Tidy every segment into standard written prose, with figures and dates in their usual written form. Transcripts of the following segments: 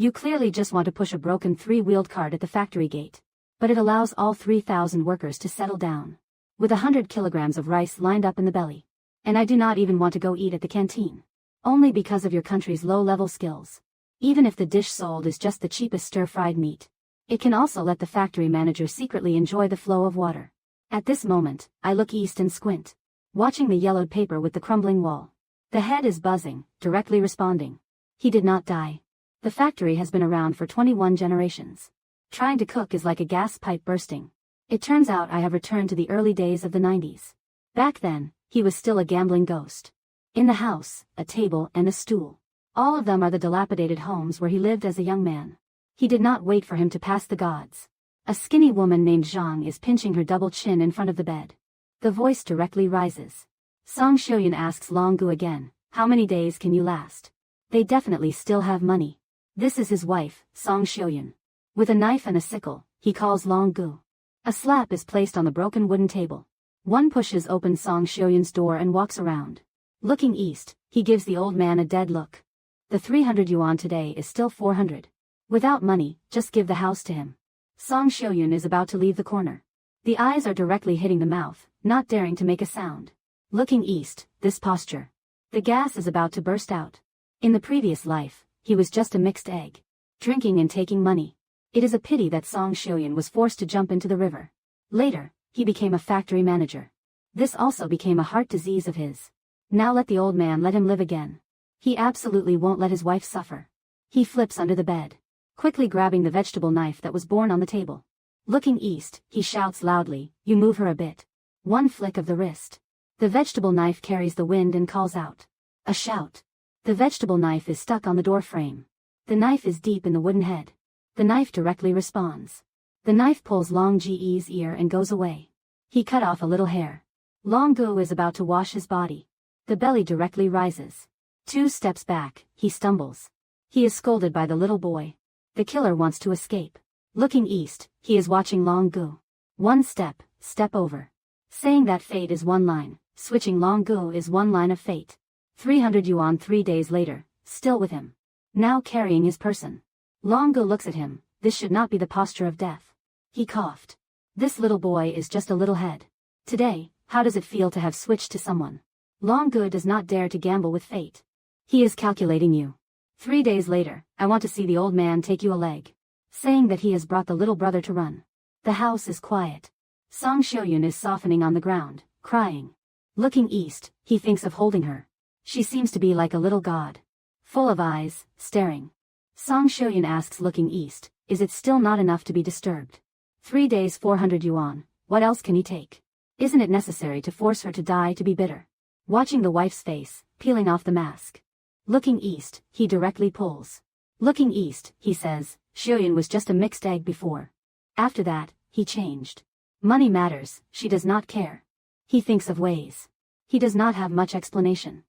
You clearly just want to push a broken three-wheeled cart at the factory gate. But it allows all 3,000 workers to settle down. With 100 kilograms of rice lined up in the belly. And I do not even want to go eat at the canteen. Only because of your country's low-level skills. Even if the dish sold is just the cheapest stir-fried meat. It can also let the factory manager secretly enjoy the flow of water. At this moment, I look east and squint. Watching the yellowed paper with the crumbling wall. The head is buzzing, directly responding. He did not die. The factory has been around for 21 generations. Trying to cook is like a gas pipe bursting. It turns out I have returned to the early days of the 90s. Back then, he was still a gambling ghost. In the house, a table and a stool. All of them are the dilapidated homes where he lived as a young man. He did not wait for him to pass the gods. A skinny woman named Zhang is pinching her double chin in front of the bed. The voice directly rises. Song Xiuyun asks Long Gu again, how many days can you last? They definitely still have money. This is his wife, Song Xiuyun. With a knife and a sickle, he calls Long Gu. A slap is placed on the broken wooden table. One pushes open Song Xiuyun's door and walks around. Looking east, he gives the old man a dead look. The 300 yuan today is still 400. Without money, just give the house to him. Song Xiuyun is about to leave the corner. The eyes are directly hitting the mouth, not daring to make a sound. Looking east, this posture. The gas is about to burst out. In the previous life, he was just a mixed egg. Drinking and taking money. It is a pity that Song Xiuyun was forced to jump into the river. Later, he became a factory manager. This also became a heart disease of his. Now let the old man let him live again. He absolutely won't let his wife suffer. He flips under the bed. Quickly grabbing the vegetable knife that was borne on the table. Looking east, he shouts loudly, you move her a bit. One flick of the wrist. The vegetable knife carries the wind and calls out. A shout. The vegetable knife is stuck on the door frame. The knife is deep in the wooden head. The knife directly responds. The knife pulls Long Ge's ear and goes away. He cut off a little hair. Long Gu is about to wash his body. The belly directly rises. 2 steps back, he stumbles. He is scolded by the little boy. The killer wants to escape. Looking east, he is watching Long Gu. 1 step, step over. Saying that fate is one line, switching Long Gu is one line of fate. 300 yuan 3 days later, still with him. Now carrying his person. Long Gu looks at him, this should not be the posture of death. He coughed. This little boy is just a little head. Today, how does it feel to have switched to someone? Long Gu does not dare to gamble with fate. He is calculating you. 3 days later, I want to see the old man take you a leg. Saying that he has brought the little brother to run. The house is quiet. Song Xiuyun is softening on the ground, crying. Looking east, he thinks of holding her. She seems to be like a little god. Full of eyes, staring. Song Xiuyun asks looking east, is it still not enough to be disturbed? 3 days 400 yuan, what else can he take? Isn't it necessary to force her to die to be bitter? Watching the wife's face, peeling off the mask. Looking east, he directly pulls. Looking east, he says, Xiuyun was just a mixed egg before. After that, he changed. Money matters, she does not care. He thinks of ways. He does not have much explanation.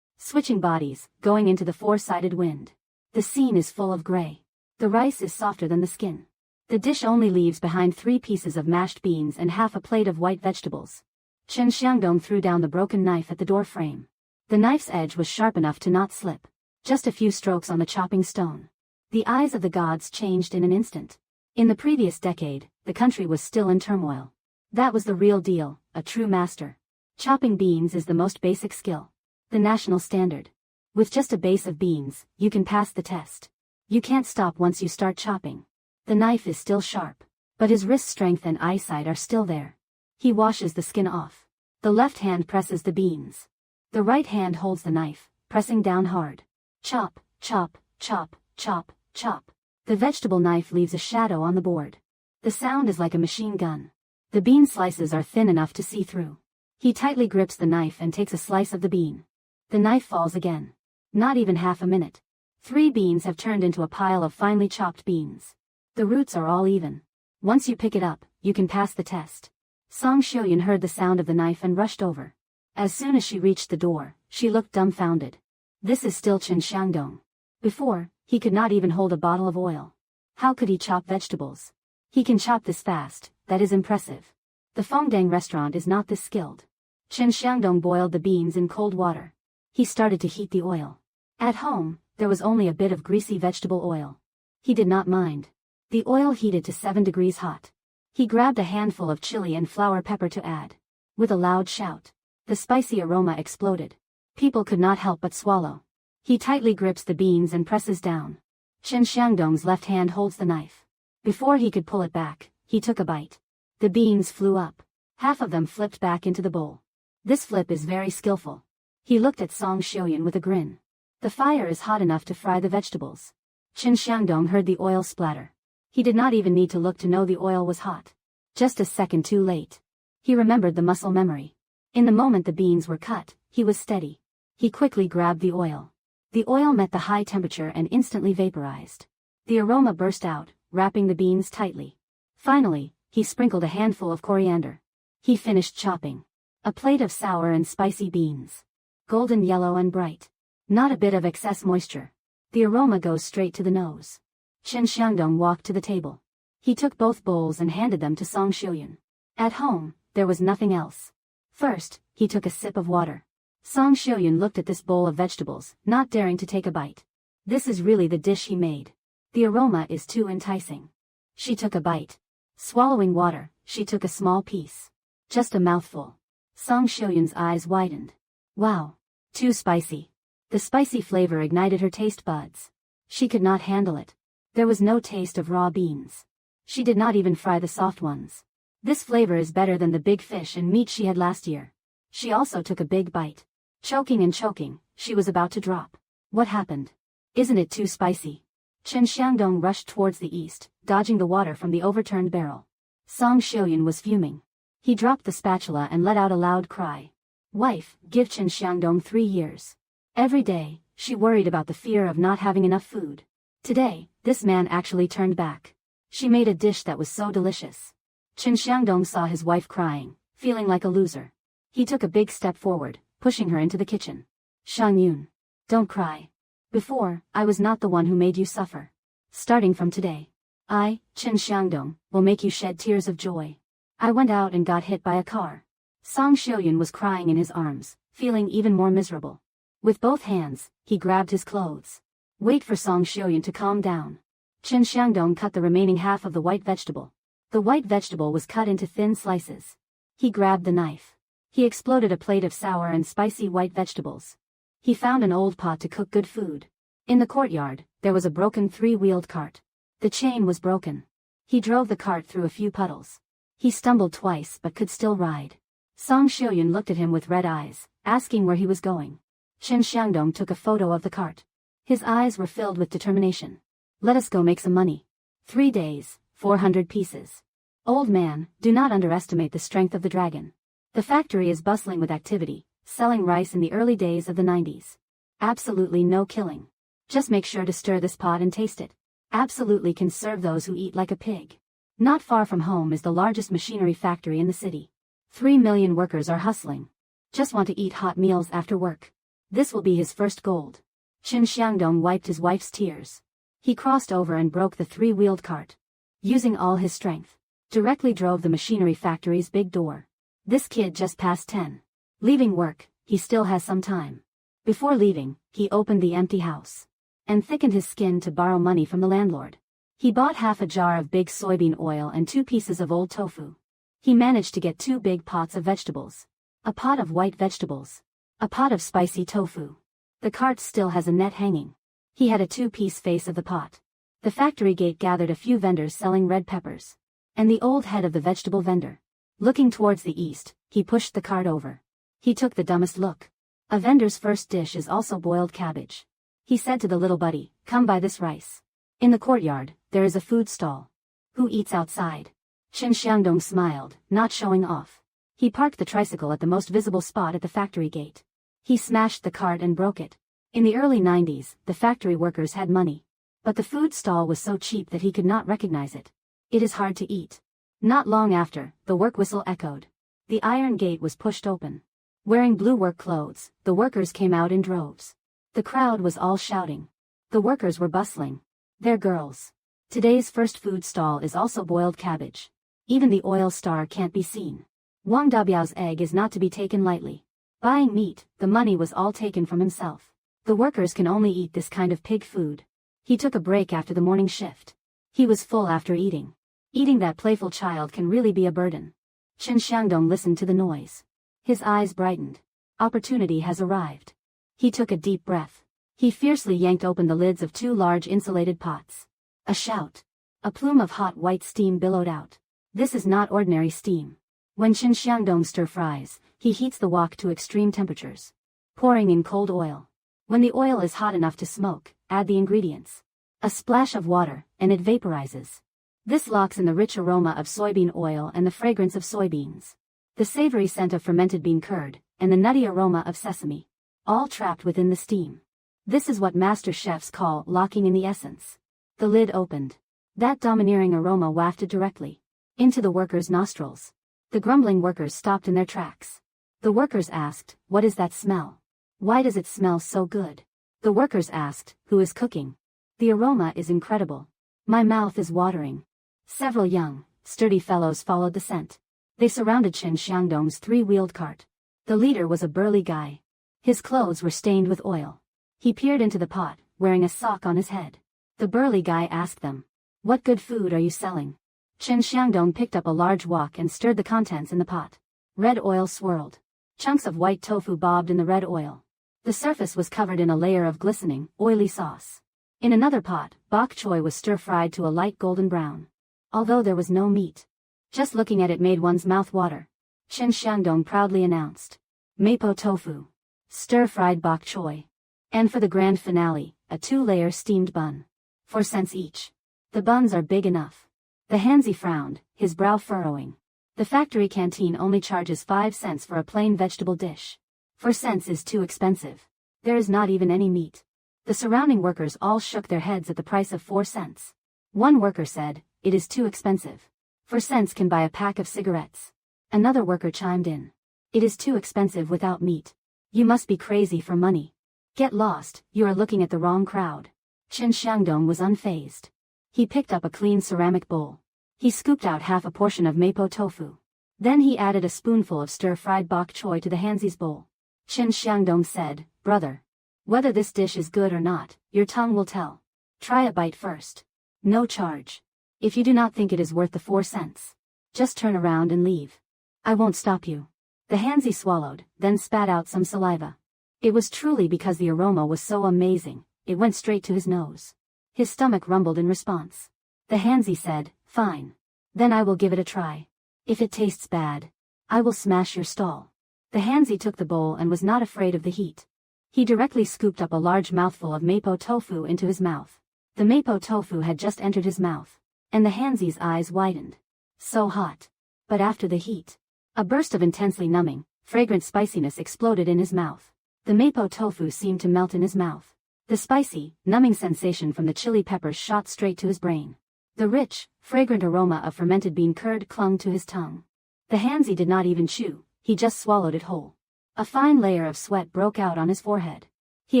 Switching bodies, going into the 4-sided wind. The scene is full of gray. The rice is softer than the skin. The dish only leaves behind 3 pieces of mashed beans and half a plate of white vegetables. Chen Xiangdong threw down the broken knife at the door frame. The knife's edge was sharp enough to not slip. Just a few strokes on the chopping stone. The eyes of the gods changed in an instant. In the previous decade, the country was still in turmoil. That was the real deal, a true master. Chopping beans is the most basic skill. The national standard. With just a base of beans, you can pass the test. You can't stop once you start chopping. The knife is still sharp, but his wrist strength and eyesight are still there. He washes the skin off. The left hand presses the beans. The right hand holds the knife, pressing down hard. Chop, chop, chop, chop, chop. The vegetable knife leaves a shadow on the board. The sound is like a machine gun. The bean slices are thin enough to see through. He tightly grips the knife and takes a slice of the bean. The knife falls again. Not even half a minute. 3 beans have turned into a pile of finely chopped beans. The roots are all even. Once you pick it up, you can pass the test. Song Xiuyun heard the sound of the knife and rushed over. As soon as she reached the door, she looked dumbfounded. This is still Chen Xiangdong. Before, he could not even hold a bottle of oil. How could he chop vegetables? He can chop this fast, that is impressive. The Fengdang restaurant is not this skilled. Chen Xiangdong boiled the beans in cold water. He started to heat the oil. At home, there was only a bit of greasy vegetable oil. He did not mind. The oil heated to 7 degrees hot. He grabbed a handful of chili and flower pepper to add. With a loud shout, the spicy aroma exploded. People could not help but swallow. He tightly grips the beans and presses down. Chen Xiangdong's left hand holds the knife. Before he could pull it back, he took a bite. The beans flew up. Half of them flipped back into the bowl. This flip is very skillful. He looked at Song Xiuyan with a grin. The fire is hot enough to fry the vegetables. Chen Xiangdong heard the oil splatter. He did not even need to look to know the oil was hot. Just a second too late. He remembered the muscle memory. In the moment the beans were cut, he was steady. He quickly grabbed the oil. The oil met the high temperature and instantly vaporized. The aroma burst out, wrapping the beans tightly. Finally, he sprinkled a handful of coriander. He finished chopping. A plate of sour and spicy beans. Golden yellow and bright. Not a bit of excess moisture. The aroma goes straight to the nose. Chen Xiangdong walked to the table. He took both bowls and handed them to Song Xiuyan. At home, there was nothing else. First, he took a sip of water. Song Xiuyan looked at this bowl of vegetables, not daring to take a bite. This is really the dish he made. The aroma is too enticing. She took a bite. Swallowing water, she took a small piece. Just a mouthful. Song Xiuyan's eyes widened. Wow. Too spicy. The spicy flavor ignited her taste buds. She could not handle it. There was no taste of raw beans. She did not even fry the soft ones. This flavor is better than the big fish and meat she had last year. She also took a big bite. Choking and choking, she was about to drop. What happened? Isn't it too spicy? Chen Xiangdong rushed towards the east, dodging the water from the overturned barrel. Song Xiuyan was fuming. He dropped the spatula and let out a loud cry. Wife, give Chen Xiangdong 3 years. Every day, she worried about the fear of not having enough food. Today, this man actually turned back. She made a dish that was so delicious. Chen Xiangdong saw his wife crying, feeling like a loser. He took a big step forward, pushing her into the kitchen. Shang Yun. Don't cry. Before, I was not the one who made you suffer. Starting from today, I, Chen Xiangdong, will make you shed tears of joy. I went out and got hit by a car. Song Xiuyan was crying in his arms, feeling even more miserable. With both hands, he grabbed his clothes. Wait for Song Xiuyan to calm down. Chen Xiangdong cut the remaining half of the white vegetable. The white vegetable was cut into thin slices. He grabbed the knife. He exploded a plate of sour and spicy white vegetables. He found an old pot to cook good food. In the courtyard, there was a broken 3-wheeled cart. The chain was broken. He drove the cart through a few puddles. He stumbled twice but could still ride. Song Xiuyan looked at him with red eyes, asking where he was going. Chen Xiangdong took a photo of the cart. His eyes were filled with determination. Let us go make some money. 3 days, 400 pieces. Old man, do not underestimate the strength of the dragon. The factory is bustling with activity, selling rice in the early days of the 90s. Absolutely no killing. Just make sure to stir this pot and taste it. Absolutely can serve those who eat like a pig. Not far from home is the largest machinery factory in the city. 3 million workers are hustling. Just want to eat hot meals after work. This will be his first gold. Chen Xiangdong wiped his wife's tears. He crossed over and broke the 3-wheeled cart. Using all his strength, directly drove the machinery factory's big door. This kid just passed 10. Leaving work, he still has some time. Before leaving, he opened the empty house. And thickened his skin to borrow money from the landlord. He bought half a jar of big soybean oil and 2 pieces of old tofu. He managed to get 2 big pots of vegetables. A pot of white vegetables. A pot of spicy tofu. The cart still has a net hanging. He had a 2-piece face of the pot. The factory gate gathered a few vendors selling red peppers. And the old head of the vegetable vendor. Looking towards the east, he pushed the cart over. He took the dumbest look. A vendor's first dish is also boiled cabbage. He said to the little buddy, come buy this rice. In the courtyard, there is a food stall. Who eats outside? Chen Xiangdong smiled, not showing off. He parked the tricycle at the most visible spot at the factory gate. He smashed the cart and broke it. In the early 90s, the factory workers had money. But the food stall was so cheap that he could not recognize it. It is hard to eat. Not long after, the work whistle echoed. The iron gate was pushed open. Wearing blue work clothes, the workers came out in droves. The crowd was all shouting. The workers were bustling. They're girls. Today's first food stall is also boiled cabbage. Even the oil star can't be seen. Wang Dabiao's egg is not to be taken lightly. Buying meat, the money was all taken from himself. The workers can only eat this kind of pig food. He took a break after the morning shift. He was full after eating. Eating that playful child can really be a burden. Chen Xiangdong listened to the noise. His eyes brightened. Opportunity has arrived. He took a deep breath. He fiercely yanked open the lids of 2 large insulated pots. A shout. A plume of hot white steam billowed out. This is not ordinary steam. When Chen Xiangdong stir-fries, he heats the wok to extreme temperatures. Pouring in cold oil. When the oil is hot enough to smoke, add the ingredients. A splash of water, and it vaporizes. This locks in the rich aroma of soybean oil and the fragrance of soybeans. The savory scent of fermented bean curd, and the nutty aroma of sesame. All trapped within the steam. This is what master chefs call locking in the essence. The lid opened. That domineering aroma wafted directly into the workers' nostrils. The grumbling workers stopped in their tracks. The workers asked, "What is that smell? Why does it smell so good?" The workers asked, "Who is cooking? The aroma is incredible. My mouth is watering." Several young, sturdy fellows followed the scent. They surrounded Chen Xiangdong's 3-wheeled cart. The leader was a burly guy. His clothes were stained with oil. He peered into the pot, wearing a sock on his head. The burly guy asked them, "What good food are you selling?" Chen Xiangdong picked up a large wok and stirred the contents in the pot. Red oil swirled. Chunks of white tofu bobbed in the red oil. The surface was covered in a layer of glistening, oily sauce. In another pot, bok choy was stir-fried to a light golden brown. Although there was no meat. Just looking at it made one's mouth water. Chen Xiangdong proudly announced, "Mapo tofu. Stir-fried bok choy. And for the grand finale, a 2-layer steamed bun. 4 cents each. The buns are big enough." The Hanzi frowned, his brow furrowing. The factory canteen only charges 5 cents for a plain vegetable dish. 4 cents is too expensive. There is not even any meat. The surrounding workers all shook their heads at the price of 4 cents. One worker said, "It is too expensive. 4 cents can buy a pack of cigarettes." Another worker chimed in. "It is too expensive without meat. You must be crazy for money. Get lost, you are looking at the wrong crowd." Chen Xiangdong was unfazed. He picked up a clean ceramic bowl. He scooped out half a portion of mapo tofu. Then he added a spoonful of stir-fried bok choy to the Hanzi's bowl. Chen Xiangdong said, "Brother, whether this dish is good or not, your tongue will tell. Try a bite first. No charge. If you do not think it is worth the 4 cents, just turn around and leave. I won't stop you." The Hanzi swallowed, then spat out some saliva. It was truly because the aroma was so amazing, it went straight to his nose. His stomach rumbled in response. The Hanzi said, "Fine. Then I will give it a try. If it tastes bad, I will smash your stall." The Hanzi took the bowl and was not afraid of the heat. He directly scooped up a large mouthful of mapo tofu into his mouth. The mapo tofu had just entered his mouth, and the Hanzi's eyes widened. So hot. But after the heat, a burst of intensely numbing, fragrant spiciness exploded in his mouth. The mapo tofu seemed to melt in his mouth. The spicy, numbing sensation from the chili peppers shot straight to his brain. The rich, fragrant aroma of fermented bean curd clung to his tongue. The Hanzi did not even chew, he just swallowed it whole. A fine layer of sweat broke out on his forehead. He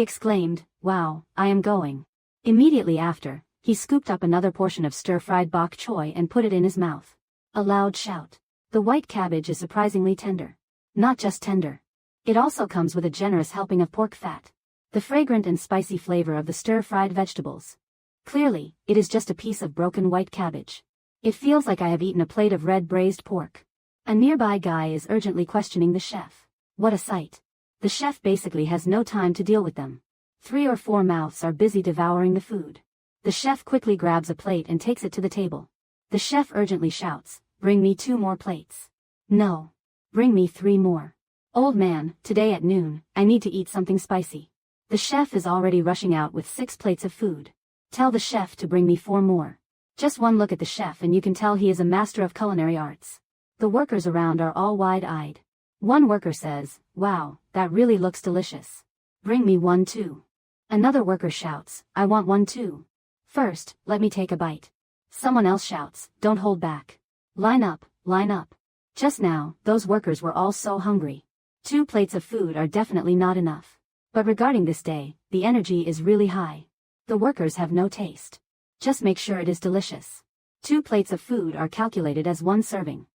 exclaimed, "Wow, I am going." Immediately after, he scooped up another portion of stir-fried bok choy and put it in his mouth. A loud shout. The white cabbage is surprisingly tender. Not just tender. It also comes with a generous helping of pork fat. The fragrant and spicy flavor of the stir-fried vegetables. Clearly, it is just a piece of broken white cabbage. It feels like I have eaten a plate of red braised pork. A nearby guy is urgently questioning the chef. What a sight. The chef basically has no time to deal with them. 3 or 4 mouths are busy devouring the food. The chef quickly grabs a plate and takes it to the table. The chef urgently shouts, "Bring me 2 more plates." "No. Bring me 3 more. Old man, today at noon, I need to eat something spicy." The chef is already rushing out with 6 plates of food. "Tell the chef to bring me 4 more. Just one look at the chef and you can tell he is a master of culinary arts." The workers around are all wide-eyed. One worker says, "Wow, that really looks delicious. Bring me 1 too." Another worker shouts, "I want 1 too. First, let me take a bite." Someone else shouts, "Don't hold back. Line up, line up." Just now, those workers were all so hungry. 2 plates of food are definitely not enough. But regarding this day, the energy is really high. The workers have no taste. Just make sure it is delicious. 2 plates of food are calculated as 1 serving.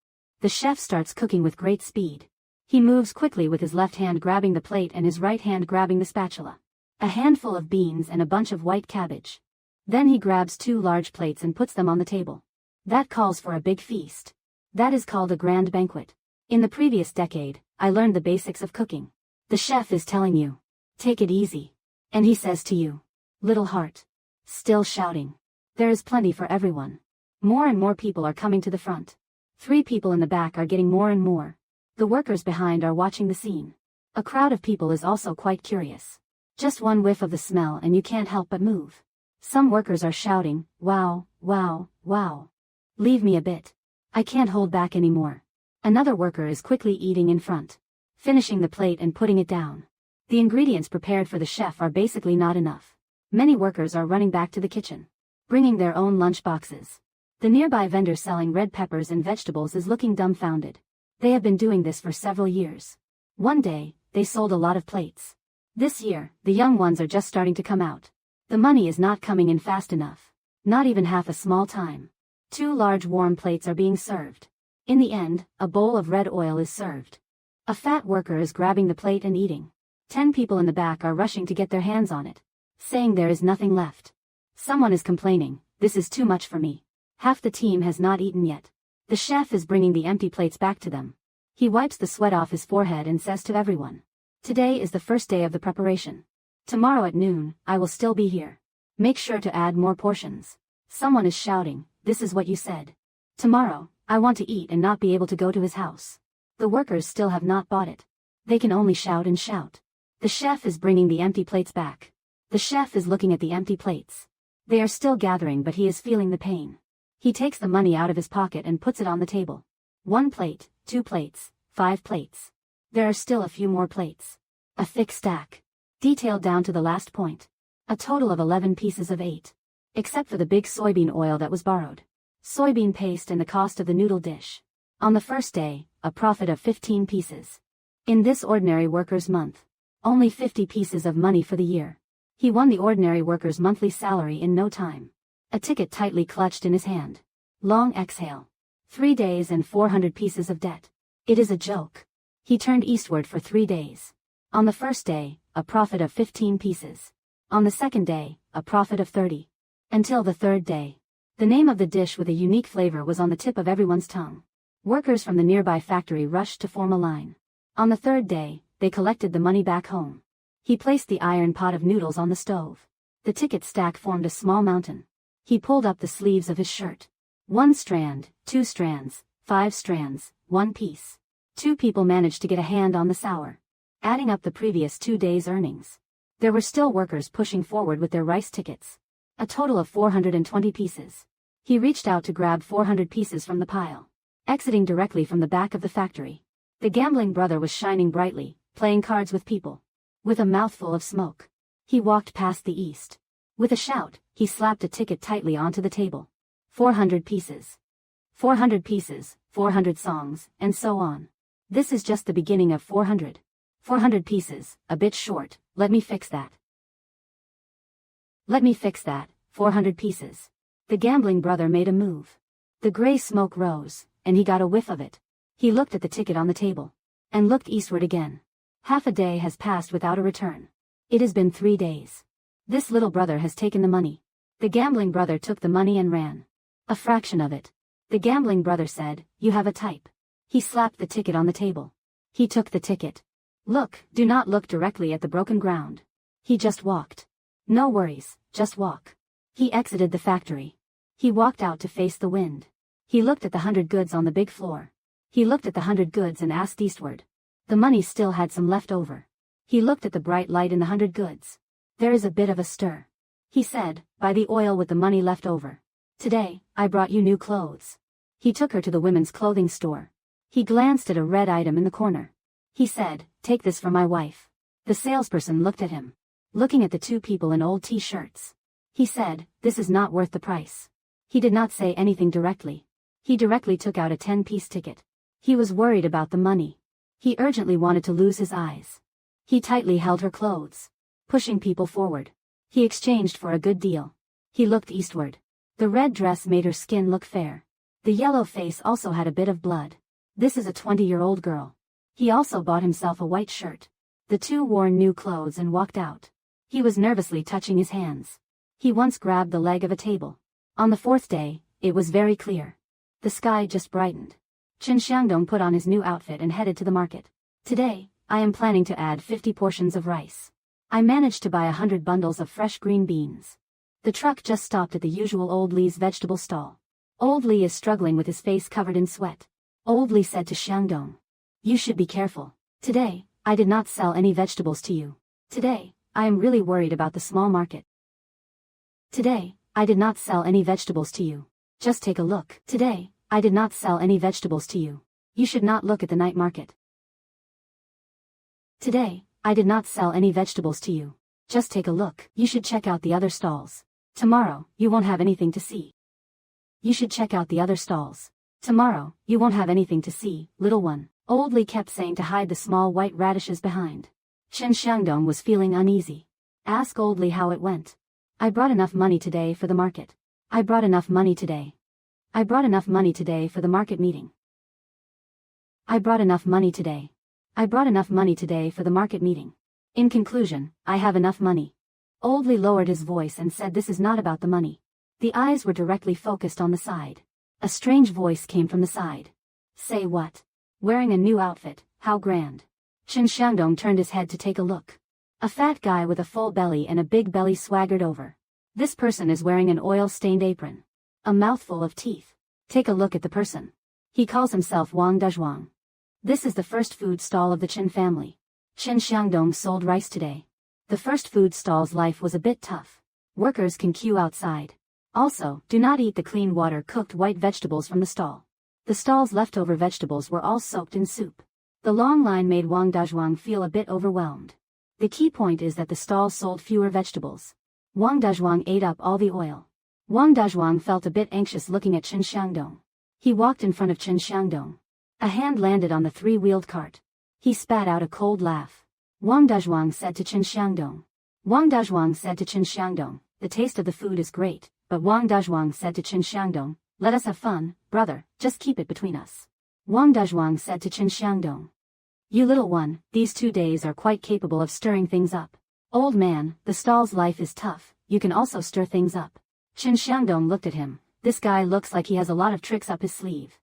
The chef starts cooking with great speed. He moves quickly with his left hand grabbing the plate and his right hand grabbing the spatula. A handful of beans and a bunch of white cabbage. Then he grabs 2 large plates and puts them on the table. That calls for a big feast. That is called a grand banquet. In the previous decade, I learned the basics of cooking. The chef is telling you, take it easy. And he says to you, little heart. Still shouting. There is plenty for everyone. More and more people are coming to the front. 3 people in the back are getting more and more. The workers behind are watching the scene. A crowd of people is also quite curious. Just one whiff of the smell and you can't help but move. Some workers are shouting, wow, wow, wow. Leave me a bit. I can't hold back anymore. Another worker is quickly eating in front, finishing the plate and putting it down. The ingredients prepared for the chef are basically not enough. Many workers are running back to the kitchen, bringing their own lunch boxes. The nearby vendor selling red peppers and vegetables is looking dumbfounded. They have been doing this for several years. One day, they sold a lot of plates. This year, the young ones are just starting to come out. The money is not coming in fast enough. Not even half a small time. 2 large warm plates are being served. In the end, a bowl of red oil is served. A fat worker is grabbing the plate and eating. 10 people in the back are rushing to get their hands on it, saying there is nothing left. Someone is complaining, this is too much for me. Half the team has not eaten yet. The chef is bringing the empty plates back to them. He wipes the sweat off his forehead and says to everyone, today is the first day of the preparation. Tomorrow at noon, I will still be here. Make sure to add more portions. Someone is shouting, this is what you said. Tomorrow, I want to eat and not be able to go to his house. The workers still have not bought it. They can only shout and shout. The chef is bringing the empty plates back. The chef is looking at the empty plates. They are still gathering but he is feeling the pain. He takes the money out of his pocket and puts it on the table. 1 plate, 2 plates, 5 plates. There are still a few more plates. A thick stack. Detailed down to the last point. A total of 11 pieces of 8. Except for the big soybean oil that was borrowed. Soybean paste and the cost of the noodle dish. On the first day, a profit of 15 pieces. In this ordinary worker's month. Only 50 pieces of money for the year. He won the ordinary worker's monthly salary in no time. A ticket tightly clutched in his hand. Long exhale. 3 days and 400 pieces of debt. It is a joke. He turned eastward for 3 days. On the first day, a profit of 15 pieces. On the second day, a profit of 30. Until the third day. The name of the dish with a unique flavor was on the tip of everyone's tongue. Workers from the nearby factory rushed to form a line. On the third day, they collected the money back home. He placed the iron pot of noodles on the stove. The ticket stack formed a small mountain. He pulled up the sleeves of his shirt. 1 strand, 2 strands, 5 strands, 1 piece. 2 people managed to get a hand on the sour. Adding up the previous 2 days' earnings. There were still workers pushing forward with their rice tickets. A total of 420 pieces. He reached out to grab 400 pieces from the pile. Exiting directly from the back of the factory. The gambling brother was shining brightly, playing cards with people. With a mouthful of smoke. He walked past the east. With a shout, he slapped a ticket tightly onto the table. 400 pieces. 400 pieces, 400 songs, and so on. This is just the beginning of 400. 400 pieces, a bit short, let me fix that. Let me fix that, 400 pieces. The gambling brother made a move. The gray smoke rose, and he got a whiff of it. He looked at the ticket on the table. And looked eastward again. Half a day has passed without a return. It has been 3 days. This little brother has taken the money. The gambling brother took the money and ran. A fraction of it. The gambling brother said, you have a type. He slapped the ticket on the table. He took the ticket. Look, do not look directly at the broken ground. He just walked. No worries, just walk. He exited the factory. He walked out to face the wind. He looked at the 100 goods on the big floor. He looked at the 100 goods and asked eastward. The money still had some left over. He looked at the bright light in the 100 goods. There is a bit of a stir. He said, buy the oil with the money left over. Today, I brought you new clothes. He took her to the women's clothing store. He glanced at a red item in the corner. He said, take this for my wife. The salesperson looked at him. Looking at the 2 people in old t-shirts. He said, this is not worth the price. He did not say anything directly. He directly took out a 10-piece ticket. He was worried about the money. He urgently wanted to lose his eyes. He tightly held her clothes. Pushing people forward. He exchanged for a good deal. He looked eastward. The red dress made her skin look fair. The yellow face also had a bit of blood. This is a 20-year-old girl. He also bought himself a white shirt. The 2 wore new clothes and walked out. He was nervously touching his hands. He once grabbed the leg of a table. On the fourth day, it was very clear. The sky just brightened. Chen Xiangdong put on his new outfit and headed to the market. Today, I am planning to add 50 portions of rice. I managed to buy 100 bundles of fresh green beans. The truck just stopped at the usual Old Li's vegetable stall. Old Li is struggling with his face covered in sweat. Old Li said to Xiangdong, "You should be careful. Today, I did not sell any vegetables to you. Today, I am really worried about the small market. Today, I did not sell any vegetables to you. Just take a look. Today, I did not sell any vegetables to you. You should not look at the night market. Today, I did not sell any vegetables to you. Just take a look. You should check out the other stalls. Tomorrow, you won't have anything to see. You should check out the other stalls. Tomorrow, you won't have anything to see, little one." Old Li kept saying to hide the small white radishes behind. Chen Xiangdong was feeling uneasy. Ask Old Li how it went. "I brought enough money today for the market. I brought enough money today. I brought enough money today for the market meeting. I brought enough money today. I brought enough money today for the market meeting. In conclusion, I have enough money." Old Li lowered his voice and said this is not about the money. The eyes were directly focused on the side. A strange voice came from the side. "Say what? Wearing a new outfit, how grand." Chen Xiangdong turned his head to take a look. A fat guy with a full belly and a big belly swaggered over. This person is wearing an oil-stained apron. A mouthful of teeth. Take a look at the person. He calls himself Wang Dazhuang. This is the first food stall of the Chen family. Chen Xiangdong sold rice today. The first food stall's life was a bit tough. Workers can queue outside. Also, do not eat the clean water cooked white vegetables from the stall. The stall's leftover vegetables were all soaked in soup. The long line made Wang Dazhuang feel a bit overwhelmed. The key point is that the stall sold fewer vegetables. Wang Dazhuang ate up all the oil. Wang Dazhuang felt a bit anxious looking at Chen Xiangdong. He walked in front of Chen Xiangdong. A hand landed on the three-wheeled cart. He spat out a cold laugh. Wang Dazhuang said to Chen Xiangdong. Wang Dazhuang said to Chen Xiangdong, "The taste of the food is great," but Wang Dazhuang said to Chen Xiangdong, "Let us have fun, brother, just keep it between us." Wang Dazhuang said to Chen Xiangdong, "You little one, these 2 days are quite capable of stirring things up. Old man, the stall's life is tough, you can also stir things up." Chen Xiangdong looked at him. This guy looks like he has a lot of tricks up his sleeve.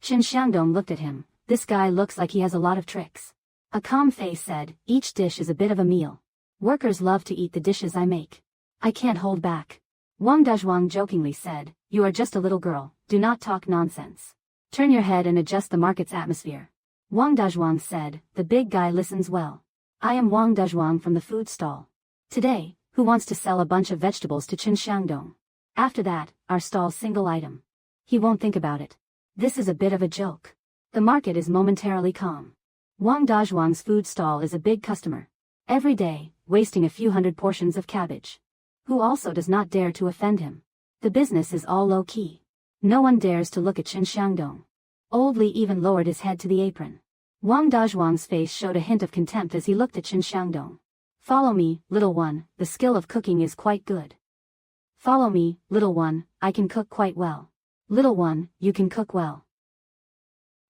Chen Xiangdong looked at him. This guy looks like he has a lot of tricks. A calm face said, "Each dish is a bit of a meal. Workers love to eat the dishes I make. I can't hold back." Wang Dazhuang jokingly said, "You are just a little girl, do not talk nonsense. Turn your head and adjust the market's atmosphere." Wang Dazhuang said, "The big guy listens well. I am Wang Dazhuang from the food stall. Today, who wants to sell a bunch of vegetables to Chen Xiangdong? After that, our stall's single item. He won't think about it. This is a bit of a joke." The market is momentarily calm. Wang Dazhuang's food stall is a big customer. Every day, wasting a few hundred portions of cabbage. Who also does not dare to offend him. The business is all low-key. No one dares to look at Chen Xiangdong. Old Li even lowered his head to the apron. Wang Dazhuang's face showed a hint of contempt as he looked at Chen Xiangdong. "Follow me, little one, the skill of cooking is quite good. Follow me, little one, I can cook quite well. Little one, you can cook well.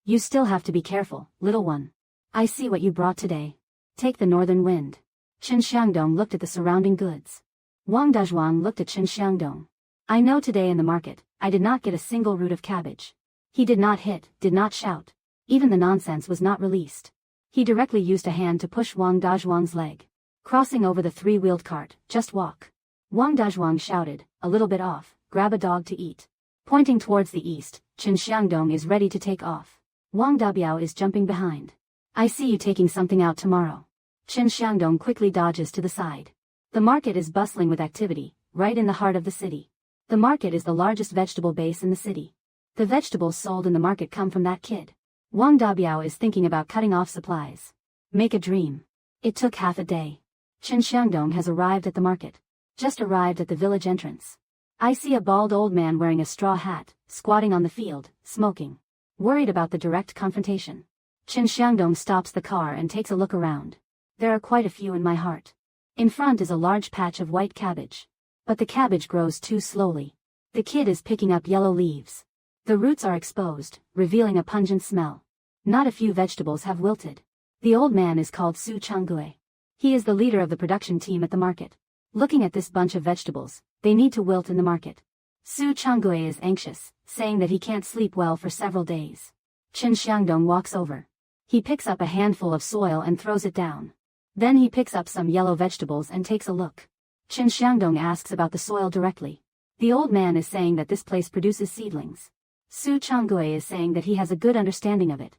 You still have to be careful, little one. I see what you brought today. Take the northern wind." Chen Xiangdong looked at the surrounding goods. Wang Dazhuang looked at Chen Xiangdong. "I know today in the market, I did not get a single root of cabbage." He did not hit, did not shout. Even the nonsense was not released. He directly used a hand to push Wang Dazhuang's leg. Crossing over the three-wheeled cart, "Just walk." Wang Dazhuang shouted, a little bit off, "Grab a dog to eat." Pointing towards the east, Chen Xiangdong is ready to take off. Wang Dabiao is jumping behind. "I see you taking something out tomorrow." Chen Xiangdong quickly dodges to the side. The market is bustling with activity, right in the heart of the city. The market is the largest vegetable base in the city. The vegetables sold in the market come from that kid. Wang Dabiao is thinking about cutting off supplies. Make a dream. It took half a day. Chen Xiangdong has arrived at the market. Just arrived at the village entrance. I see a bald old man wearing a straw hat, squatting on the field, smoking. Worried about the direct confrontation. Chen Xiangdong stops the car and takes a look around. There are quite a few in my heart. In front is a large patch of white cabbage. But the cabbage grows too slowly. The kid is picking up yellow leaves. The roots are exposed, revealing a pungent smell. Not a few vegetables have wilted. The old man is called Su Changui. He is the leader of the production team at the market. Looking at this bunch of vegetables, they need to wilt in the market. Su Changgui is anxious, saying that he can't sleep well for several days. Chen Xiangdong walks over. He picks up a handful of soil and throws it down. Then he picks up some yellow vegetables and takes a look. Chen Xiangdong asks about the soil directly. The old man is saying that this place produces seedlings. Su Changgui is saying that he has a good understanding of it.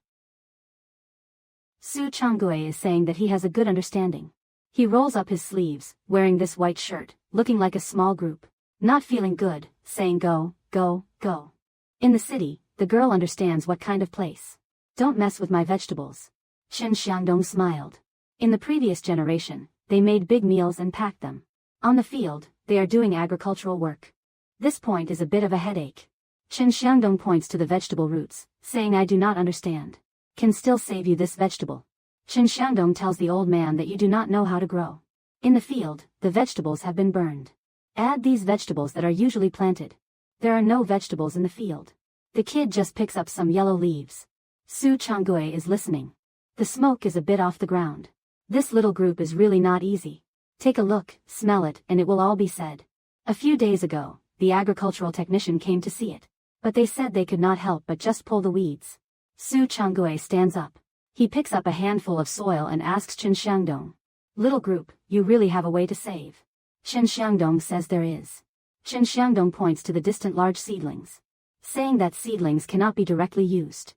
Su Changgui is saying that he has a good understanding. He rolls up his sleeves, wearing this white shirt, looking like a small group. Not feeling good, saying go, go, go. In the city, the girl understands what kind of place. Don't mess with my vegetables. Chen Xiangdong smiled. In the previous generation, they made big meals and packed them. On the field, they are doing agricultural work. This point is a bit of a headache. Chen Xiangdong points to the vegetable roots, saying I do not understand. Can still save you this vegetable. Chen Xiangdong tells the old man that you do not know how to grow. In the field, the vegetables have been burned. Add these vegetables that are usually planted. There are no vegetables in the field. The kid just picks up some yellow leaves. Su Changgui is listening. The smoke is a bit off the ground. This little group is really not easy. Take a look, smell it, and it will all be said. A few days ago, the agricultural technician came to see it. But they said they could not help but just pull the weeds. Su Changgui stands up. He picks up a handful of soil and asks Chen Xiangdong. Little group, you really have a way to save. Chen Xiangdong says there is. Chen Xiangdong points to the distant large seedlings. Saying that seedlings cannot be directly used.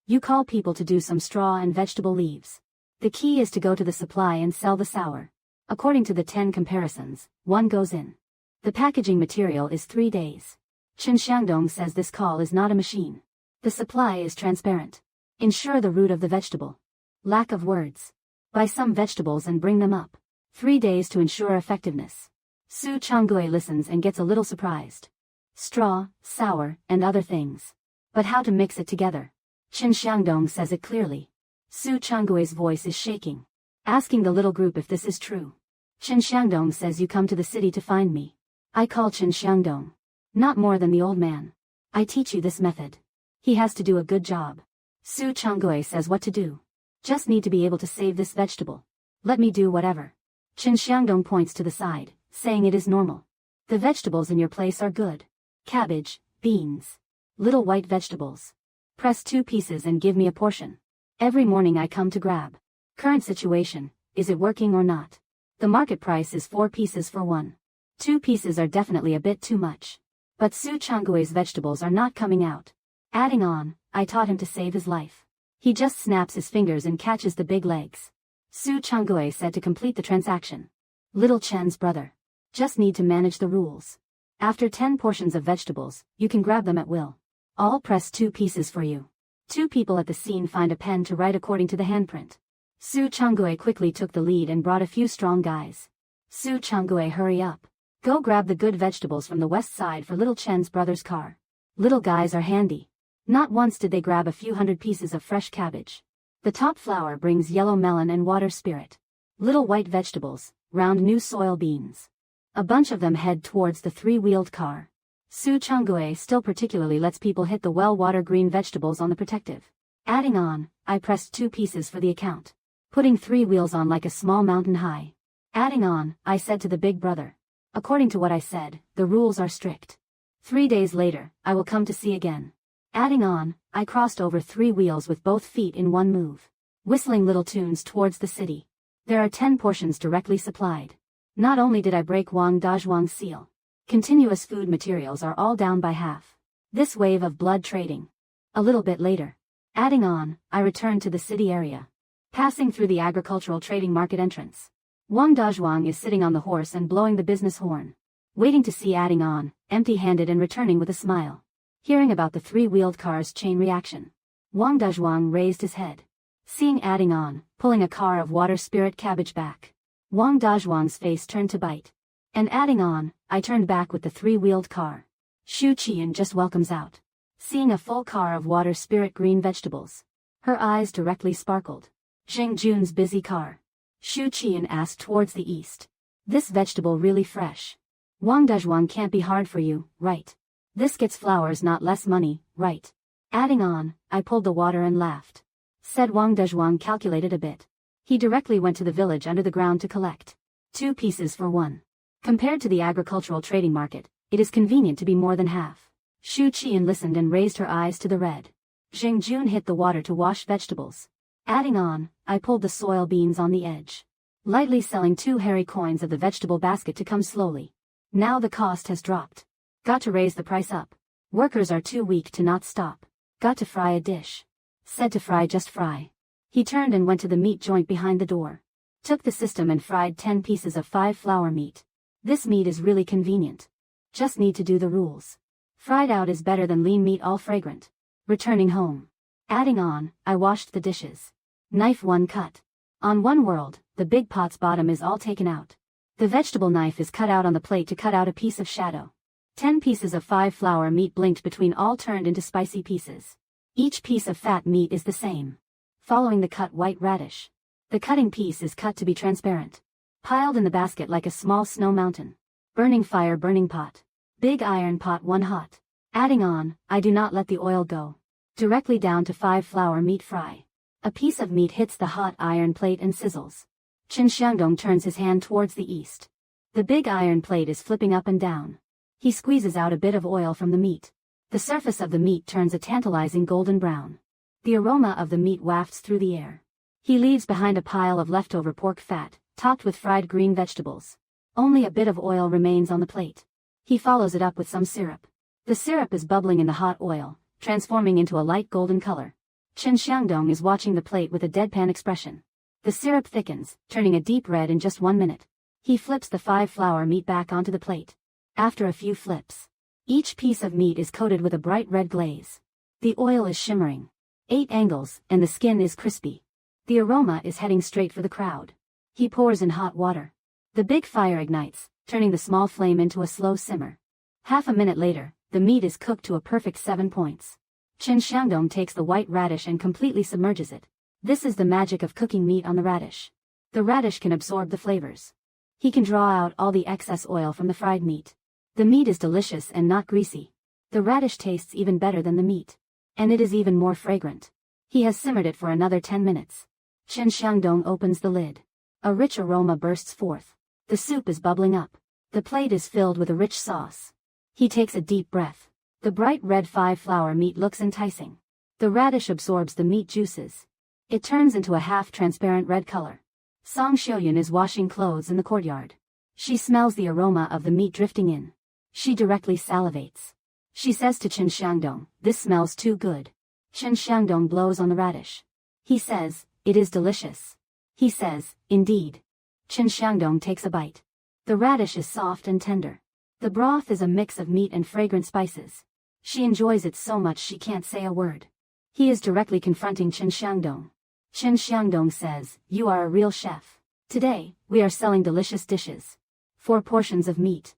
You call people to do some straw and vegetable leaves. The key is to go to the supply and sell the sour. According to the 10 comparisons, one goes in. The packaging material is 3 days. Chen Xiangdong says this call is not a machine. The supply is transparent. Ensure the root of the vegetable. Lack of words. Buy some vegetables and bring them up. 3 days to ensure effectiveness. Su Changgui listens and gets a little surprised. Straw, sour, and other things. But how to mix it together? Chen Xiangdong says it clearly. Su Changgui's voice is shaking. Asking the little group if this is true. Chen Xiangdong says you come to the city to find me. I call Chen Xiangdong. Not more than the old man. I teach you this method. He has to do a good job. Su Changgui says what to do. Just need to be able to save this vegetable. Let me do whatever. Chen Xiangdong points to the side, saying it is normal. The vegetables in your place are good. Cabbage, beans. Little white vegetables. Press 2 pieces and give me a portion. Every morning I come to grab. Current situation, is it working or not? The market price is 4 pieces for 1. 2 pieces are definitely a bit too much. But Su Changgui's vegetables are not coming out. Adding on, I taught him to save his life. He just snaps his fingers and catches the big legs. Su Changgui said to complete the transaction. Little Chen's brother. Just need to manage the rules. After 10 portions of vegetables, you can grab them at will. All press 2 pieces for you. 2 people at the scene find a pen to write according to the handprint. Su Changgui quickly took the lead and brought a few strong guys. Su Changgui, hurry up. Go grab the good vegetables from the west side for little Chen's brother's car. Little guys are handy. Not once did they grab a few hundred pieces of fresh cabbage. The top flower brings yellow melon and water spirit. Little white vegetables, round new soil beans. A bunch of them head towards the 3-wheeled car. Su Changgui still particularly lets people hit the well-water green vegetables on the protective. Adding on, I pressed 2 pieces for the account. Putting 3 wheels on like a small mountain high. Adding on, I said to the big brother. According to what I said, the rules are strict. 3 days later, I will come to see again. Adding on, I crossed over 3 wheels with both feet in one move. Whistling little tunes towards the city. There are 10 portions directly supplied. Not only did I break Wang Dazhuang's seal. Continuous food materials are all down by half. This wave of blood trading. A little bit later. Adding on, I returned to the city area. Passing through the agricultural trading market entrance. Wang Dazhuang is sitting on the horse and blowing the business horn. Waiting to see adding on, empty-handed and returning with a smile. Hearing about the 3-wheeled car's chain reaction. Wang Dazhuang raised his head. Seeing adding on, pulling a car of water spirit cabbage back. Wang Dazhuang's face turned to bite. And adding on, I turned back with the 3-wheeled car. Xu Qian just welcomes out. Seeing a full car of water spirit green vegetables. Her eyes directly sparkled. Zheng Jun's busy car. Xu Qian asked towards the east. This vegetable really fresh. Wang Dazhuang can't be hard for you, right? This gets flowers not less money, right? Adding on, I pulled the water and laughed. Said Wang Dazhuang calculated a bit. He directly went to the village under the ground to collect. 2 pieces for 1. Compared to the agricultural trading market, it is convenient to be more than half. Shu Qian listened and raised her eyes to the red. Jing Jun hit the water to wash vegetables. Adding on, I pulled the soil beans on the edge. Lightly selling 2 hairy coins of the vegetable basket to come slowly. Now the cost has dropped. Got to raise the price up. Workers are too weak to not stop. Got to fry a dish. Said to fry, just fry. He turned and went to the meat joint behind the door. Took the system and fried 10 pieces of 5 flour meat. This meat is really convenient. Just need to do the rules. Fried out is better than lean meat all fragrant. Returning home. Adding on, I washed the dishes. Knife 1 cut. On one world, the big pot's bottom is all taken out. The vegetable knife is cut out on the plate to cut out a piece of shadow. 10 pieces of 5 flour meat blinked between, all turned into spicy pieces. Each piece of fat meat is the same. Following the cut white radish. The cutting piece is cut to be transparent. Piled in the basket like a small snow mountain. Burning fire, burning pot. Big iron pot 1 hot. Adding on, I do not let the oil go. Directly down to 5 flour meat fry. A piece of meat hits the hot iron plate and sizzles. Qin Xiangdong turns his hand towards the east. The big iron plate is flipping up and down. He squeezes out a bit of oil from the meat. The surface of the meat turns a tantalizing golden brown. The aroma of the meat wafts through the air. He leaves behind a pile of leftover pork fat, topped with fried green vegetables. Only a bit of oil remains on the plate. He follows it up with some syrup. The syrup is bubbling in the hot oil, transforming into a light golden color. Qin Xiangdong is watching the plate with a deadpan expression. The syrup thickens, turning a deep red in just 1 minute. He flips the 5 flour meat back onto the plate. After a few flips, each piece of meat is coated with a bright red glaze. The oil is shimmering. 8 angles, and the skin is crispy. The aroma is heading straight for the crowd. He pours in hot water. The big fire ignites, turning the small flame into a slow simmer. Half a minute later, the meat is cooked to a perfect 7 points. Qin Xiangdong takes the white radish and completely submerges it. This is the magic of cooking meat on the radish. The radish can absorb the flavors. He can draw out all the excess oil from the fried meat. The meat is delicious and not greasy. The radish tastes even better than the meat. And it is even more fragrant. He has simmered it for another 10 minutes. Qin Xiangdong opens the lid. A rich aroma bursts forth. The soup is bubbling up. The plate is filled with a rich sauce. He takes a deep breath. The bright red 5 flour meat looks enticing. The radish absorbs the meat juices. It turns into a half-transparent red color. Song Xiaoyun is washing clothes in the courtyard. She smells the aroma of the meat drifting in. She directly salivates. She says to Qin Xiangdong, "This smells too good." Qin Xiangdong blows on the radish. He says, "It is delicious." He says, "Indeed." Qin Xiangdong takes a bite. The radish is soft and tender. The broth is a mix of meat and fragrant spices. She enjoys it so much she can't say a word. He is directly confronting Qin Xiangdong. Qin Xiangdong says, "You are a real chef. Today, we are selling delicious dishes. 4 portions of meat.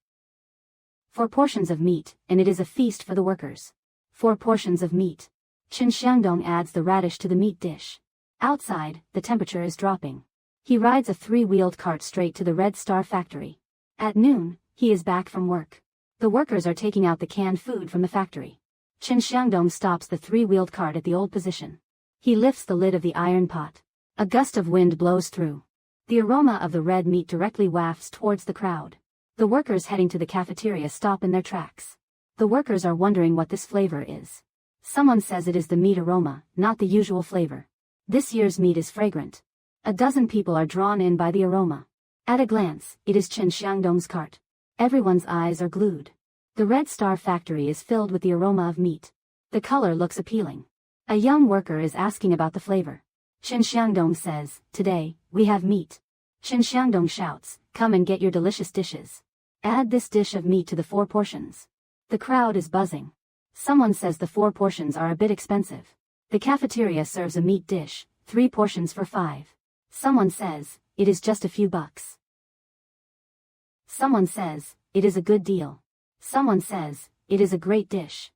4 portions of meat, and it is a feast for the workers. 4 portions of meat." Qin Xiangdong adds the radish to the meat dish. Outside, the temperature is dropping. He rides a 3-wheeled cart straight to the Red Star factory. At noon, he is back from work. The workers are taking out the canned food from the factory. Qin Xiangdong stops the 3-wheeled cart at the old position. He lifts the lid of the iron pot. A gust of wind blows through. The aroma of the red meat directly wafts towards the crowd. The workers heading to the cafeteria stop in their tracks. The workers are wondering what this flavor is. Someone says it is the meat aroma, not the usual flavor. This year's meat is fragrant. A dozen people are drawn in by the aroma. At a glance, it is Qin Xiangdong's cart. Everyone's eyes are glued. The Red Star factory is filled with the aroma of meat. The color looks appealing. A young worker is asking about the flavor. Qin Xiangdong says, "Today, we have meat." Qin Xiangdong shouts, "Come and get your delicious dishes. Add this dish of meat to the 4 portions." The crowd is buzzing. Someone says the 4 portions are a bit expensive. The cafeteria serves a meat dish, 3 portions for 5. Someone says, "It is just a few bucks." Someone says, "It is a good deal." Someone says, "It is a great dish."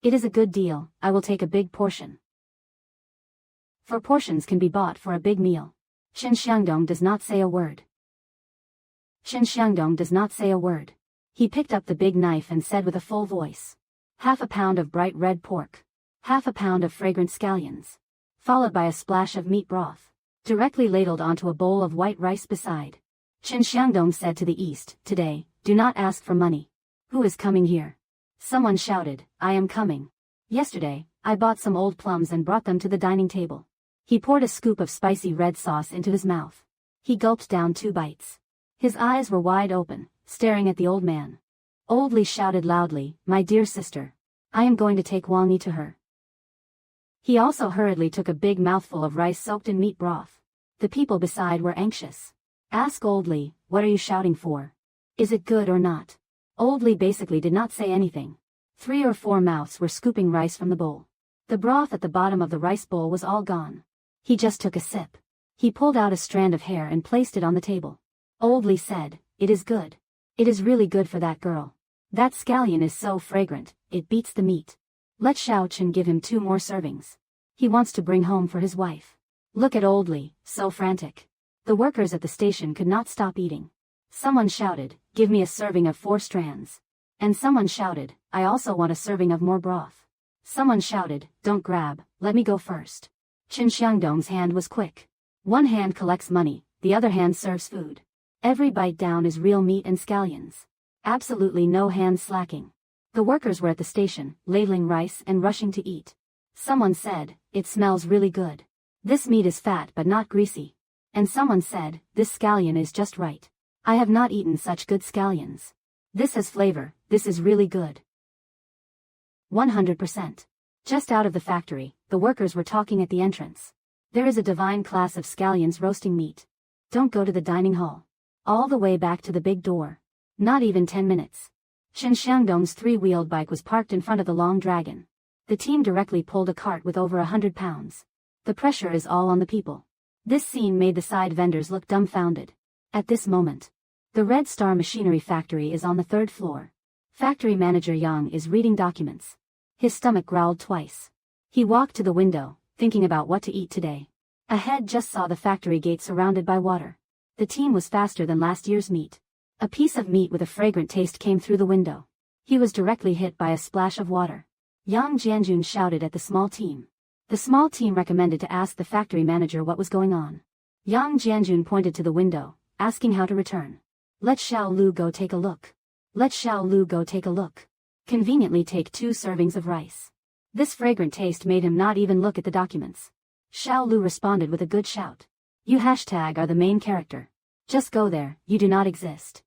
"It is a good deal, I will take a big portion." 4 portions can be bought for a big meal. Qin Xiangdong does not say a word. Qin Xiangdong does not say a word. He picked up the big knife and said with a full voice, "Half a pound of bright red pork. Half a pound of fragrant scallions." Followed by a splash of meat broth, directly ladled onto a bowl of white rice beside. Qin Xiangdong said to the east, "Today, do not ask for money." "Who is coming here?" Someone shouted, "I am coming. Yesterday, I bought some old plums and brought them to the dining table." He poured a scoop of spicy red sauce into his mouth. He gulped down 2 bites. His eyes were wide open, staring at the old man. Old Li shouted loudly, "My dear sister. I am going to take Wang Yi to her." He also hurriedly took a big mouthful of rice soaked in meat broth. The people beside were anxious. "Ask Old Li, what are you shouting for? Is it good or not?" Old Li basically did not say anything. 3 or 4 mouths were scooping rice from the bowl. The broth at the bottom of the rice bowl was all gone. He just took a sip. He pulled out a strand of hair and placed it on the table. Old Li said, "It is good. It is really good for that girl. That scallion is so fragrant, it beats the meat. Let Xiao Chen give him 2 more servings. He wants to bring home for his wife." Look at Old Li, so frantic. The workers at the station could not stop eating. Someone shouted, "Give me a serving of 4 strands." And someone shouted, "I also want a serving of more broth." Someone shouted, "Don't grab, let me go first." Qin Xiangdong's hand was quick. One hand collects money, the other hand serves food. Every bite down is real meat and scallions. Absolutely no hand slacking. The workers were at the station, ladling rice and rushing to eat. Someone said, "It smells really good. This meat is fat but not greasy." And someone said, "This scallion is just right. I have not eaten such good scallions. This has flavor, this is really good." 100%. Just out of the factory, the workers were talking at the entrance. "There is a divine class of scallions roasting meat. Don't go to the dining hall. All the way back to the big door. Not even 10 minutes. Qin Xiangdong's 3-wheeled bike was parked in front of the Long Dragon. The team directly pulled a cart with over 100 pounds. The pressure is all on the people. This scene made the side vendors look dumbfounded. At this moment, the Red Star Machinery Factory is on the 3rd floor. Factory manager Yang is reading documents. His stomach growled twice. He walked to the window, thinking about what to eat today. Ahead just saw the factory gate surrounded by water. The team was faster than last year's meat. A piece of meat with a fragrant taste came through the window. He was directly hit by a splash of water. Yang Jianjun shouted at the small team. The small team recommended to ask the factory manager what was going on. Yang Jianjun pointed to the window, asking how to return. "Let Xiao Lu go take a look. Let Xiao Lu go take a look." Conveniently take 2 servings of rice. This fragrant taste made him not even look at the documents. Xiao Lu responded with a good shout. "You are the main character. Just go there, you do not exist."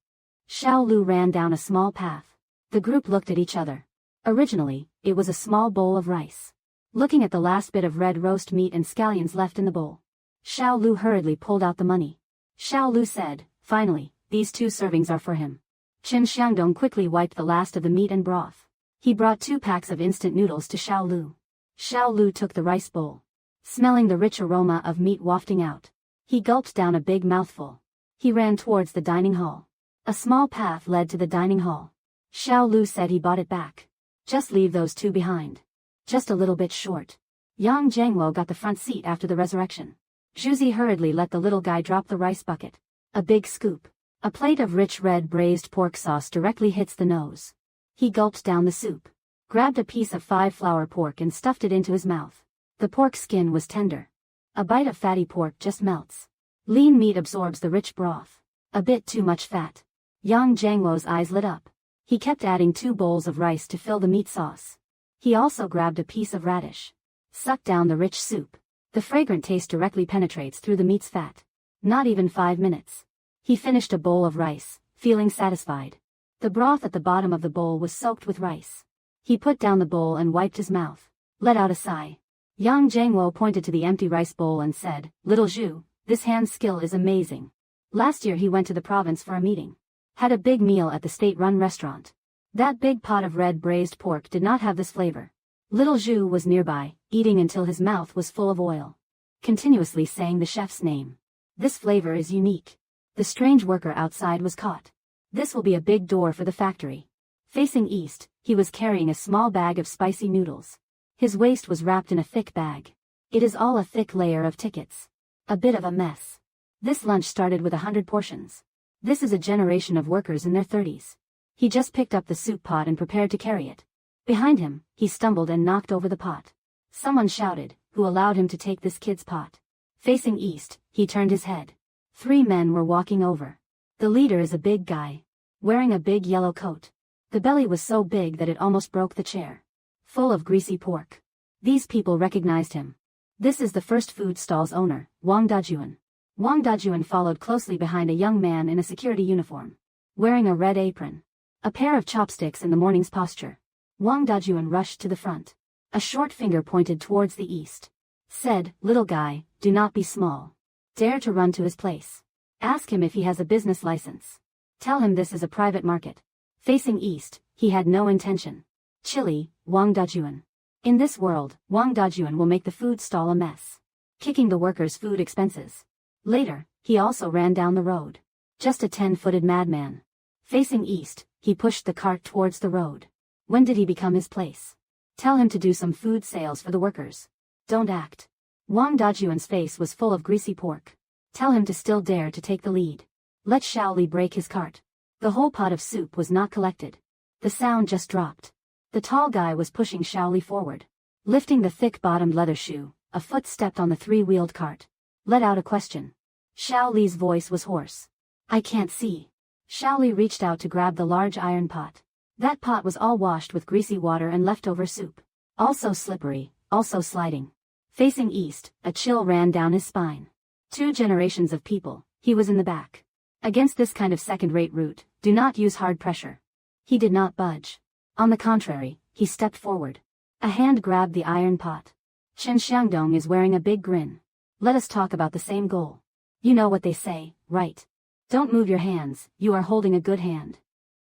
Xiao Lu ran down a small path. The group looked at each other. Originally, it was a small bowl of rice. Looking at the last bit of red roast meat and scallions left in the bowl, Xiao Lu hurriedly pulled out the money. Xiao Lu said, "Finally, these 2 servings are for him." Qin Xiangdong quickly wiped the last of the meat and broth. He brought 2 packs of instant noodles to Xiao Lu. Xiao Lu took the rice bowl. Smelling the rich aroma of meat wafting out, he gulped down a big mouthful. He ran towards the dining hall. A small path led to the dining hall. Xiao Lu said he bought it back. "Just leave those 2 behind. Just a little bit short." Yang Zhengwo got the front seat after the resurrection. Zhuzi hurriedly let the little guy drop the rice bucket. A big scoop. A plate of rich red braised pork sauce directly hits the nose. He gulped down the soup. Grabbed a piece of 5-flour pork and stuffed it into his mouth. The pork skin was tender. A bite of fatty pork just melts. Lean meat absorbs the rich broth. A bit too much fat. Yang Zhengwo's eyes lit up. He kept adding 2 bowls of rice to fill the meat sauce. He also grabbed a piece of radish. Sucked down the rich soup. The fragrant taste directly penetrates through the meat's fat. Not even 5 minutes. He finished a bowl of rice, feeling satisfied. The broth at the bottom of the bowl was soaked with rice. He put down the bowl and wiped his mouth. Let out a sigh. Yang Zhengwo pointed to the empty rice bowl and said, "Little Zhu, this hand skill is amazing. Last year he went to the province for a meeting. Had a big meal at the state-run restaurant. That big pot of red braised pork did not have this flavor." Little Zhu was nearby, eating until his mouth was full of oil. Continuously saying the chef's name. "This flavor is unique." The strange worker outside was caught. This will be a big door for the factory. Facing east, he was carrying a small bag of spicy noodles. His waist was wrapped in a thick bag. It is all a thick layer of tickets. A bit of a mess. This lunch started with 100 portions. This is a generation of workers in their 30s. He just picked up the soup pot and prepared to carry it. Behind him, he stumbled and knocked over the pot. Someone shouted, "Who allowed him to take this kid's pot?" Facing east, he turned his head. 3 men were walking over. The leader is a big guy, wearing a big yellow coat. The belly was so big that it almost broke the chair. Full of greasy pork. These people recognized him. This is the first food stall's owner, Wang Dajuan. Wang Dajuan followed closely behind a young man in a security uniform, wearing a red apron, a pair of chopsticks in the morning's posture. Wang Dajuan rushed to the front. A short finger pointed towards the east. Said, "Little guy, do not be small. Dare to run to his place. Ask him if he has a business license. Tell him this is a private market." Facing east, he had no intention. Chilly, Wang Dajuan. In this world, Wang Dajuan will make the food stall a mess, kicking the workers' food expenses. Later, he also ran down the road. Just a 10-footed madman. Facing east, he pushed the cart towards the road. When did he become his place? Tell him to do some food sales for the workers. Don't act. Wang Dajuan's face was full of greasy pork. Tell him to still dare to take the lead. Let Shaoli break his cart. The whole pot of soup was not collected. The sound just dropped. The tall guy was pushing Shaoli forward. Lifting the thick-bottomed leather shoe, a foot stepped on the three-wheeled cart. Let out a question. Shaoli's voice was hoarse. "I can't see." Shaoli reached out to grab the large iron pot. That pot was all washed with greasy water and leftover soup. Also slippery, also sliding. Facing east, a chill ran down his spine. 2 generations of people, he was in the back. Against this kind of second-rate route, do not use hard pressure. He did not budge. On the contrary, he stepped forward. A hand grabbed the iron pot. Chen Xiangdong is wearing a big grin. Let us talk about the same goal. You know what they say, right? Don't move your hands, you are holding a good hand.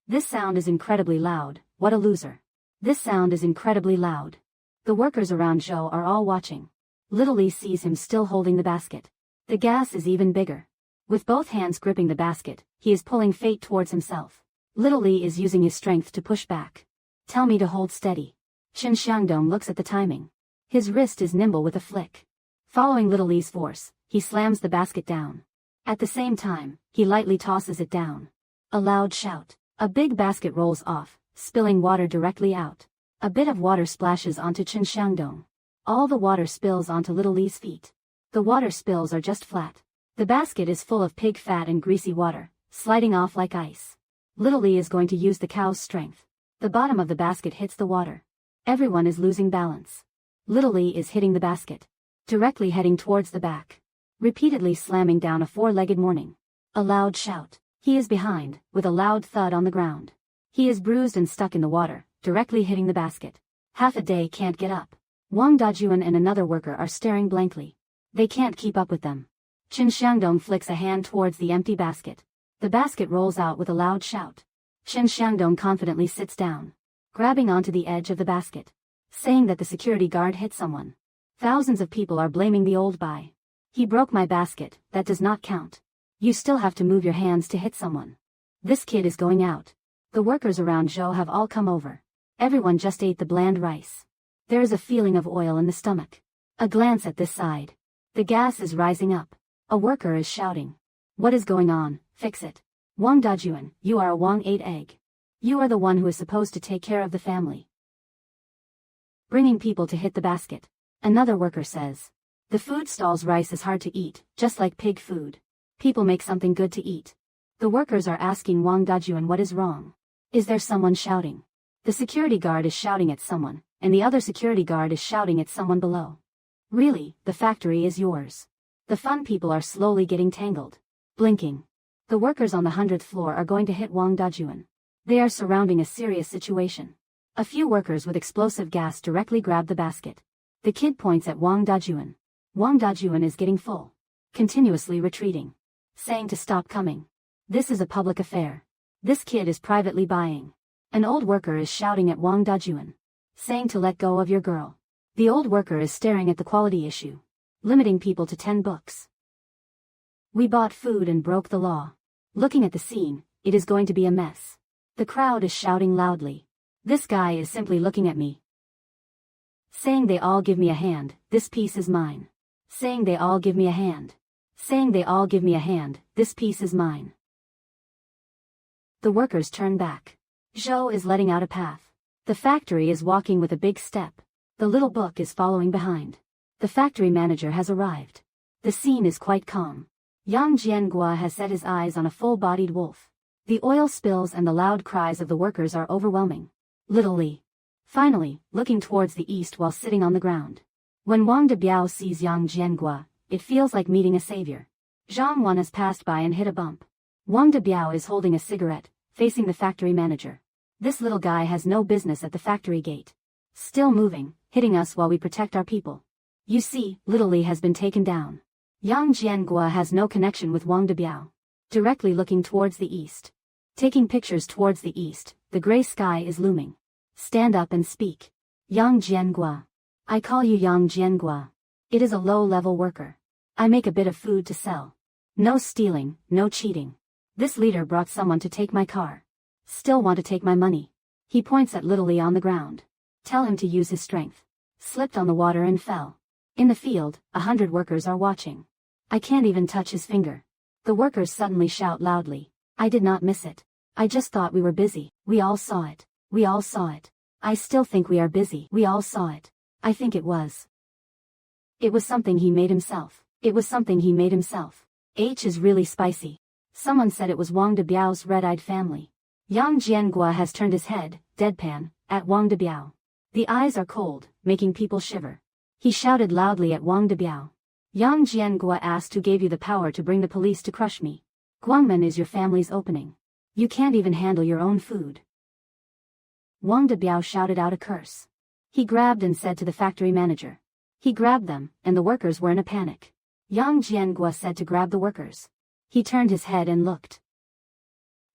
This sound is incredibly loud, what a loser. This sound is incredibly loud. The workers around Zhou are all watching. Little Lee sees him still holding the basket. The gas is even bigger. With both hands gripping the basket, he is pulling fate towards himself. Little Lee is using his strength to push back. Tell me to hold steady. Chen Xiangdong looks at the timing. His wrist is nimble with a flick. Following Little Lee's force, he slams the basket down. At the same time, he lightly tosses it down. A loud shout. A big basket rolls off, spilling water directly out. A bit of water splashes onto Chen Xiangdong. All the water spills onto Little Lee's feet. The water spills are just flat. The basket is full of pig fat and greasy water, sliding off like ice. Little Lee is going to use the cow's strength. The bottom of the basket hits the water. Everyone is losing balance. Little Lee is hitting the basket, directly heading towards the back, repeatedly slamming down a 4-legged morning. A loud shout. He is behind, with a loud thud on the ground. He is bruised and stuck in the water, directly hitting the basket. Half a day can't get up. Wang Dajuan and another worker are staring blankly. They can't keep up with them. Chen Xiangdong flicks a hand towards the empty basket. The basket rolls out with a loud shout. Chen Xiangdong confidently sits down, grabbing onto the edge of the basket, saying that the security guard hit someone. Thousands of people are blaming the old guy. He broke my basket, that does not count. You still have to move your hands to hit someone. This kid is going out. The workers around Zhou have all come over. Everyone just ate the bland rice. There is a feeling of oil in the stomach. A glance at this side. The gas is rising up. A worker is shouting. What is going on? Fix it. Wang Dajuan, you are a Wang 8 egg. You are the one who is supposed to take care of the family. Bringing people to hit the basket. Another worker says. The food stall's rice is hard to eat, just like pig food. People make something good to eat. The workers are asking Wang Dajuan what is wrong. Is there someone shouting? The security guard is shouting at someone, and the other security guard is shouting at someone below. Really, the factory is yours. The fun people are slowly getting tangled. Blinking. The workers on the 100th floor are going to hit Wang Dajuan. They are surrounding a serious situation. A few workers with explosive gas directly grab the basket. The kid points at Wang Dajuan. Wang Dajuan is getting full. Continuously retreating. Saying to stop coming. This is a public affair. This kid is privately buying. An old worker is shouting at Wang Dajuan. Saying to let go of your girl. The old worker is staring at the quality issue. Limiting people to 10 books. We bought food and broke the law. Looking at the scene, it is going to be a mess. The crowd is shouting loudly. This guy is simply looking at me. Saying they all give me a hand, this piece is mine. Saying they all give me a hand. Saying they all give me a hand, this piece is mine. The workers turn back. Zhou is letting out a path. The factory is walking with a big step. The little book is following behind. The factory manager has arrived. The scene is quite calm. Yang Jianghua has set his eyes on a full-bodied wolf. The oil spills and the loud cries of the workers are overwhelming. Little Li. Finally, looking towards the east while sitting on the ground. When Wang Debiao sees Yang Jianghua, it feels like meeting a savior. Zhang Wan has passed by and hit a bump. Wang Debiao is holding a cigarette, facing the factory manager. This little guy has no business at the factory gate. Still moving, hitting us while we protect our people. You see, Little Li has been taken down. Yang Jianghua has no connection with Wang Debiao. Directly looking towards the east. Taking pictures towards the east, the gray sky is looming. Stand up and speak. Yang Jianghua. I call you Yang Jianghua. It is a low-level worker. I make a bit of food to sell. No stealing, no cheating. This leader brought someone to take my car. Still want to take my money. He points at Little Li on the ground. Tell him to use his strength. Slipped on the water and fell. In the field, 100 workers are watching. I can't even touch his finger. The workers suddenly shout loudly. I did not miss it. I just thought we were busy. We all saw it. We all saw it. I still think we are busy. We all saw it. I think it was. It was something he made himself. It was something he made himself. H is really spicy. Someone said it was Wang Debiao's red-eyed family. Yang Jianghua has turned his head, deadpan, at Wang Debiao. The eyes are cold, making people shiver. He shouted loudly at Wang Debiao. Yang Jianghua asked who gave you the power to bring the police to crush me. Guangmen is your family's opening. You can't even handle your own food. Wang Debiao shouted out a curse. He grabbed and said to the factory manager. He grabbed them, and the workers were in a panic. Yang Jianghua said to grab the workers. He turned his head and looked.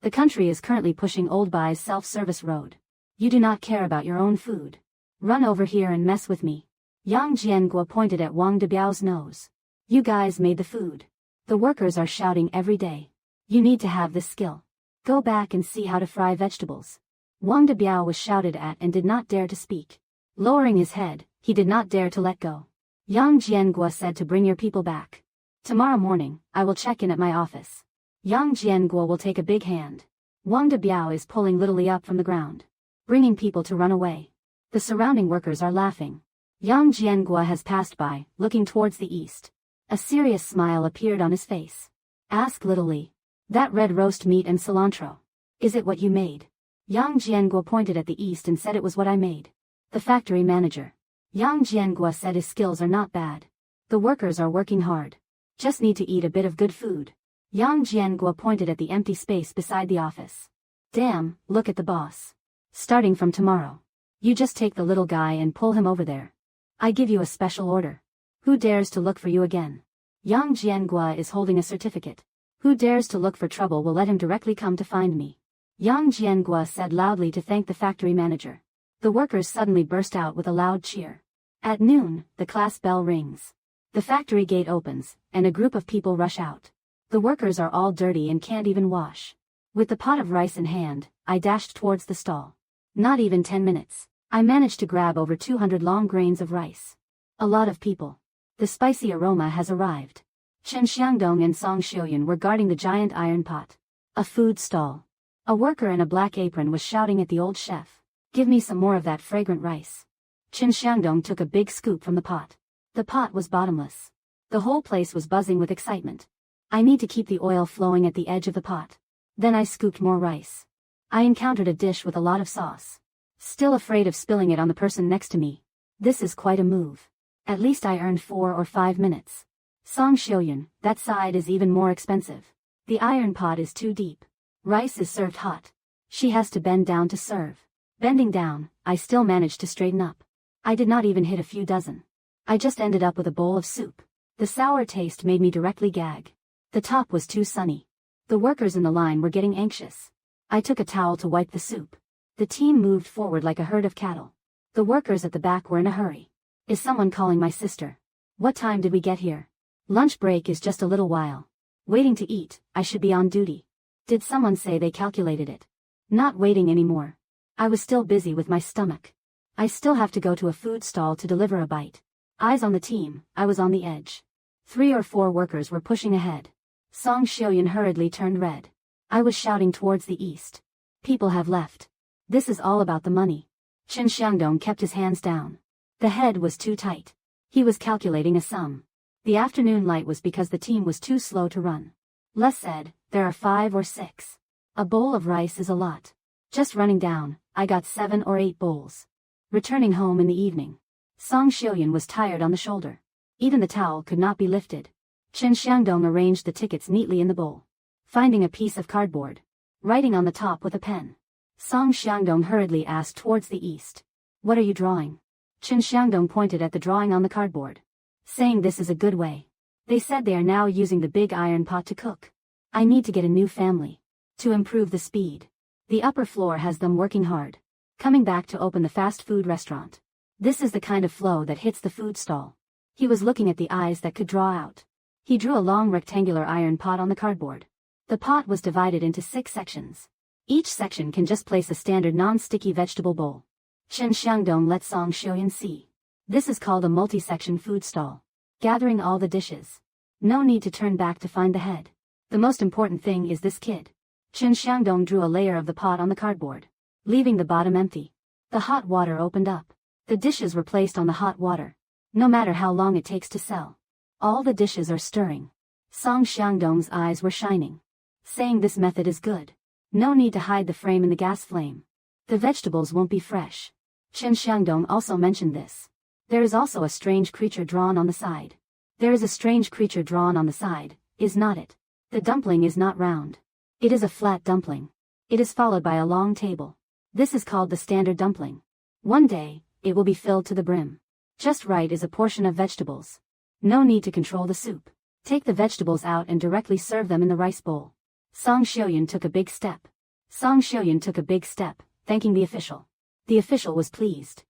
The country is currently pushing Old Bai's self-service road. You do not care about your own food. Run over here and mess with me. Yang Jianghua pointed at Wang Debiao's nose. You guys made the food. The workers are shouting every day. You need to have this skill. Go back and see how to fry vegetables. Wang Debiao was shouted at and did not dare to speak. Lowering his head, he did not dare to let go. Yang Jianghua said to bring your people back. Tomorrow morning, I will check in at my office. Yang Jianghua will take a big hand. Wang Debiao is pulling Little Li up from the ground. Bringing people to run away. The surrounding workers are laughing. Yang Jianghua has passed by, looking towards the east. A serious smile appeared on his face. Ask Little Li. That red roast meat and cilantro. Is it what you made? Yang Jianghua pointed at the east and said it was what I made. The factory manager. Yang Jianghua said his skills are not bad. The workers are working hard. Just need to eat a bit of good food. Yang Jianghua pointed at the empty space beside the office. Damn, look at the boss. Starting from tomorrow. You just take the little guy and pull him over there. I give you a special order. Who dares to look for you again? Yang Jianghua is holding a certificate. Who dares to look for trouble will let him directly come to find me. Yang Jianghua said loudly to thank the factory manager. The workers suddenly burst out with a loud cheer. At noon, the class bell rings. The factory gate opens, and a group of people rush out. The workers are all dirty and can't even wash. With the pot of rice in hand, I dashed towards the stall. Not even 10 minutes. I managed to grab over 200 long grains of rice. A lot of people. The spicy aroma has arrived. Chen Xiangdong and Song Xiuyun were guarding the giant iron pot. A food stall. A worker in a black apron was shouting at the old chef. Give me some more of that fragrant rice. Chen Xiangdong took a big scoop from the pot. The pot was bottomless. The whole place was buzzing with excitement. I need to keep the oil flowing at the edge of the pot. Then I scooped more rice. I encountered a dish with a lot of sauce. Still afraid of spilling it on the person next to me. This is quite a move. At least I earned 4 or 5 minutes. Song Xiuyun, that side is even more expensive. The iron pot is too deep. Rice is served hot. She has to bend down to serve. Bending down, I still managed to straighten up. I did not even hit a few dozen. I just ended up with a bowl of soup. The sour taste made me directly gag. The top was too sunny. The workers in the line were getting anxious. I took a towel to wipe the soup. The team moved forward like a herd of cattle. The workers at the back were in a hurry. Is someone calling my sister? What time did we get here? Lunch break is just a little while. Waiting to eat, I should be on duty. Did someone say they calculated it? Not waiting anymore. I was still busy with my stomach. I still have to go to a food stall to deliver a bite. Eyes on the team, I was on the edge. 3 or 4 workers were pushing ahead. Song Xiuyun hurriedly turned red. I was shouting towards the east. People have left. This is all about the money. Chen Xiangdong kept his hands down. The head was too tight. He was calculating a sum. The afternoon light was because the team was too slow to run. Les said, there are 5 or 6. A bowl of rice is a lot. Just running down, I got 7 or 8 bowls. Returning home in the evening. Song Xiuyan was tired on the shoulder. Even the towel could not be lifted. Chen Xiangdong arranged the tickets neatly in the bowl. Finding a piece of cardboard. Writing on the top with a pen. Song Xiangdong hurriedly asked towards the east. What are you drawing? Chen Xiangdong pointed at the drawing on the cardboard. Saying this is a good way. They said they are now using the big iron pot to cook. I need to get a new family. To improve the speed. The upper floor has them working hard. Coming back to open the fast food restaurant. This is the kind of flow that hits the food stall. He was looking at the eyes that could draw out. He drew a long rectangular iron pot on the cardboard. The pot was divided into 6 sections. Each section can just place a standard non-sticky vegetable bowl. Chen Xiangdong let Song Xiuyan see. This is called a multi-section food stall. Gathering all the dishes. No need to turn back to find the head. The most important thing is this kid. Chen Xiangdong drew a layer of the pot on the cardboard, leaving the bottom empty. The hot water opened up. The dishes were placed on the hot water. No matter how long it takes to sell. All the dishes are stirring. Song Xiangdong's eyes were shining. Saying this method is good. No need to hide the frame in the gas flame. The vegetables won't be fresh. Chen Xiangdong also mentioned this. There is also a strange creature drawn on the side. There is a strange creature drawn on the side, is not it? The dumpling is not round. It is a flat dumpling. It is followed by a long table. This is called the standard dumpling. One day, it will be filled to the brim. Just right is a portion of vegetables. No need to control the soup. Take the vegetables out and directly serve them in the rice bowl. Song Xiuyan took a big step. Song Xiuyan took a big step, thanking the official. The official was pleased.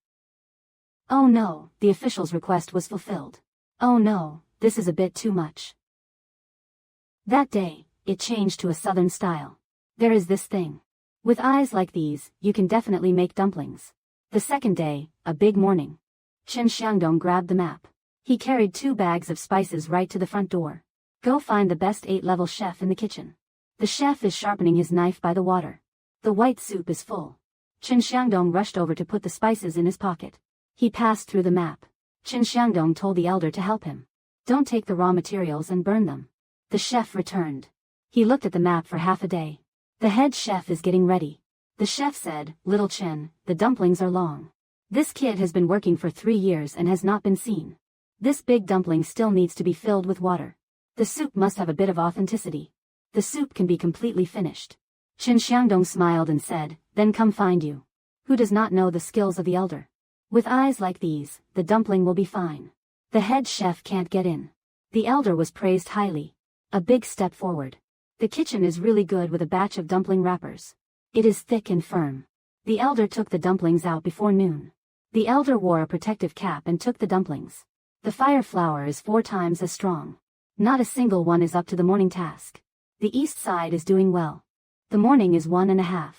Oh no, the official's request was fulfilled. Oh no, this is a bit too much. That day, it changed to a southern style. There is this thing. With eyes like these, you can definitely make dumplings. The second day, a big morning. Chen Xiangdong grabbed the map. He carried 2 bags of spices right to the front door. Go find the best 8-level chef in the kitchen. The chef is sharpening his knife by the water. The white soup is full. Chen Xiangdong rushed over to put the spices in his pocket. He passed through the map. Chen Xiangdong told the elder to help him. Don't take the raw materials and burn them. The chef returned. He looked at the map for half a day. The head chef is getting ready. The chef said, Little Chen, the dumplings are long. This kid has been working for 3 years and has not been seen. This big dumpling still needs to be filled with water. The soup must have a bit of authenticity. The soup can be completely finished. Chen Xiangdong smiled and said, Then come find you. Who does not know the skills of the elder? With eyes like these, the dumpling will be fine. The head chef can't get in. The elder was praised highly. A big step forward. The kitchen is really good with a batch of dumpling wrappers. It is thick and firm. The elder took the dumplings out before noon. The elder wore a protective cap and took the dumplings. The fire flour is 4 times as strong. Not a single one is up to the morning task. The east side is doing well. The morning is 1.5.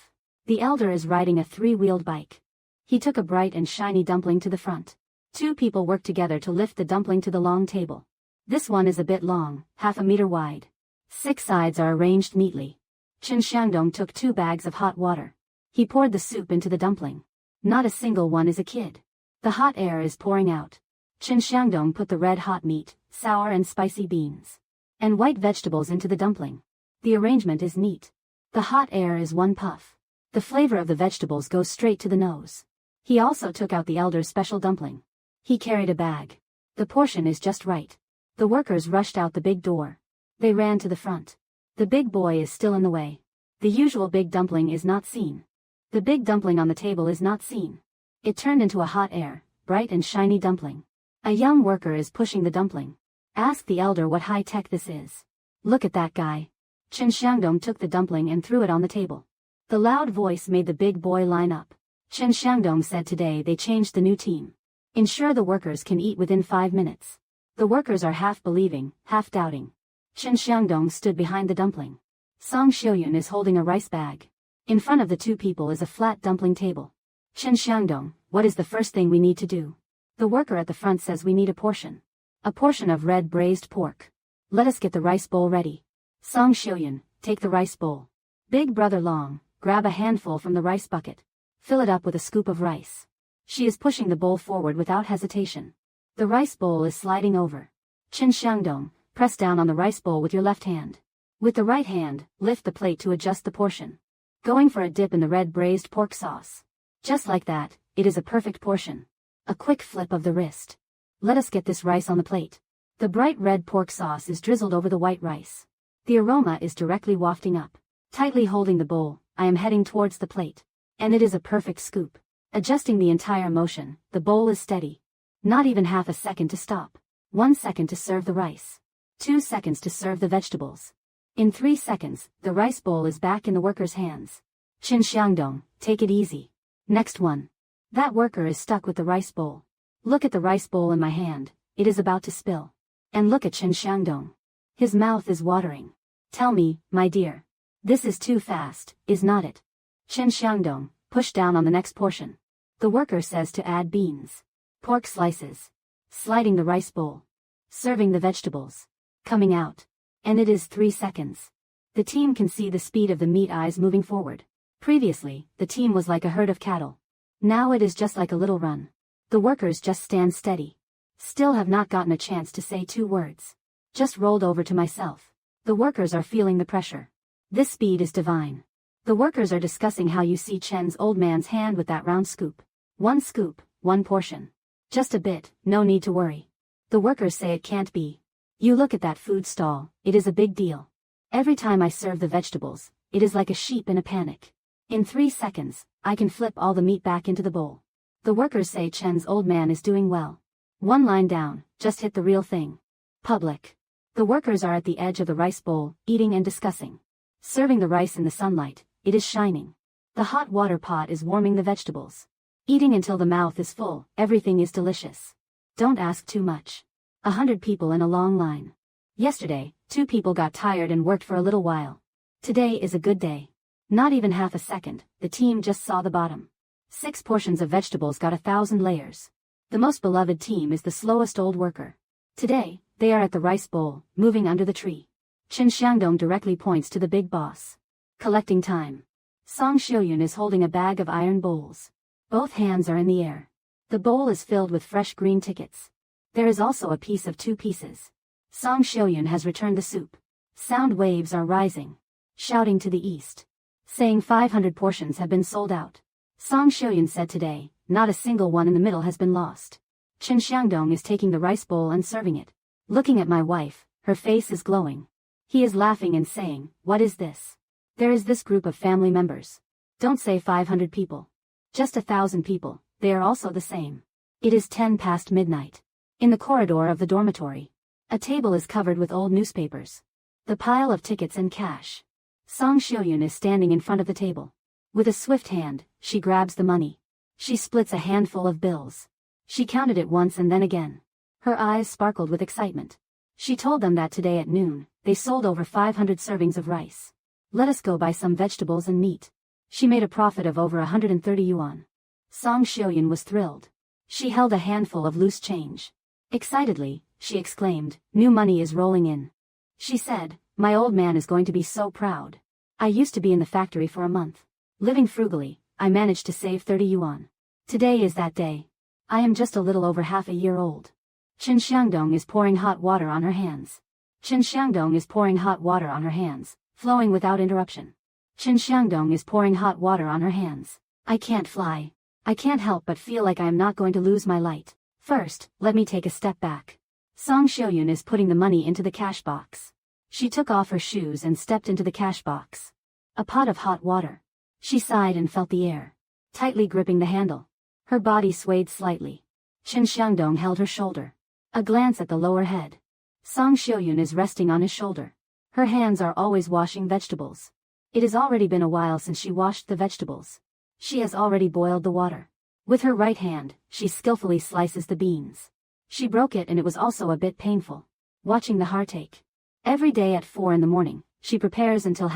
The elder is riding a 3-wheeled bike. He took a bright and shiny dumpling to the front. 2 people worked together to lift the dumpling to the long table. This one is a bit long, half a meter wide. 6 sides are arranged neatly. Chen Xiangdong took 2 bags of hot water. He poured the soup into the dumpling. Not a single one is a kid. The hot air is pouring out. Chen Xiangdong put the red-hot meat, sour and spicy beans, and white vegetables into the dumpling. The arrangement is neat. The hot air is 1 puff. The flavor of the vegetables goes straight to the nose. He also took out the elder's special dumpling. He carried a bag. The portion is just right. The workers rushed out the big door. They ran to the front. The big boy is still in the way. The usual big dumpling is not seen. The big dumpling on the table is not seen. It turned into a hot air, bright and shiny dumpling. A young worker is pushing the dumpling. Ask the elder what high-tech this is. Look at that guy. Chen Xiangdong took the dumpling and threw it on the table. The loud voice made the big boy line up. Chen Xiangdong said today they changed the new team. Ensure the workers can eat within 5 minutes. The workers are half believing, half doubting. Chen Xiangdong stood behind the dumpling. Song Xiuyan is holding a rice bag. In front of the 2 people is a flat dumpling table. Chen Xiangdong, what is the first thing we need to do? The worker at the front says we need a portion. A portion of red braised pork. Let us get the rice bowl ready. Song Xiuyan, take the rice bowl. Big brother Long, grab a handful from the rice bucket. Fill it up with a scoop of rice. She is pushing the bowl forward without hesitation. The rice bowl is sliding over. Qin xiangdong, press down on the rice bowl with your left hand. With the right hand, lift the plate to adjust the portion. Going for a dip in the red braised pork sauce. Just like that, it is a perfect portion. A quick flip of the wrist. Let us get this rice on the plate. The bright red pork sauce is drizzled over the white rice. The aroma is directly wafting up. Tightly holding the bowl, I am heading towards the plate. And it is a perfect scoop. Adjusting the entire motion, the bowl is steady. Not even half a second to stop. 1 second to serve the rice. 2 seconds to serve the vegetables. In 3 seconds, the rice bowl is back in the worker's hands. Qin xiangdong, take it easy. Next one. That worker is stuck with the rice bowl. Look at the rice bowl in my hand, it is about to spill. And look at Qin xiangdong. His mouth is watering. Tell me, my dear. This is too fast, is not it? Qin xiangdong, push down on the next portion. The worker says to add beans. Pork slices. Sliding the rice bowl. Serving the vegetables. Coming out. And it is 3 seconds. The team can see the speed of the meat eyes moving forward. Previously, the team was like a herd of cattle. Now it is just like a little run. The workers just stand steady. Still have not gotten a chance to say 2 words. Just rolled over to myself. The workers are feeling the pressure. This speed is divine. The workers are discussing how you see Chen's old man's hand with that round scoop. 1 scoop, 1 portion. Just a bit, no need to worry. The workers say it can't be. You look at that food stall, it is a big deal. Every time I serve the vegetables, it is like a sheep in a panic. In 3 seconds, I can flip all the meat back into the bowl. The workers say Chen's old man is doing well. 1 line down, just hit the real thing. Public. The workers are at the edge of the rice bowl, eating and discussing. Serving the rice in the sunlight, it is shining. The hot water pot is warming the vegetables. Eating until the mouth is full, everything is delicious. Don't ask too much. 100 people in a long line. Yesterday, 2 people got tired and worked for a little while. Today is a good day. Not even half a second, the team just saw the bottom. 6 portions of vegetables got 1,000 layers. The most beloved team is the slowest old worker. Today, they are at the rice bowl, moving under the tree. Qin xiangdong directly points to the big boss. Collecting time. Song Xiuyun is holding a bag of iron bowls. Both hands are in the air. The bowl is filled with fresh green tickets. There is also a piece of 2 pieces. Song Xiuyun has returned the soup. Sound waves are rising. Shouting to the east. Saying 500 portions have been sold out. Song Xiuyun said today, not a single one in the middle has been lost. Qin xiangdong is taking the rice bowl and serving it. Looking at my wife, her face is glowing. He is laughing and saying, what is this? There is this group of family members. Don't say 500 people. Just 1,000 people, they are also the same. It is 10 past midnight. In the corridor of the dormitory. A table is covered with old newspapers. The pile of tickets and cash. Song Xiuyun is standing in front of the table. With a swift hand, she grabs the money. She splits a handful of bills. She counted it once and then again. Her eyes sparkled with excitement. She told them that today at noon, they sold over 500 servings of rice. Let us go buy some vegetables and meat. She made a profit of over 130 yuan. Song Xiuyun was thrilled. She held a handful of loose change. Excitedly, she exclaimed, new money is rolling in. She said, my old man is going to be so proud. I used to be in the factory for a month. Living frugally, I managed to save 30 yuan. Today is that day. I am just a little over half a year old. Qin xiangdong is pouring hot water on her hands. Qin xiangdong is pouring hot water on her hands, flowing without interruption. Qin xiangdong is pouring hot water on her hands. I can't fly. I can't help but feel like I am not going to lose my light. First, let me take a step back. Song Xiuyun is putting the money into the cash box. She took off her shoes and stepped into the cash box. A pot of hot water. She sighed and felt the air. Tightly gripping the handle. Her body swayed slightly. Qin xiangdong held her shoulder. A glance at the lower head. Song Xiuyun is resting on his shoulder. Her hands are always washing vegetables. It has already been a while since she washed the vegetables. She has already boiled the water. With her right hand, she skillfully slices the beans. She broke it and it was also a bit painful. Watching the heartache. Every day at 4 in the morning, she prepares until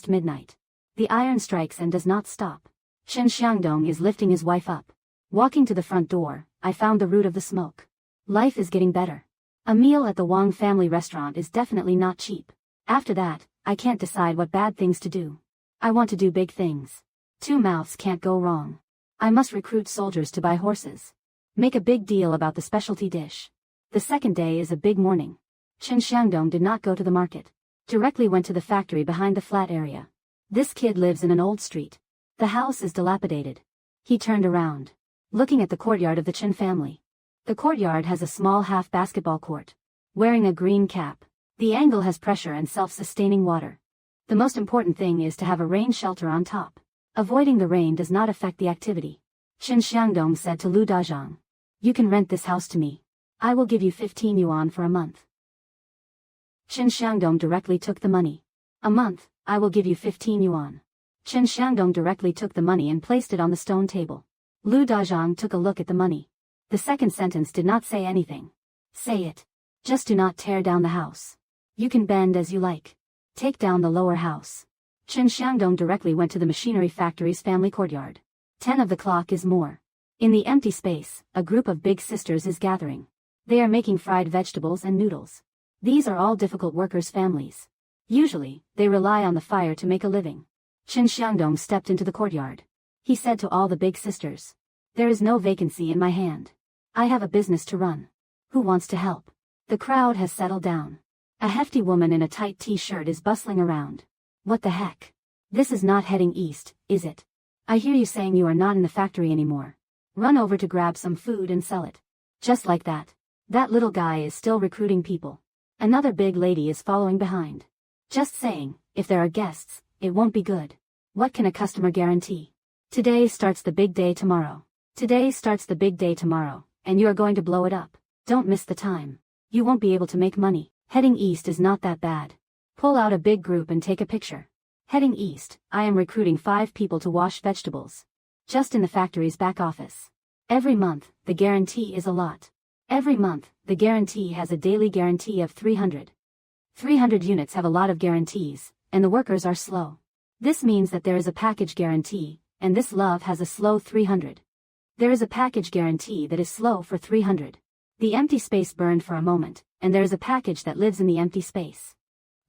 midnight. The iron strikes and does not stop. Qin xiangdong is lifting his wife up. Walking to the front door, I found the root of the smoke. Life is getting better. A meal at the Wang family restaurant is definitely not cheap. After that, I can't decide what bad things to do. I want to do big things. 2 mouths can't go wrong. I must recruit soldiers to buy horses. Make a big deal about the specialty dish. The second day is a big morning. Chen Xiangdong did not go to the market. Directly went to the factory behind the flat area. This kid lives in an old street. The house is dilapidated. He turned around, looking at the courtyard of the Chen family. The courtyard has a small half basketball court. Wearing a green cap. The angle has pressure and self-sustaining water. The most important thing is to have a rain shelter on top. Avoiding the rain does not affect the activity. Chen Xiangdong said to Lu Dazhang. You can rent this house to me. I will give you 15 yuan for a month. Chen Xiangdong directly took the money. A month, I will give you 15 yuan. Chen Xiangdong directly took the money and placed it on the stone table. Lu Dazhang took a look at the money. The second sentence did not say anything. Say it. Just do not tear down the house. You can bend as you like. Take down the lower house. Chen Xiangdong directly went to the machinery factory's family courtyard. 10 of the clock is more. In the empty space, a group of big sisters is gathering. They are making fried vegetables and noodles. These are all difficult workers' families. Usually, they rely on the fire to make a living. Chen Xiangdong stepped into the courtyard. He said to all the big sisters. There is no vacancy in my hand. I have a business to run. Who wants to help? The crowd has settled down. A hefty woman in a tight t-shirt is bustling around. What the heck? This is not heading east, is it? I hear you saying you are not in the factory anymore. Run over to grab some food and sell it. Just like that. That little guy is still recruiting people. Another big lady is following behind. Just saying, if there are guests, it won't be good. What can a customer guarantee? Today starts the big day tomorrow. Today starts the big day tomorrow, and you are going to blow it up. Don't miss the time. You won't be able to make money. Heading east is not that bad. Pull out a big group and take a picture. Heading east, I am recruiting 5 people to wash vegetables. Just in the factory's back office. Every month, the guarantee is a lot. Every month, the guarantee has a daily guarantee of 300. 300 units have a lot of guarantees, and the workers are slow. This means that there is a package guarantee, and this love has a slow 300. There is a package guarantee that is slow for 300. The empty space burned for a moment, and there is a package that lives in the empty space.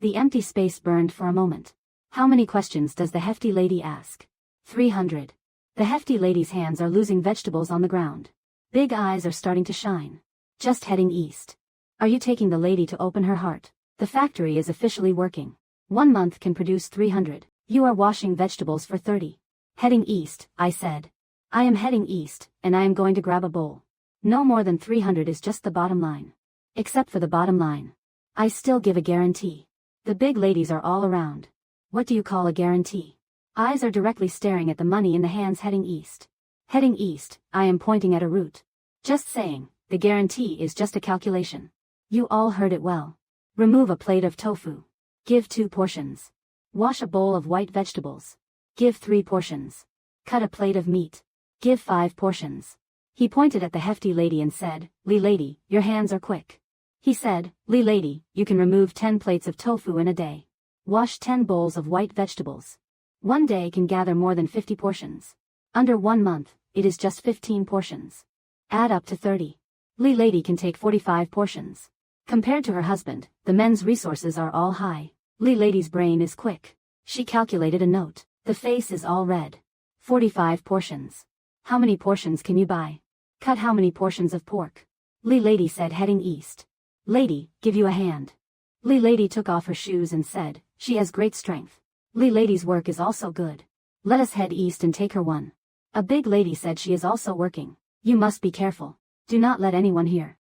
The empty space burned for a moment. How many questions does the hefty lady ask? 300. The hefty lady's hands are losing vegetables on the ground. Big eyes are starting to shine. Just heading east. Are you taking the lady to open her heart? The factory is officially working. 1 month can produce 300. You are washing vegetables for 30. Heading east, I said. I am heading east, and I am going to grab a bowl. No more than 300 is just the bottom line. Except for the bottom line. I still give a guarantee. The big ladies are all around. What do you call a guarantee? Eyes are directly staring at the money in the hands heading east. Heading east, I am pointing at a route. Just saying, the guarantee is just a calculation. You all heard it well. Remove a plate of tofu. Give 2 portions. Wash a bowl of white vegetables. Give 3 portions. Cut a plate of meat. Give 5 portions. He pointed at the hefty lady and said, Li lady, your hands are quick. He said, Li lady, you can remove 10 plates of tofu in a day. Wash 10 bowls of white vegetables. 1 day can gather more than 50 portions. Under 1 month, it is just 15 portions. Add up to 30. Li lady can take 45 portions. Compared to her husband, the men's resources are all high. Li lady's brain is quick. She calculated a note. The face is all red. 45 portions. How many portions can you buy? Cut how many portions of pork? Li lady said heading east. Lady, give you a hand. Li lady took off her shoes and said, she has great strength. Li lady's work is also good. Let us head east and take her one. A big lady said she is also working. You must be careful. Do not let anyone hear.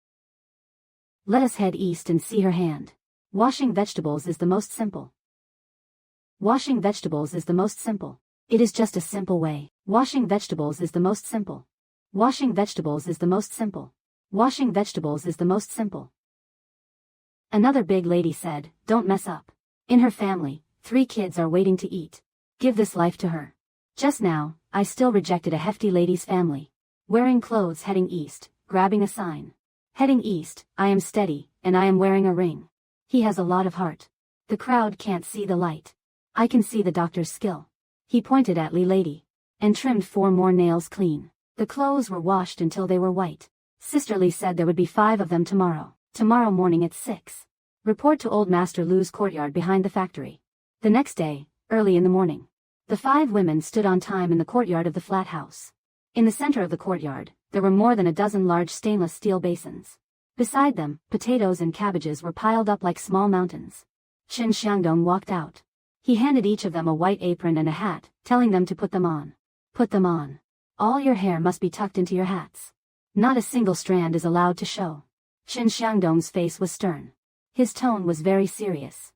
Let us head east and see her hand. Washing vegetables is the most simple. Washing vegetables is the most simple. It is just a simple way. Washing vegetables is the most simple. Washing vegetables is the most simple. Washing vegetables is the most simple. Another big lady said, don't mess up. In her family, 3 kids are waiting to eat. Give this life to her. Just now, I still rejected a hefty lady's family. Wearing clothes heading east, grabbing a sign. Heading east, I am steady, and I am wearing a ring. He has a lot of heart. The crowd can't see the light. I can see the doctor's skill. He pointed at Li lady. And trimmed 4 more nails clean. The clothes were washed until they were white. Sister Li said there would be 5 of them tomorrow. Tomorrow morning at 6. Report to Old Master Lu's courtyard behind the factory. The next day, early in the morning. The 5 women stood on time in the courtyard of the flat house. In the center of the courtyard, there were more than a dozen large stainless steel basins. Beside them, potatoes and cabbages were piled up like small mountains. Chen Xiangdong walked out. He handed each of them a white apron and a hat, telling them to put them on. Put them on. All your hair must be tucked into your hats. Not a single strand is allowed to show. Chen Xiangdong's face was stern. His tone was very serious.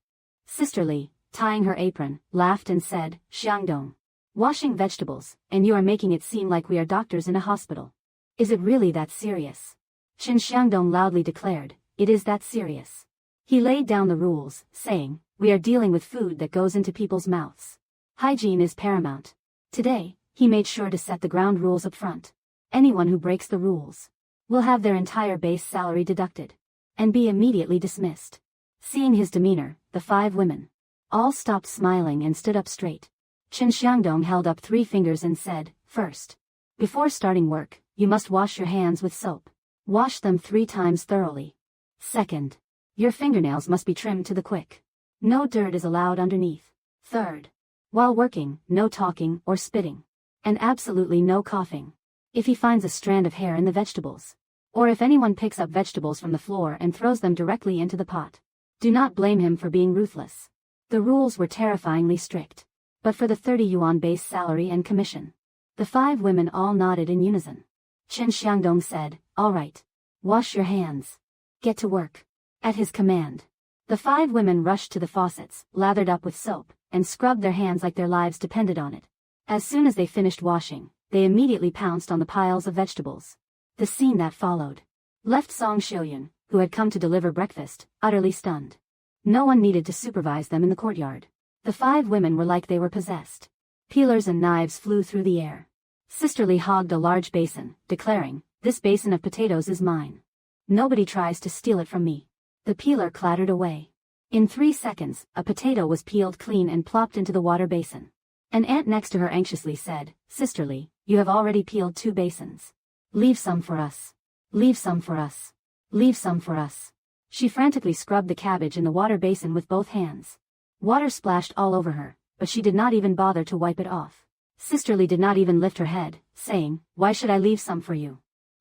Sister Li, tying her apron, laughed and said, Xiangdong. Washing vegetables, and you are making it seem like we are doctors in a hospital. Is it really that serious? Chen Xiangdong loudly declared, it is that serious. He laid down the rules, saying, we are dealing with food that goes into people's mouths. Hygiene is paramount. Today, he made sure to set the ground rules up front. Anyone who breaks the rules will have their entire base salary deducted and be immediately dismissed. Seeing his demeanor, the 5 women all stopped smiling and stood up straight. Chen Xiangdong held up 3 fingers and said, first, before starting work, you must wash your hands with soap. Wash them 3 times thoroughly. Second, your fingernails must be trimmed to the quick. No dirt is allowed underneath. Third, while working, no talking or spitting. And absolutely no coughing. If he finds a strand of hair in the vegetables, or if anyone picks up vegetables from the floor and throws them directly into the pot, do not blame him for being ruthless. The rules were terrifyingly strict. But for the 30 yuan base salary and commission. The 5 women all nodded in unison. Chen Xiangdong said, all right. Wash your hands. Get to work. At his command, the 5 women rushed to the faucets, lathered up with soap, and scrubbed their hands like their lives depended on it. As soon as they finished washing, they immediately pounced on the piles of vegetables. The scene that followed left Song Xiuyun, who had come to deliver breakfast, utterly stunned. No one needed to supervise them in the courtyard. The 5 women were like they were possessed. Peelers and knives flew through the air. Sister Li hogged a large basin, declaring, this basin of potatoes is mine. Nobody tries to steal it from me. The peeler clattered away. In 3 seconds, a potato was peeled clean and plopped into the water basin. An ant next to her anxiously said, Sister Li, you have already peeled 2 basins. Leave some for us. Leave some for us. Leave some for us. She frantically scrubbed the cabbage in the water basin with both hands. Water splashed all over her, but she did not even bother to wipe it off. Sister Li did not even lift her head, saying, why should I leave some for you?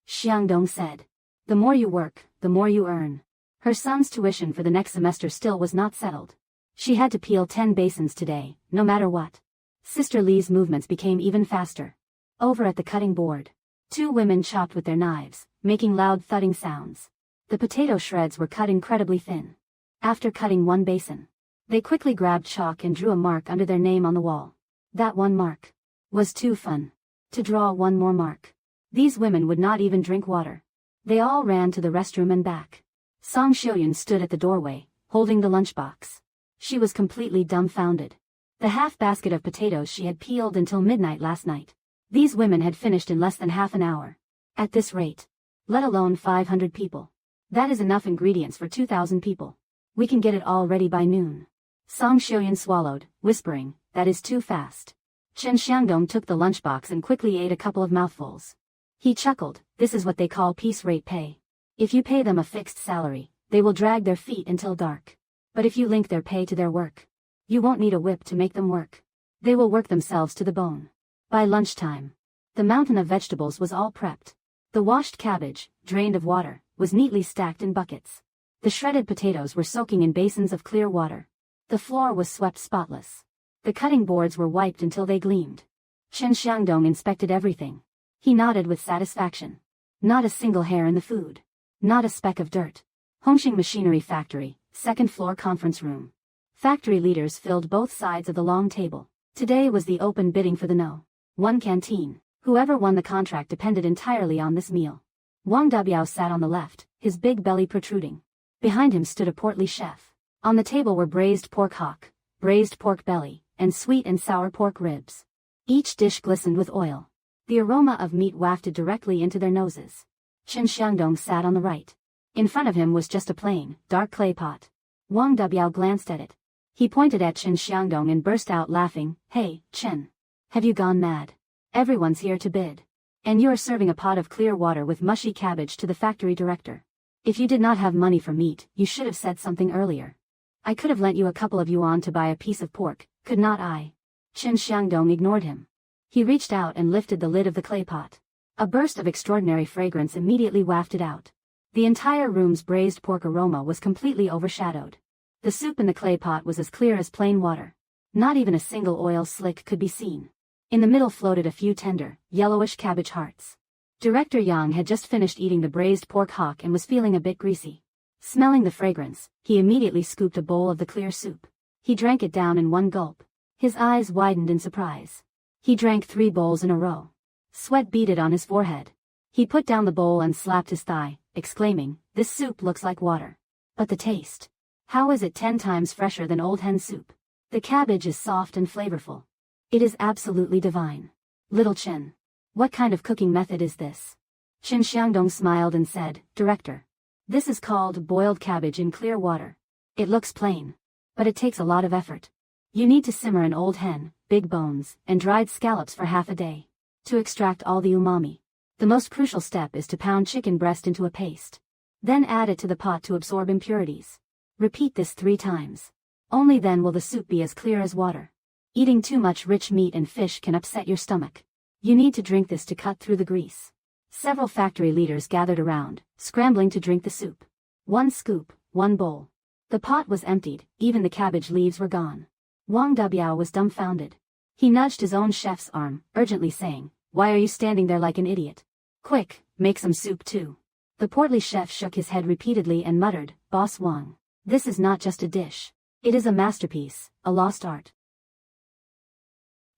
Xiangdong said. The more you work, the more you earn. Her son's tuition for the next semester still was not settled. She had to peel 10 basins today, no matter what. Sister Li's movements became even faster. Over at the cutting board, 2 women chopped with their knives, making loud thudding sounds. The potato shreds were cut incredibly thin. After cutting 1 basin, they quickly grabbed chalk and drew a mark under their name on the wall. That 1 mark was too fun. To draw 1 more mark. These women would not even drink water. They all ran to the restroom and back. Song Xiuyun stood at the doorway, holding the lunchbox. She was completely dumbfounded. The half basket of potatoes she had peeled until midnight last night. These women had finished in less than half an hour. At this rate, let alone 500 people. That is enough ingredients for 2,000 people. We can get it all ready by noon. Song Xiuyun swallowed, whispering, that is too fast. Chen Xiangdong took the lunchbox and quickly ate a couple of mouthfuls. He chuckled, this is what they call piece rate pay. If you pay them a fixed salary, they will drag their feet until dark. But if you link their pay to their work, you won't need a whip to make them work. They will work themselves to the bone. By lunchtime, the mountain of vegetables was all prepped. The washed cabbage, drained of water, was neatly stacked in buckets. The shredded potatoes were soaking in basins of clear water. The floor was swept spotless. The cutting boards were wiped until they gleamed. Chen Xiangdong inspected everything. He nodded with satisfaction. Not a single hair in the food. Not a speck of dirt. Hongqing Machinery Factory, 2nd floor conference room. Factory leaders filled both sides of the long table. Today was the open bidding for the No. 1 canteen. Whoever won the contract depended entirely on this meal. Wang Dabiao sat on the left, his big belly protruding. Behind him stood a portly chef. On the table were braised pork hock, braised pork belly, and sweet and sour pork ribs. Each dish glistened with oil. The aroma of meat wafted directly into their noses. Chen Xiangdong sat on the right. In front of him was just a plain, dark clay pot. Wang Dabiao glanced at it. He pointed at Chen Xiangdong and burst out laughing, Hey, Chen. Have you gone mad? Everyone's here to bid. And you're serving a pot of clear water with mushy cabbage to the factory director. If you did not have money for meat, you should have said something earlier. I could have lent you a couple of yuan to buy a piece of pork, could not I? Chen Xiangdong ignored him. He reached out and lifted the lid of the clay pot. A burst of extraordinary fragrance immediately wafted out. The entire room's braised pork aroma was completely overshadowed. The soup in the clay pot was as clear as plain water. Not even a single oil slick could be seen. In the middle floated a few tender, yellowish cabbage hearts. Director Yang had just finished eating the braised pork hock and was feeling a bit greasy. Smelling the fragrance, he immediately scooped a bowl of the clear soup. He drank it down in one gulp. His eyes widened in surprise. He drank 3 bowls in a row. Sweat beaded on his forehead. He put down the bowl and slapped his thigh, exclaiming, "This soup looks like water. But the taste. How is it 10 times fresher than old hen soup? The cabbage is soft and flavorful. It is absolutely divine. Little Chen. What kind of cooking method is this?" Chen Xiangdong smiled and said, "Director. This is called boiled cabbage in clear water. It looks plain. But it takes a lot of effort. You need to simmer an old hen, big bones, and dried scallops for half a day. To extract all the umami. The most crucial step is to pound chicken breast into a paste. Then add it to the pot to absorb impurities. Repeat this 3 times. Only then will the soup be as clear as water. Eating too much rich meat and fish can upset your stomach. You need to drink this to cut through the grease." Several factory leaders gathered around, scrambling to drink the soup. 1 scoop, 1 bowl. The pot was emptied, even the cabbage leaves were gone. Wang Dabiao was dumbfounded. He nudged his own chef's arm, urgently saying, "Why are you standing there like an idiot? Quick, make some soup too." The portly chef shook his head repeatedly and muttered, "Boss Wang, this is not just a dish. It is a masterpiece, a lost art.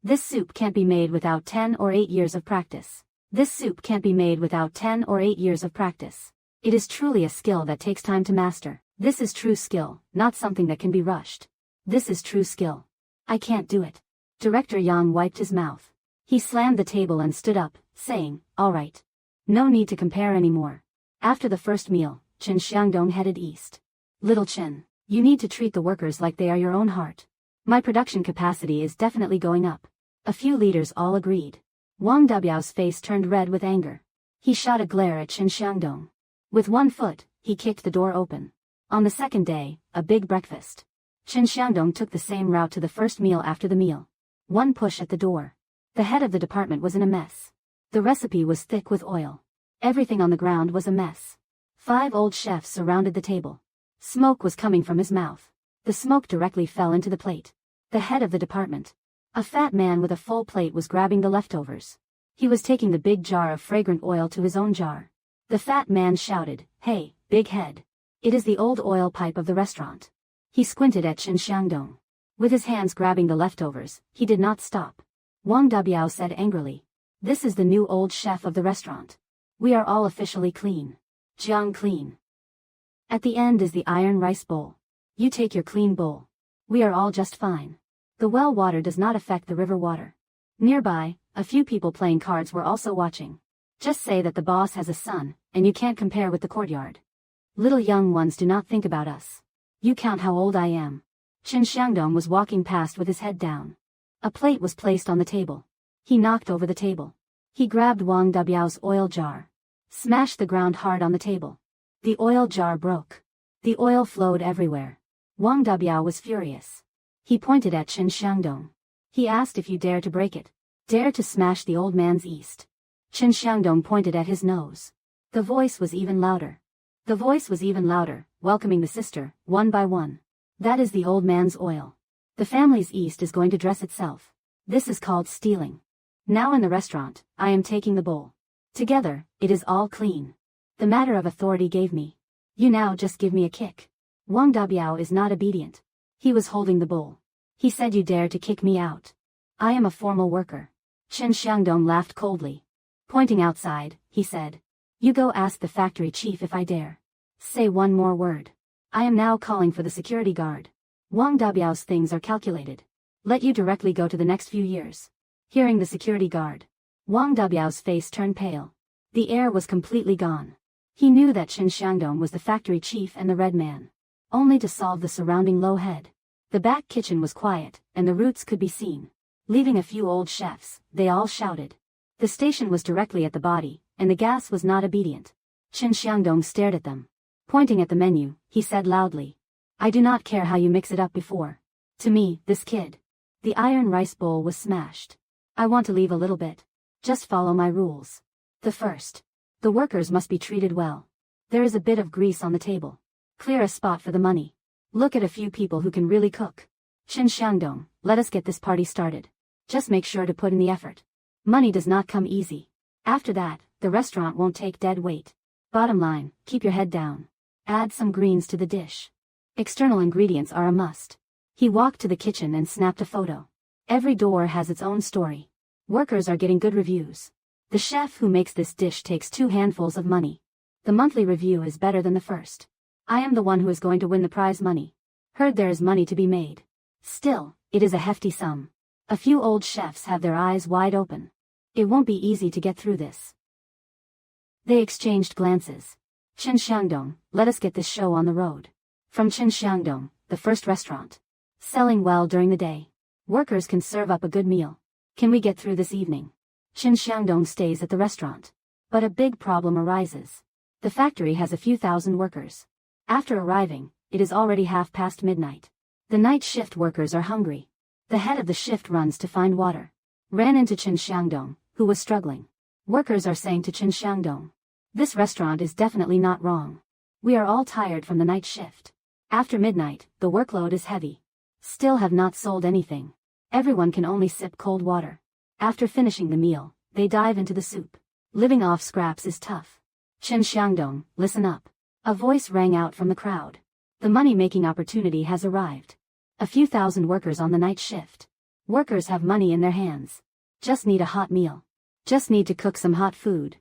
This soup can't be made without 10 or 8 years of practice. This soup can't be made without 10 or 8 years of practice. It is truly a skill that takes time to master. This is true skill, not something that can be rushed. This is true skill. I can't do it." Director Yang wiped his mouth. He slammed the table and stood up, saying, "All right. No need to compare anymore." After the first meal, Chen Xiangdong headed east. "Little Chen, you need to treat the workers like they are your own heart. My production capacity is definitely going up." A few leaders all agreed. Wang Dabiao's face turned red with anger. He shot a glare at Chen Xiangdong. With 1 foot, he kicked the door open. On the second day, a big breakfast. Chen Xiangdong took the same route to the first meal after the meal. 1 push at the door. The head of the department was in a mess. The recipe was thick with oil. Everything on the ground was a mess. 5 old chefs surrounded the table. Smoke was coming from his mouth. The smoke directly fell into the plate. The head of the department. A fat man with a full plate was grabbing the leftovers. He was taking the big jar of fragrant oil to his own jar. The fat man shouted, "Hey, big head. It is the old oil pipe of the restaurant." He squinted at Chen Xiangdong. With his hands grabbing the leftovers, he did not stop. Wang Dabiao said angrily, "This is the new old chef of the restaurant. We are all officially clean. Jiang clean. At the end is the iron rice bowl. You take your clean bowl. We are all just fine. The well water does not affect the river water." Nearby, a few people playing cards were also watching. Just say that the boss has a son, and you can't compare with the courtyard. Little young ones do not think about us. You count how old I am. Chen Xiangdong was walking past with his head down. A plate was placed on the table. He knocked over the table. He grabbed Wang Dabiao's oil jar. Smashed the ground hard on the table. The oil jar broke. The oil flowed everywhere. Wang Dabiao was furious. He pointed at Chen Xiangdong. He asked if you dare to break it. Dare to smash the old man's yeast. Chen Xiangdong pointed at his nose. The voice was even louder. The voice was even louder, welcoming the sister, one by one. That is the old man's oil. The family's yeast is going to dress itself. This is called stealing. Now in the restaurant, I am taking the bowl. Together, it is all clean. The matter of authority gave me. You now just give me a kick. Wang Dabiao is not obedient. He was holding the bowl. He said you dare to kick me out. I am a formal worker. Chen Xiangdong laughed coldly. Pointing outside, he said. You go ask the factory chief if I dare. Say one more word. I am now calling for the security guard. Wang Dabiao's things are calculated. Let you directly go to the next few years. Hearing the security guard, Wang Dabiao's face turned pale. The air was completely gone. He knew that Chen Xiangdong was the factory chief and the red man. Only to solve the surrounding low head. The back kitchen was quiet, and the roots could be seen. Leaving a few old chefs, they all shouted. The station was directly at the body, and the gas was not obedient. Chen Xiangdong stared at them. Pointing at the menu, he said loudly. I do not care how you mix it up before. To me, this kid. The iron rice bowl was smashed. I want to leave a little bit. Just follow my rules. The first. The workers must be treated well. There is a bit of grease on the table. Clear a spot for the money. Look at a few people who can really cook. Qin Xiangdong, let us get this party started. Just make sure to put in the effort. Money does not come easy. After that, the restaurant won't take dead weight. Bottom line, keep your head down. Add some greens to the dish. External ingredients are a must. He walked to the kitchen and snapped a photo. Every door has its own story. Workers are getting good reviews. The chef who makes this dish takes 2 handfuls of money. The monthly review is better than the first. I am the one who is going to win the prize money. Heard there is money to be made. Still, it is a hefty sum. A few old chefs have their eyes wide open. It won't be easy to get through this. They exchanged glances. Qin Xiangdong, let us get this show on the road. From Qin Xiangdong, the first restaurant. Selling well during the day. Workers can serve up a good meal. Can we get through this evening? Qin Xiangdong stays at the restaurant. But a big problem arises. The factory has a few thousand workers. After arriving, it is already midnight. The night shift workers are hungry. The head of the shift runs to find water. Ran into Qin Xiangdong, who was struggling. Workers are saying to Qin Xiangdong, this restaurant is definitely not wrong. We are all tired from the night shift. After midnight, the workload is heavy. Still have not sold anything. Everyone can only sip cold water. After finishing the meal, they dive into the soup. Living off scraps is tough. Qin Xiangdong, listen up. A voice rang out from the crowd. The money-making opportunity has arrived. A few thousand workers on the night shift. Workers have money in their hands. Just need a hot meal. Just need to cook some hot food.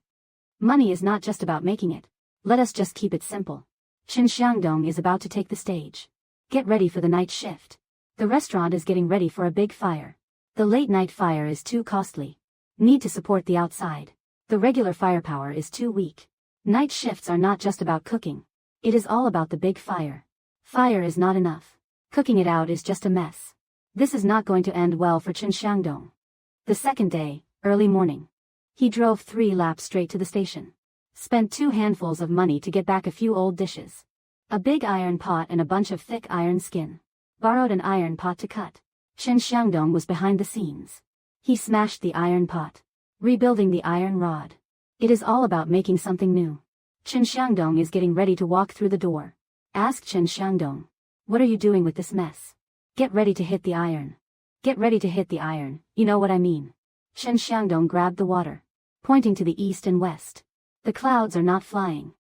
Money is not just about making it. Let us just keep it simple. Qin Xiangdong is about to take the stage. Get ready for the night shift. The restaurant is getting ready for a big fire. The late-night fire is too costly. Need to support the outside. The regular firepower is too weak. Night shifts are not just about cooking. It is all about the big fire. Fire is not enough. Cooking it out is just a mess. This is not going to end well for Qin Xiangdong. The second day, early morning. He drove 3 laps straight to the station. Spent 2 handfuls of money to get back a few old dishes. A big iron pot and a bunch of thick iron skin. Borrowed an iron pot to cut. Qin Xiangdong was behind the scenes. He smashed the iron pot. Rebuilding the iron rod. It is all about making something new. Qin Xiangdong is getting ready to walk through the door. Ask Qin Xiangdong. What are you doing with this mess? Get ready to hit the iron. Get ready to hit the iron, you know what I mean. Qin Xiangdong grabbed the water. Pointing to the east and west. The clouds are not flying.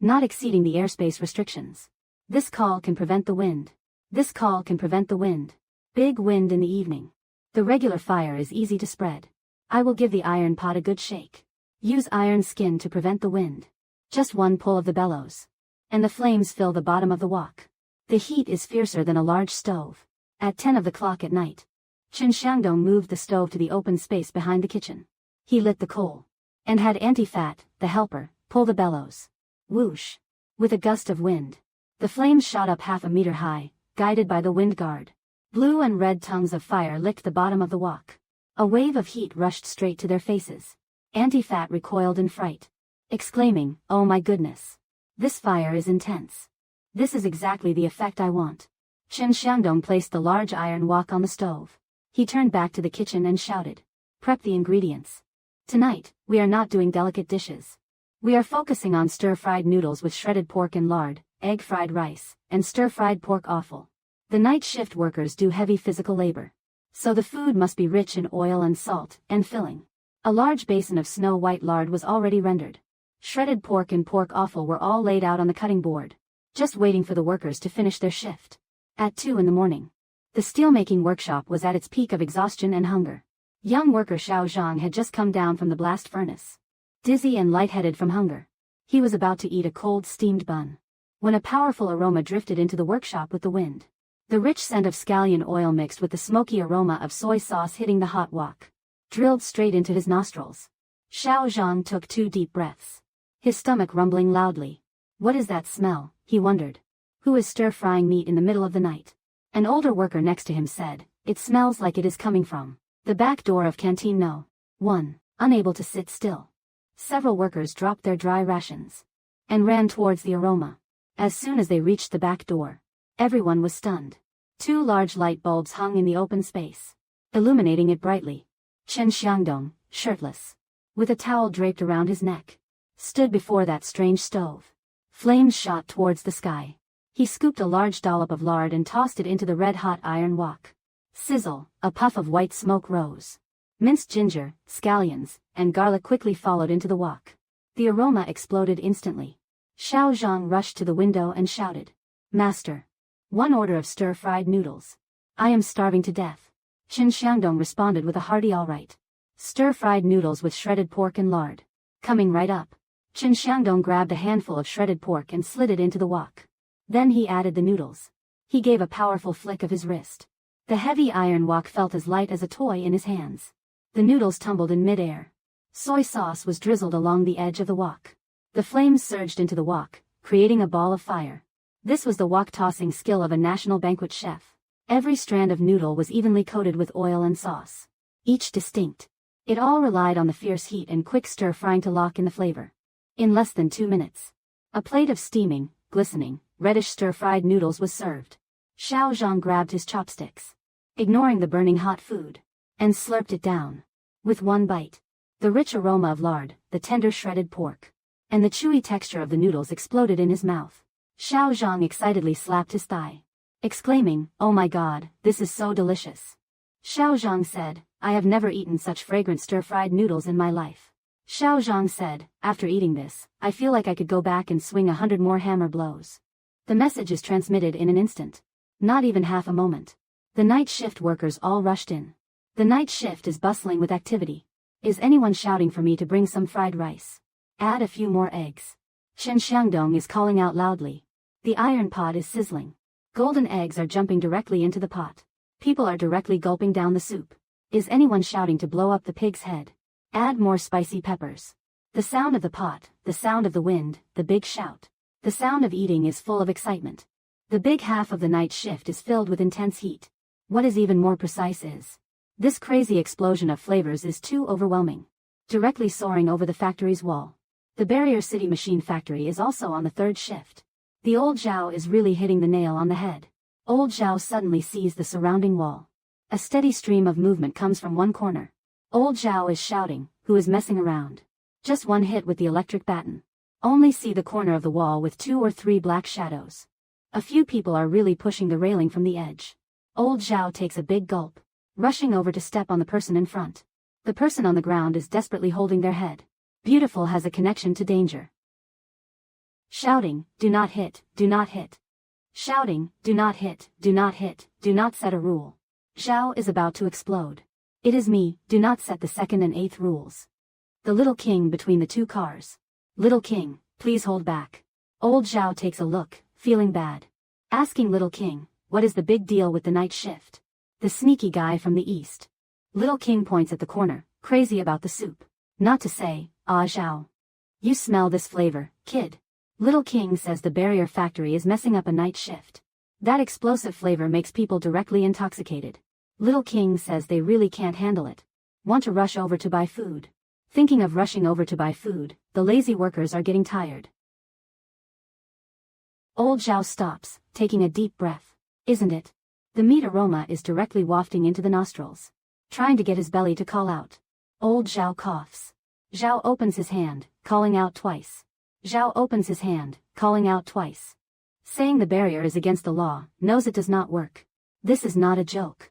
Not exceeding the airspace restrictions. This call can prevent the wind. This call can prevent the wind. Big wind in the evening. The regular fire is easy to spread. I will give the iron pot a good shake. Use iron skin to prevent the wind. Just one pull of the bellows. And the flames fill the bottom of the wok. The heat is fiercer than a large stove. At 10 of the clock at night. Qin Xiangdong moved the stove to the open space behind the kitchen. He lit the coal. And had Anti-Fat, the helper, pull the bellows. Whoosh. With a gust of wind. The flames shot up 1/2 meter high, guided by the wind guard. Blue and red tongues of fire licked the bottom of the wok. A wave of heat rushed straight to their faces. Anti-Fat recoiled in fright. Exclaiming, oh my goodness. This fire is intense. This is exactly the effect I want. Qin Xiangdong placed the large iron wok on the stove. He turned back to the kitchen and shouted. Prep the ingredients. Tonight, we are not doing delicate dishes. We are focusing on stir-fried noodles with shredded pork and lard, egg-fried rice, and stir-fried pork offal. The night shift workers do heavy physical labor. So the food must be rich in oil and salt, and filling. A large basin of snow-white lard was already rendered. Shredded pork and pork offal were all laid out on the cutting board, just waiting for the workers to finish their shift. At 2 in the morning. The steelmaking workshop was at its peak of exhaustion and hunger. Young worker Xiao Zhang had just come down from the blast furnace. Dizzy and lightheaded from hunger. He was about to eat a cold steamed bun. When a powerful aroma drifted into the workshop with the wind. The rich scent of scallion oil mixed with the smoky aroma of soy sauce hitting the hot wok. Drilled straight into his nostrils. Xiao Zhang took 2 deep breaths. His stomach rumbling loudly. What is that smell, he wondered. Who is stir-frying meat in the middle of the night? An older worker next to him said, it smells like it is coming from the back door of Canteen No. 1. Unable to sit still. Several workers dropped their dry rations. And ran towards the aroma. As soon as they reached the back door. Everyone was stunned. 2 large light bulbs hung in the open space. Illuminating it brightly. Qin Xiangdong, shirtless. With a towel draped around his neck. Stood before that strange stove. Flames shot towards the sky. He scooped a large dollop of lard and tossed it into the red-hot iron wok. Sizzle, a puff of white smoke rose. Minced ginger, scallions, and garlic quickly followed into the wok. The aroma exploded instantly. Xiao Zhang rushed to the window and shouted, "Master! One order of stir-fried noodles. I am starving to death." Qin Xiangdong responded with a hearty all right. Stir-fried noodles with shredded pork and lard. Coming right up. Qin Xiangdong grabbed a handful of shredded pork and slid it into the wok. Then he added the noodles. He gave a powerful flick of his wrist. The heavy iron wok felt as light as a toy in his hands. The noodles tumbled in mid-air. Soy sauce was drizzled along the edge of the wok. The flames surged into the wok, creating a ball of fire. This was the wok-tossing skill of a national banquet chef. Every strand of noodle was evenly coated with oil and sauce. Each distinct. It all relied on the fierce heat and quick stir-frying to lock in the flavor. In less than 2 minutes, a plate of steaming, glistening, reddish stir-fried noodles was served. Xiao Zhang grabbed his chopsticks, ignoring the burning hot food, and slurped it down. With one bite, the rich aroma of lard, the tender shredded pork, and the chewy texture of the noodles exploded in his mouth. Xiao Zhang excitedly slapped his thigh, exclaiming, "Oh my god, this is so delicious." Xiao Zhang said, "I have never eaten such fragrant stir-fried noodles in my life." Xiao Zhang said, "After eating this, I feel like I could go back and swing 100 more hammer blows." The message is transmitted in an instant. Not even half a moment. The night shift workers all rushed in. The night shift is bustling with activity. Is anyone shouting for me to bring some fried rice? Add a few more eggs. Qin Xiangdong is calling out loudly. The iron pot is sizzling. Golden eggs are jumping directly into the pot. People are directly gulping down the soup. Is anyone shouting to blow up the pig's head? Add more spicy peppers. The sound of the pot, the sound of the wind, the big shout. The sound of eating is full of excitement. The big half of the night shift is filled with intense heat. What is even more precise is, this crazy explosion of flavors is too overwhelming. Directly soaring over the factory's wall. The Barrier City Machine Factory is also on the third shift. The old Zhao is really hitting the nail on the head. Old Zhao suddenly sees the surrounding wall. A steady stream of movement comes from one corner. Old Zhao is shouting, "Who is messing around? Just one hit with the electric baton." Only see the corner of the wall with 2 or 3 black shadows. A few people are really pushing the railing from the edge. Old Zhao takes a big gulp, rushing over to step on the person in front. The person on the ground is desperately holding their head. Beautiful has a connection to danger. Shouting, "Do not hit, do not hit." Shouting, "Do not hit, do not hit, do not set a rule." Zhao is about to explode. "It is me, do not set the 2nd and 8th rules." The little king between the 2 cars. "Little king, please hold back." Old Zhao takes a look, feeling bad. Asking Little King, "What is the big deal with the night shift?" The sneaky guy from the east. Little King points at the corner, crazy about the soup. Not to say, "Ah Zhao. You smell this flavor, kid." Little King says the barrier factory is messing up a night shift. That explosive flavor makes people directly intoxicated. Little King says they really can't handle it. Want to rush over to buy food. Thinking of rushing over to buy food, the lazy workers are getting tired. Old Zhao stops, taking a deep breath. Isn't it? The meat aroma is directly wafting into the nostrils. Trying to get his belly to call out. Old Zhao coughs. Zhao opens his hand, calling out twice. Zhao opens his hand, calling out twice. Saying the barrier is against the law, knows it does not work. This is not a joke.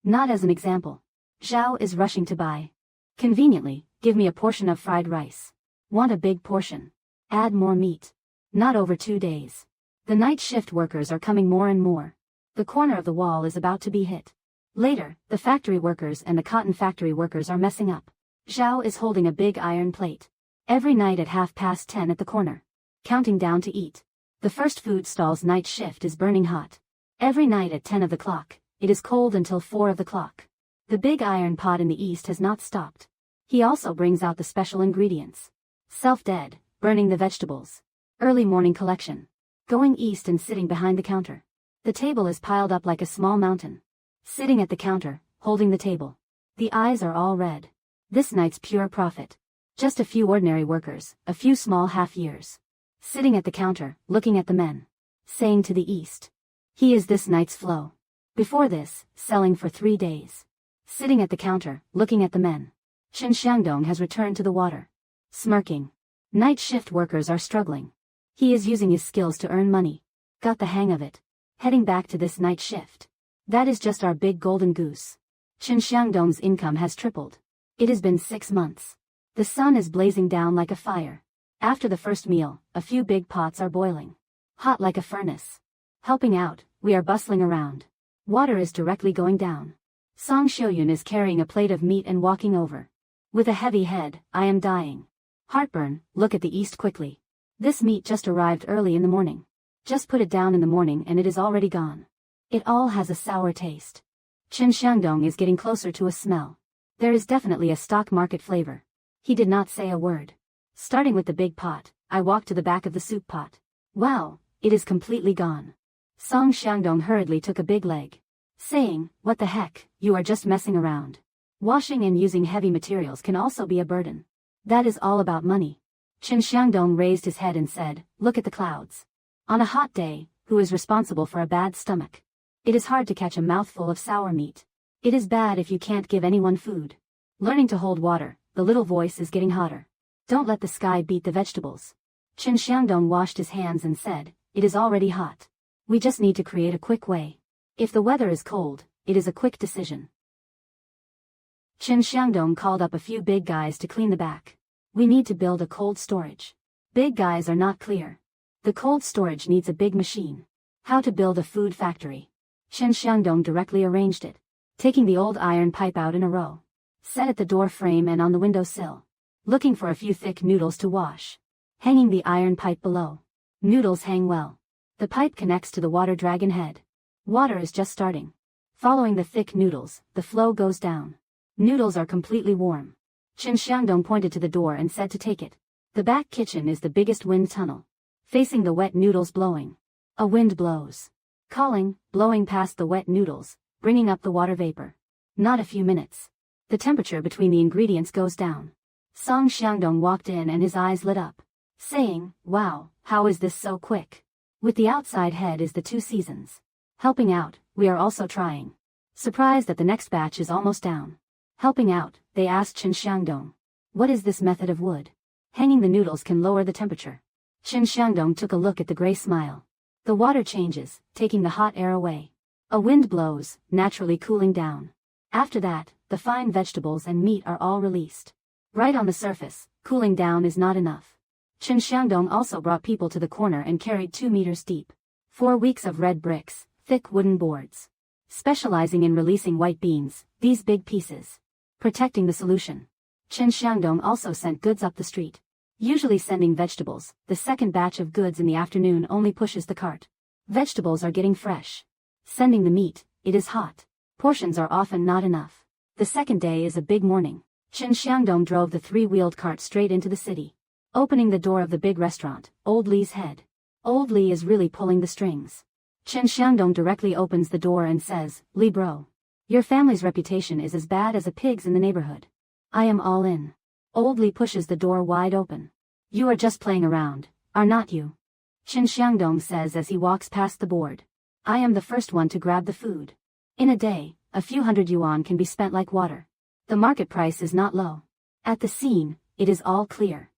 Not as an example. Zhao is rushing to buy. Conveniently, give me a portion of fried rice. Want a big portion. Add more meat. Not over 2 days. The night shift workers are coming more and more. The corner of the wall is about to be hit. Later, the factory workers and the cotton factory workers are messing up. Zhao is holding a big iron plate. Every night at 10:30 at the corner. Counting down to eat. The first food stall's night shift is burning hot. Every night at 10 of the clock, it is cold until 4 of the clock. The big iron pot in the east has not stopped. He also brings out the special ingredients. Self-dead, burning the vegetables. Early morning collection. Going east and sitting behind the counter. The table is piled up like a small mountain. Sitting at the counter, holding the table. The eyes are all red. This night's pure profit. Just a few ordinary workers, a few small half-years. Sitting at the counter, looking at the men. Saying to the east. He is this night's flow. Before this, selling for 3 days. Sitting at the counter, looking at the men. Qin Xiangdong has returned to the water. Smirking. Night shift workers are struggling. He is using his skills to earn money. Got the hang of it. Heading back to this night shift. That is just our big golden goose. Chen Xiangdong's income has tripled. It has been 6 months. The sun is blazing down like a fire. After the first meal, a few big pots are boiling. Hot like a furnace. Helping out, we are bustling around. Water is directly going down. Song Xiuyun is carrying a plate of meat and walking over. With a heavy head, I am dying. Heartburn, look at the east quickly. This meat just arrived early in the morning. Just put it down in the morning and it is already gone. It all has a sour taste. Chen Xiangdong is getting closer to a smell. There is definitely a stock market flavor. He did not say a word. Starting with the big pot, I walked to the back of the soup pot. Wow, it is completely gone. Song Xiangdong hurriedly took a big leg. Saying, what the heck, you are just messing around. Washing and using heavy materials can also be a burden. That is all about money. Chen Xiangdong raised his head and said, look at the clouds. On a hot day, who is responsible for a bad stomach? It is hard to catch a mouthful of sour meat. It is bad if you can't give anyone food. Learning to hold water, the little voice is getting hotter. Don't let the sky beat the vegetables. Chen Xiangdong washed his hands and said, it is already hot. We just need to create a quick way. If the weather is cold, it is a quick decision. Chen Xiangdong called up a few big guys to clean the back. We need to build a cold storage. Big guys are not clear. The cold storage needs a big machine. How to build a food factory. Chen Xiangdong directly arranged it. Taking the old iron pipe out in a row. Set at the door frame and on the windowsill. Looking for a few thick noodles to wash. Hanging the iron pipe below. Noodles hang well. The pipe connects to the water dragon head. Water is just starting. Following the thick noodles, the flow goes down. Noodles are completely warm. Chen Xiangdong pointed to the door and said to take it. The back kitchen is the biggest wind tunnel. Facing the wet noodles blowing. A wind blows. Calling, blowing past the wet noodles, bringing up the water vapor. Not a few minutes. The temperature between the ingredients goes down. Song Xiangdong walked in and his eyes lit up. Saying, wow, how is this so quick? With the outside head is the 2 seasons. Helping out, we are also trying. Surprised that the next batch is almost down. Helping out, they asked Chen Xiangdong. What is this method of wood? Hanging the noodles can lower the temperature. Chen Xiangdong took a look at the gray smile. The water changes, taking the hot air away. A wind blows, naturally cooling down. After that, the fine vegetables and meat are all released. Right on the surface, cooling down is not enough. Chen Xiangdong also brought people to the corner and carried 2 meters deep. 4 weeks of red bricks, thick wooden boards. Specializing in releasing white beans, these big pieces. Protecting the solution. Chen Xiangdong also sent goods up the street. Usually sending vegetables, the second batch of goods in the afternoon only pushes the cart. Vegetables are getting fresh. Sending the meat, it is hot. Portions are often not enough. The second day is a big morning. Chen Xiangdong drove the 3-wheeled cart straight into the city. Opening the door of the big restaurant, Old Li's head. Old Li is really pulling the strings. Chen Xiangdong directly opens the door and says, Li bro. Your family's reputation is as bad as a pig's in the neighborhood. I am all in. Old Li pushes the door wide open. You are just playing around, are not you? Chen Xiangdong says as he walks past the board. I am the first one to grab the food. In a day, a few hundred yuan can be spent like water. The market price is not low. At the scene, it is all clear.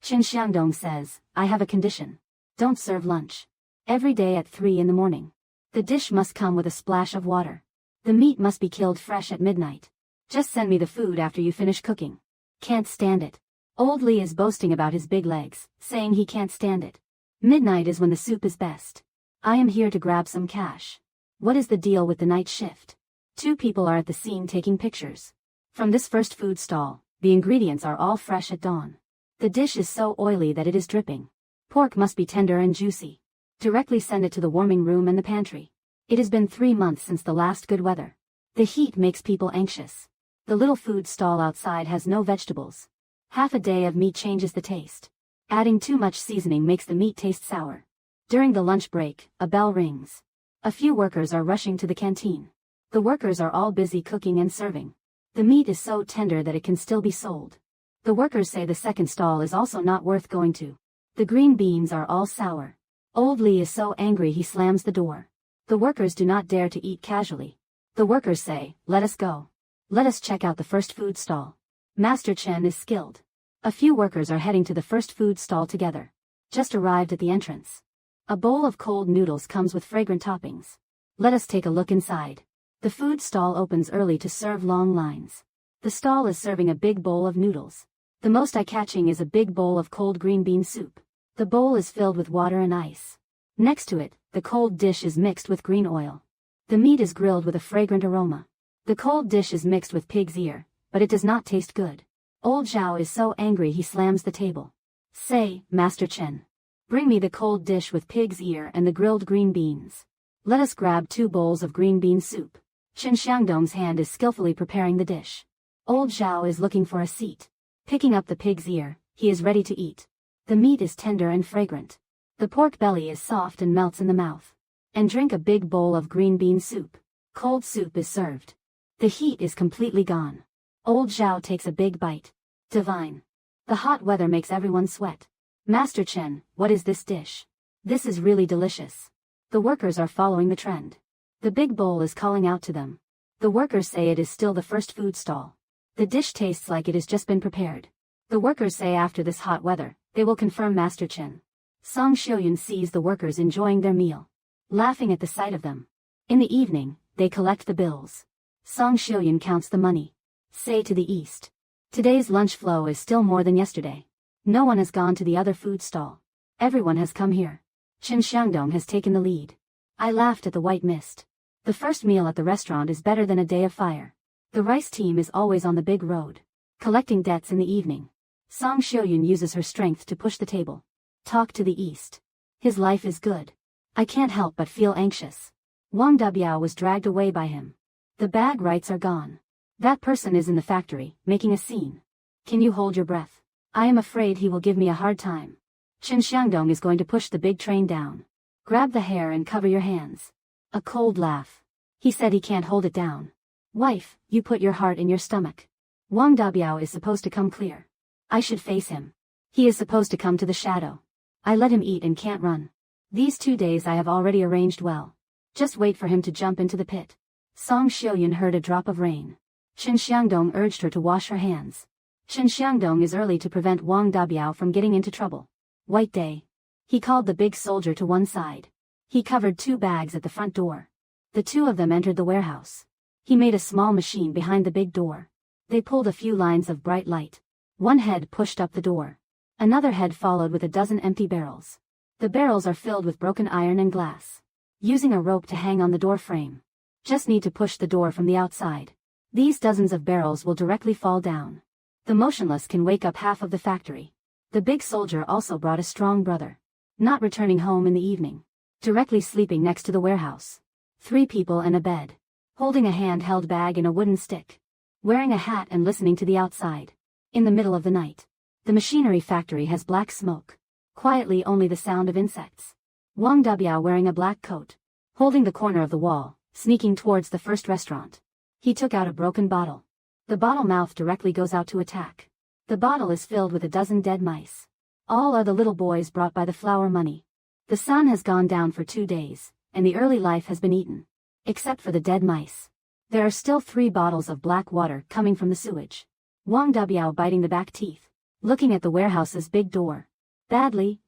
Chen Xiangdong says, I have a condition. Don't serve lunch. Every day at 3 in the morning. The dish must come with a splash of water. The meat must be killed fresh at midnight. Just send me the food after you finish cooking. Can't stand it. Old Li is boasting about his big legs, saying he can't stand it. Midnight is when the soup is best. I am here to grab some cash. What is the deal with the night shift? 2 people are at the scene taking pictures. From this first food stall, the ingredients are all fresh at dawn. The dish is so oily that it is dripping. Pork must be tender and juicy. Directly send it to the warming room and the pantry. It has been 3 months since the last good weather. The heat makes people anxious. The little food stall outside has no vegetables. Half a day of meat changes the taste. Adding too much seasoning makes the meat taste sour. During the lunch break, a bell rings. A few workers are rushing to the canteen. The workers are all busy cooking and serving. The meat is so tender that it can still be sold. The workers say the second stall is also not worth going to. The green beans are all sour. Old Li is so angry he slams the door. The workers do not dare to eat casually. The workers say, let us go. Let us check out the first food stall. Master Chen is skilled. A few workers are heading to the first food stall together. Just arrived at the entrance. A bowl of cold noodles comes with fragrant toppings. Let us take a look inside. The food stall opens early to serve long lines. The stall is serving a big bowl of noodles. The most eye-catching is a big bowl of cold green bean soup. The bowl is filled with water and ice. Next to it, the cold dish is mixed with green oil. The meat is grilled with a fragrant aroma. The cold dish is mixed with pig's ear, but it does not taste good. Old Zhao is so angry he slams the table. Say, Master Chen. Bring me the cold dish with pig's ear and the grilled green beans. Let us grab 2 bowls of green bean soup. Chen Xiangdong's hand is skillfully preparing the dish. Old Zhao is looking for a seat. Picking up the pig's ear, he is ready to eat. The meat is tender and fragrant. The pork belly is soft and melts in the mouth. And drink a big bowl of green bean soup. Cold soup is served. The heat is completely gone. Old Zhao takes a big bite. Divine. The hot weather makes everyone sweat. Master Chen, what is this dish? This is really delicious. The workers are following the trend. The big bowl is calling out to them. The workers say it is still the first food stall. The dish tastes like it has just been prepared. The workers say after this hot weather, they will confirm Master Chen. Song Xiuyun sees the workers enjoying their meal, laughing at the sight of them. In the evening, they collect the bills. Song Xiuyun counts the money. Say to the east. Today's lunch flow is still more than yesterday. No one has gone to the other food stall. Everyone has come here. Chen Xiangdong has taken the lead. I laughed at the white mist. The first meal at the restaurant is better than a day of fire. The rice team is always on the big road, collecting debts in the evening. Song Xiuyun uses her strength to push the table. Talk to the east. His life is good. I can't help but feel anxious. Wang Dabiao was dragged away by him. The bag rights are gone. That person is in the factory, making a scene. Can you hold your breath? I am afraid he will give me a hard time. Chen Xiangdong is going to push the big train down. Grab the hair and cover your hands. A cold laugh. He said he can't hold it down. Wife, you put your heart in your stomach. Wang Dabiao is supposed to come clear. I should face him. He is supposed to come to the shadow. I let him eat and can't run. These 2 days I have already arranged well. Just wait for him to jump into the pit. Song Xiuyun heard a drop of rain. Chen Xiangdong urged her to wash her hands. Chen Xiangdong is early to prevent Wang Dabiao from getting into trouble. White day. He called the big soldier to one side. He covered 2 bags at the front door. The 2 of them entered the warehouse. He made a small machine behind the big door. They pulled a few lines of bright light. One head pushed up the door. Another head followed with a dozen empty barrels. The barrels are filled with broken iron and glass. Using a rope to hang on the door frame. Just need to push the door from the outside. These dozens of barrels will directly fall down. The motionless can wake up half of the factory. The big soldier also brought a strong brother. Not returning home in the evening. Directly sleeping next to the warehouse. 3 people and a bed. Holding a handheld bag and a wooden stick. Wearing a hat and listening to the outside. In the middle of the night. The machinery factory has black smoke. Quietly only the sound of insects. Wang Dabiao wearing a black coat. Holding the corner of the wall, sneaking towards the first restaurant. He took out a broken bottle. The bottle mouth directly goes out to attack. The bottle is filled with a dozen dead mice. All are the little boys brought by the flour money. The sun has gone down for 2 days, and the early life has been eaten. Except for the dead mice. There are still 3 bottles of black water coming from the sewage. Wang Dabiao biting the back teeth. Looking at the warehouse's big door. Badly,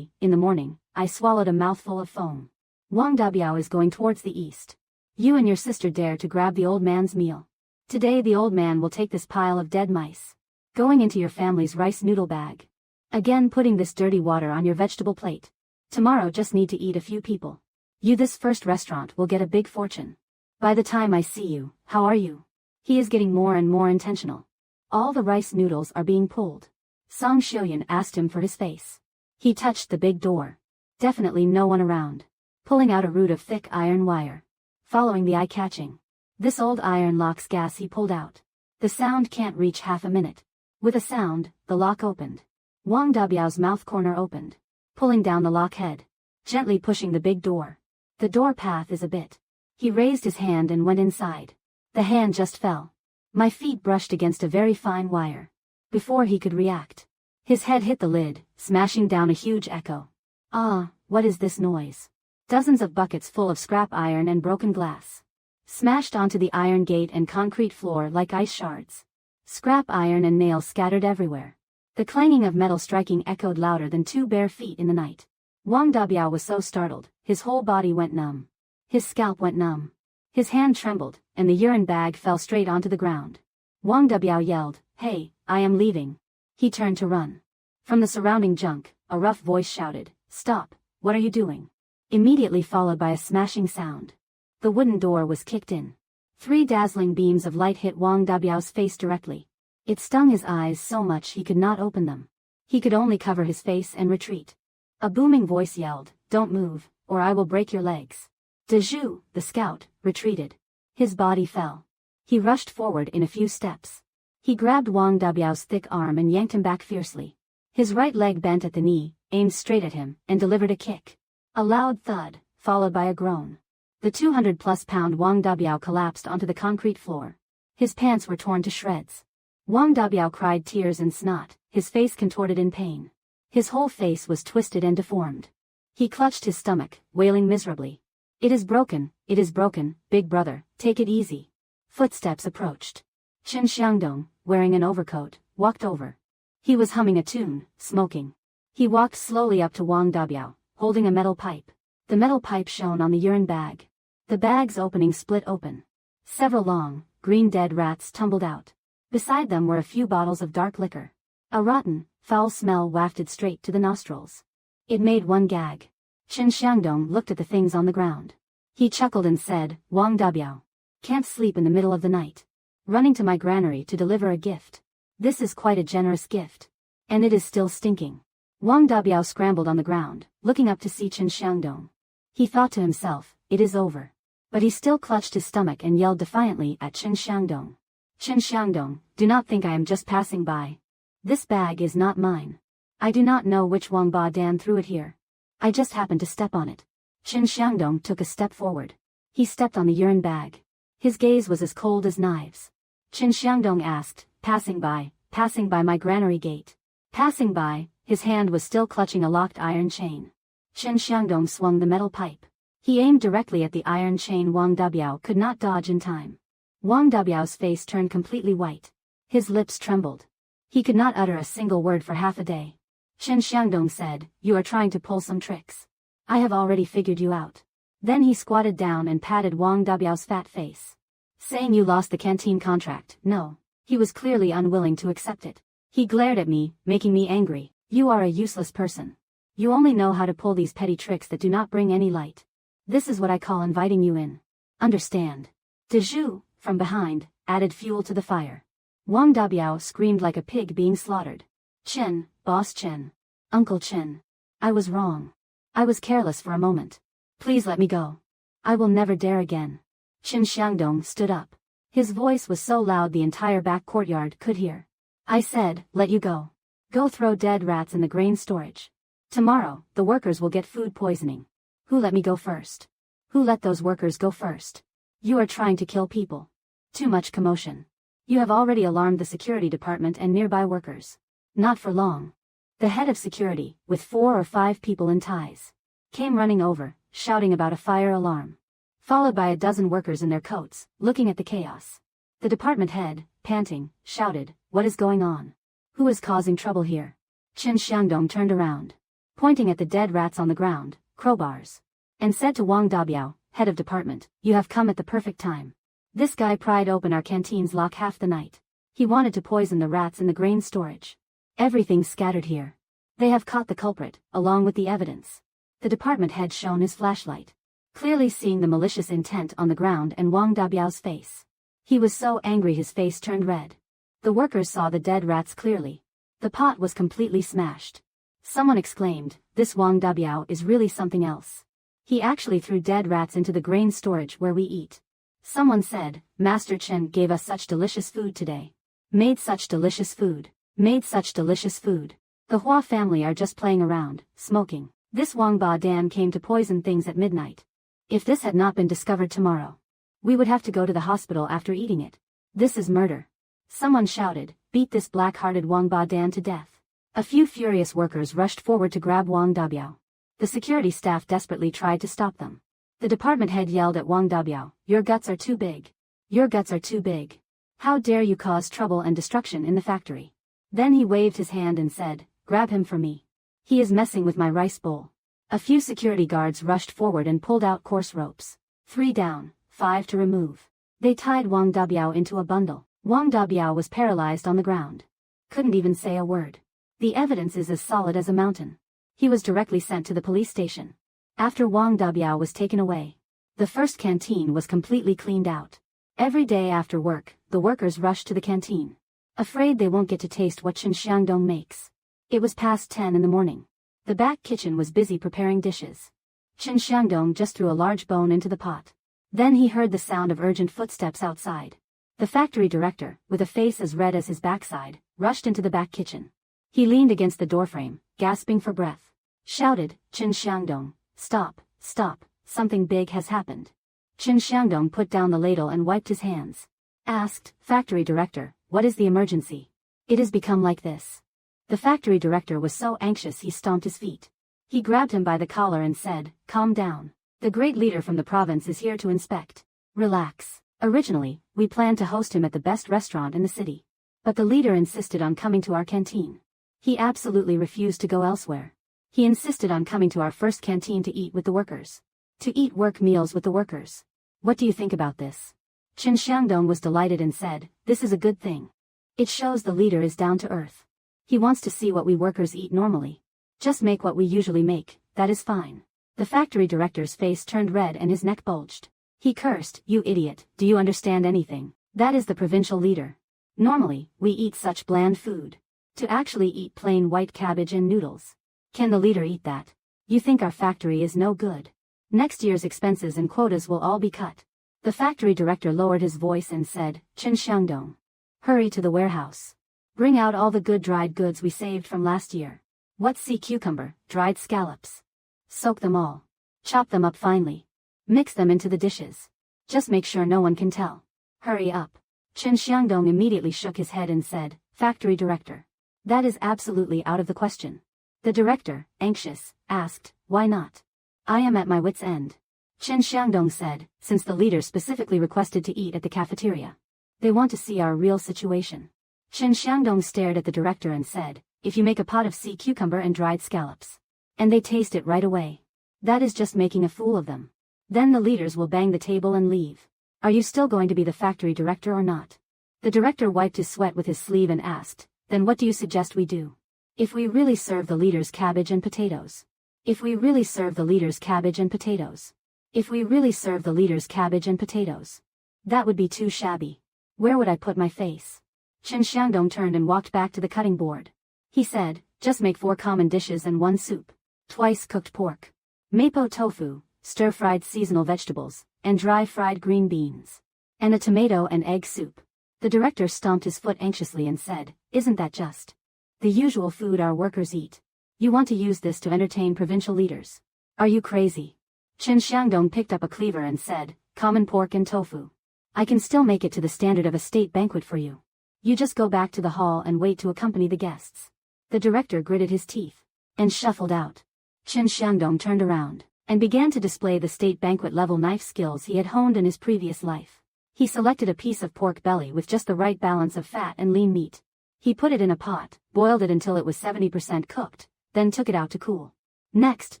in the morning, I swallowed a mouthful of foam. Wang Dabiao is going towards the east. You and your sister dare to grab the old man's meal. Today the old man will take this pile of dead mice. Going into your family's rice noodle bag. Again putting this dirty water on your vegetable plate. Tomorrow just need to eat a few people. You this first restaurant will get a big fortune. By the time I see you, how are you? He is getting more and more intentional. All the rice noodles are being pulled. Song Xiuyun asked him for his face. He touched the big door. Definitely no one around. Pulling out a root of thick iron wire. Following the eye-catching. This old iron lock's gas he pulled out. The sound can't reach half a minute. With a sound, the lock opened. Wang Dabiao's mouth corner opened. Pulling down the lock head. Gently pushing the big door. The door path is a bit. He raised his hand and went inside. The hand just fell. My feet brushed against a very fine wire. Before he could react. His head hit the lid, smashing down a huge echo. Ah, what is this noise? Dozens of buckets full of scrap iron and broken glass. Smashed onto the iron gate and concrete floor like ice shards. Scrap iron and nails scattered everywhere. The clanging of metal striking echoed louder than 2 bare feet in the night. Wang Dabiao was so startled, his whole body went numb. His scalp went numb. His hand trembled, and the urine bag fell straight onto the ground. Wang Dabiao yelled, "Hey, I am leaving." He turned to run. From the surrounding junk, a rough voice shouted, "Stop, what are you doing?" Immediately followed by a smashing sound. The wooden door was kicked in. 3 dazzling beams of light hit Wang Dabiao's face directly. It stung his eyes so much he could not open them. He could only cover his face and retreat. A booming voice yelled, "Don't move, or I will break your legs." Dezhu, the scout, retreated. His body fell. He rushed forward in a few steps. He grabbed Wang Dabiao's thick arm and yanked him back fiercely. His right leg bent at the knee, aimed straight at him, and delivered a kick. A loud thud, followed by a groan. The 200-plus-pound Wang Dabiao collapsed onto the concrete floor. His pants were torn to shreds. Wang Dabiao cried tears and snot, his face contorted in pain. His whole face was twisted and deformed. He clutched his stomach, wailing miserably. It is broken, big brother, take it easy." Footsteps approached. Chen Xiangdong, wearing an overcoat, walked over. He was humming a tune, smoking. He walked slowly up to Wang Dabiao, holding a metal pipe. The metal pipe shone on the urine bag. The bag's opening split open. Several long, green dead rats tumbled out. Beside them were a few bottles of dark liquor. A rotten, foul smell wafted straight to the nostrils. It made one gag. Chen Xiangdong looked at the things on the ground. He chuckled and said, "Wang Dabiao. Can't sleep in the middle of the night. Running to my granary to deliver a gift. This is quite a generous gift. And it is still stinking." Wang Dabiao scrambled on the ground, looking up to see Chen Xiangdong. He thought to himself, "It is over." But he still clutched his stomach and yelled defiantly at Chen Xiangdong. "Chen Xiangdong, do not think I am just passing by. This bag is not mine. I do not know which Wang Ba Dan threw it here. I just happened to step on it." Chen Xiangdong took a step forward. He stepped on the urine bag. His gaze was as cold as knives. Chen Xiangdong asked, passing by my granary gate." Passing by, his hand was still clutching a locked iron chain. Chen Xiangdong swung the metal pipe. He aimed directly at the iron chain. Wang Dabiao could not dodge in time. Wang Dabiao's face turned completely white. His lips trembled. He could not utter a single word for half a day. Chen Xiangdong said, "You are trying to pull some tricks. I have already figured you out." Then he squatted down and patted Wang Dabiao's fat face. "Saying you lost the canteen contract, no." He was clearly unwilling to accept it. He glared at me, making me angry. "You are a useless person. You only know how to pull these petty tricks that do not bring any light. This is what I call inviting you in. Understand?" Dezhu, from behind, added fuel to the fire. Wang Dabiao screamed like a pig being slaughtered. "Chen, Boss Chen. Uncle Chen. I was wrong. I was careless for a moment. Please let me go. I will never dare again." Chen Xiangdong stood up. His voice was so loud the entire back courtyard could hear. "I said, let you go. Go throw dead rats in the grain storage. Tomorrow, the workers will get food poisoning. Who let me go first? Who let those workers go first? You are trying to kill people. Too much commotion. You have already alarmed the security department and nearby workers. Not for long." The head of security, with 4 or 5 people in ties, came running over, shouting about a fire alarm. Followed by a dozen workers in their coats, looking at the chaos. The department head, panting, shouted, "What is going on? Who is causing trouble here?" Chen Xiangdong turned around, pointing at the dead rats on the ground, crowbars, and said to Wang Dabiao, head of department, "You have come at the perfect time. This guy pried open our canteen's lock half the night. He wanted to poison the rats in the grain storage. Everything's scattered here. They have caught the culprit, along with the evidence." The department head shone his flashlight, clearly seeing the malicious intent on the ground and Wang Dabiao's face. He was so angry his face turned red. The workers saw the dead rats clearly. The pot was completely smashed. Someone exclaimed, "This Wang Dabiao is really something else. He actually threw dead rats into the grain storage where we eat." Someone said, "Master Chen gave us such delicious food today. Made such delicious food. Made such delicious food. The Hua family are just playing around, smoking. This Wang Ba Dan came to poison things at midnight. If this had not been discovered tomorrow, we would have to go to the hospital after eating it. This is murder." Someone shouted, "Beat this black-hearted Wang Ba Dan to death." A few furious workers rushed forward to grab Wang Dabiao. The security staff desperately tried to stop them. The department head yelled at Wang Dabiao, "Your guts are too big. Your guts are too big. How dare you cause trouble and destruction in the factory? Then he waved his hand and said, "Grab him for me. He is messing with my rice bowl." A few security guards rushed forward and pulled out coarse ropes. 3 down, 5 to remove. They tied Wang Dabiao into a bundle. Wang Dabiao was paralyzed on the ground. Couldn't even say a word. The evidence is as solid as a mountain. He was directly sent to the police station. After Wang Dabiao was taken away, the first canteen was completely cleaned out. Every day after work, the workers rushed to the canteen, afraid they won't get to taste what Chen Xiangdong makes. It was past 10 in the morning. The back kitchen was busy preparing dishes. Chen Xiangdong just threw a large bone into the pot. Then he heard the sound of urgent footsteps outside. The factory director, with a face as red as his backside, rushed into the back kitchen. He leaned against the doorframe, gasping for breath. Shouted, "Chen Xiangdong, stop, stop, something big has happened." Chen Xiangdong put down the ladle and wiped his hands. Asked, "Factory director, what is the emergency? It has become like this." The factory director was so anxious he stomped his feet. He grabbed him by the collar and said, "Calm down. The great leader from the province is here to inspect. Relax. Originally, we planned to host him at the best restaurant in the city. But the leader insisted on coming to our canteen. He absolutely refused to go elsewhere. He insisted on coming to our first canteen to eat with the workers. To eat work meals with the workers. What do you think about this?" Chen Xiangdong was delighted and said, "This is a good thing. It shows the leader is down to earth. He wants to see what we workers eat normally. Just make what we usually make, that is fine." The factory director's face turned red and his neck bulged. He cursed, "You idiot, do you understand anything? That is the provincial leader. Normally, we eat such bland food. To actually eat plain white cabbage and noodles. Can the leader eat that? You think our factory is no good? Next year's expenses and quotas will all be cut." The factory director lowered his voice and said, "Chen Xiangdong, hurry to the warehouse. Bring out all the good dried goods we saved from last year. What sea cucumber, dried scallops. Soak them all. Chop them up finely. Mix them into the dishes. Just make sure no one can tell. Hurry up." Chen Xiangdong immediately shook his head and said, "Factory director. That is absolutely out of the question." The director, anxious, asked, "Why not?" "I am at my wit's end." Chen Xiangdong said, "Since the leader specifically requested to eat at the cafeteria. They want to see our real situation." Chen Xiangdong stared at the director and said, "If you make a pot of sea cucumber and dried scallops, and they taste it right away, that is just making a fool of them. Then the leaders will bang the table and leave. Are you still going to be the factory director or not?" The director wiped his sweat with his sleeve and asked, "Then what do you suggest we do? If we really serve the leaders cabbage and potatoes? If we really serve the leaders cabbage and potatoes? If we really serve the leaders cabbage and potatoes? That would be too shabby. Where would I put my face?" Chen Xiangdong turned and walked back to the cutting board. He said, "Just make 4 common dishes and 1 soup. Twice cooked pork. Mapo tofu, stir-fried seasonal vegetables, and dry-fried green beans. And a tomato and egg soup." The director stomped his foot anxiously and said, "Isn't that just the usual food our workers eat? You want to use this to entertain provincial leaders? Are you crazy?" Chen Xiangdong picked up a cleaver and said, "Common pork and tofu. I can still make it to the standard of a state banquet for you. You just go back to the hall and wait to accompany the guests." The director gritted his teeth and shuffled out. Chen Xiangdong turned around and began to display the state banquet level knife skills he had honed in his previous life. He selected a piece of pork belly with just the right balance of fat and lean meat. He put it in a pot, boiled it until it was 70% cooked, then took it out to cool. Next,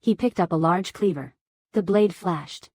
he picked up a large cleaver. The blade flashed.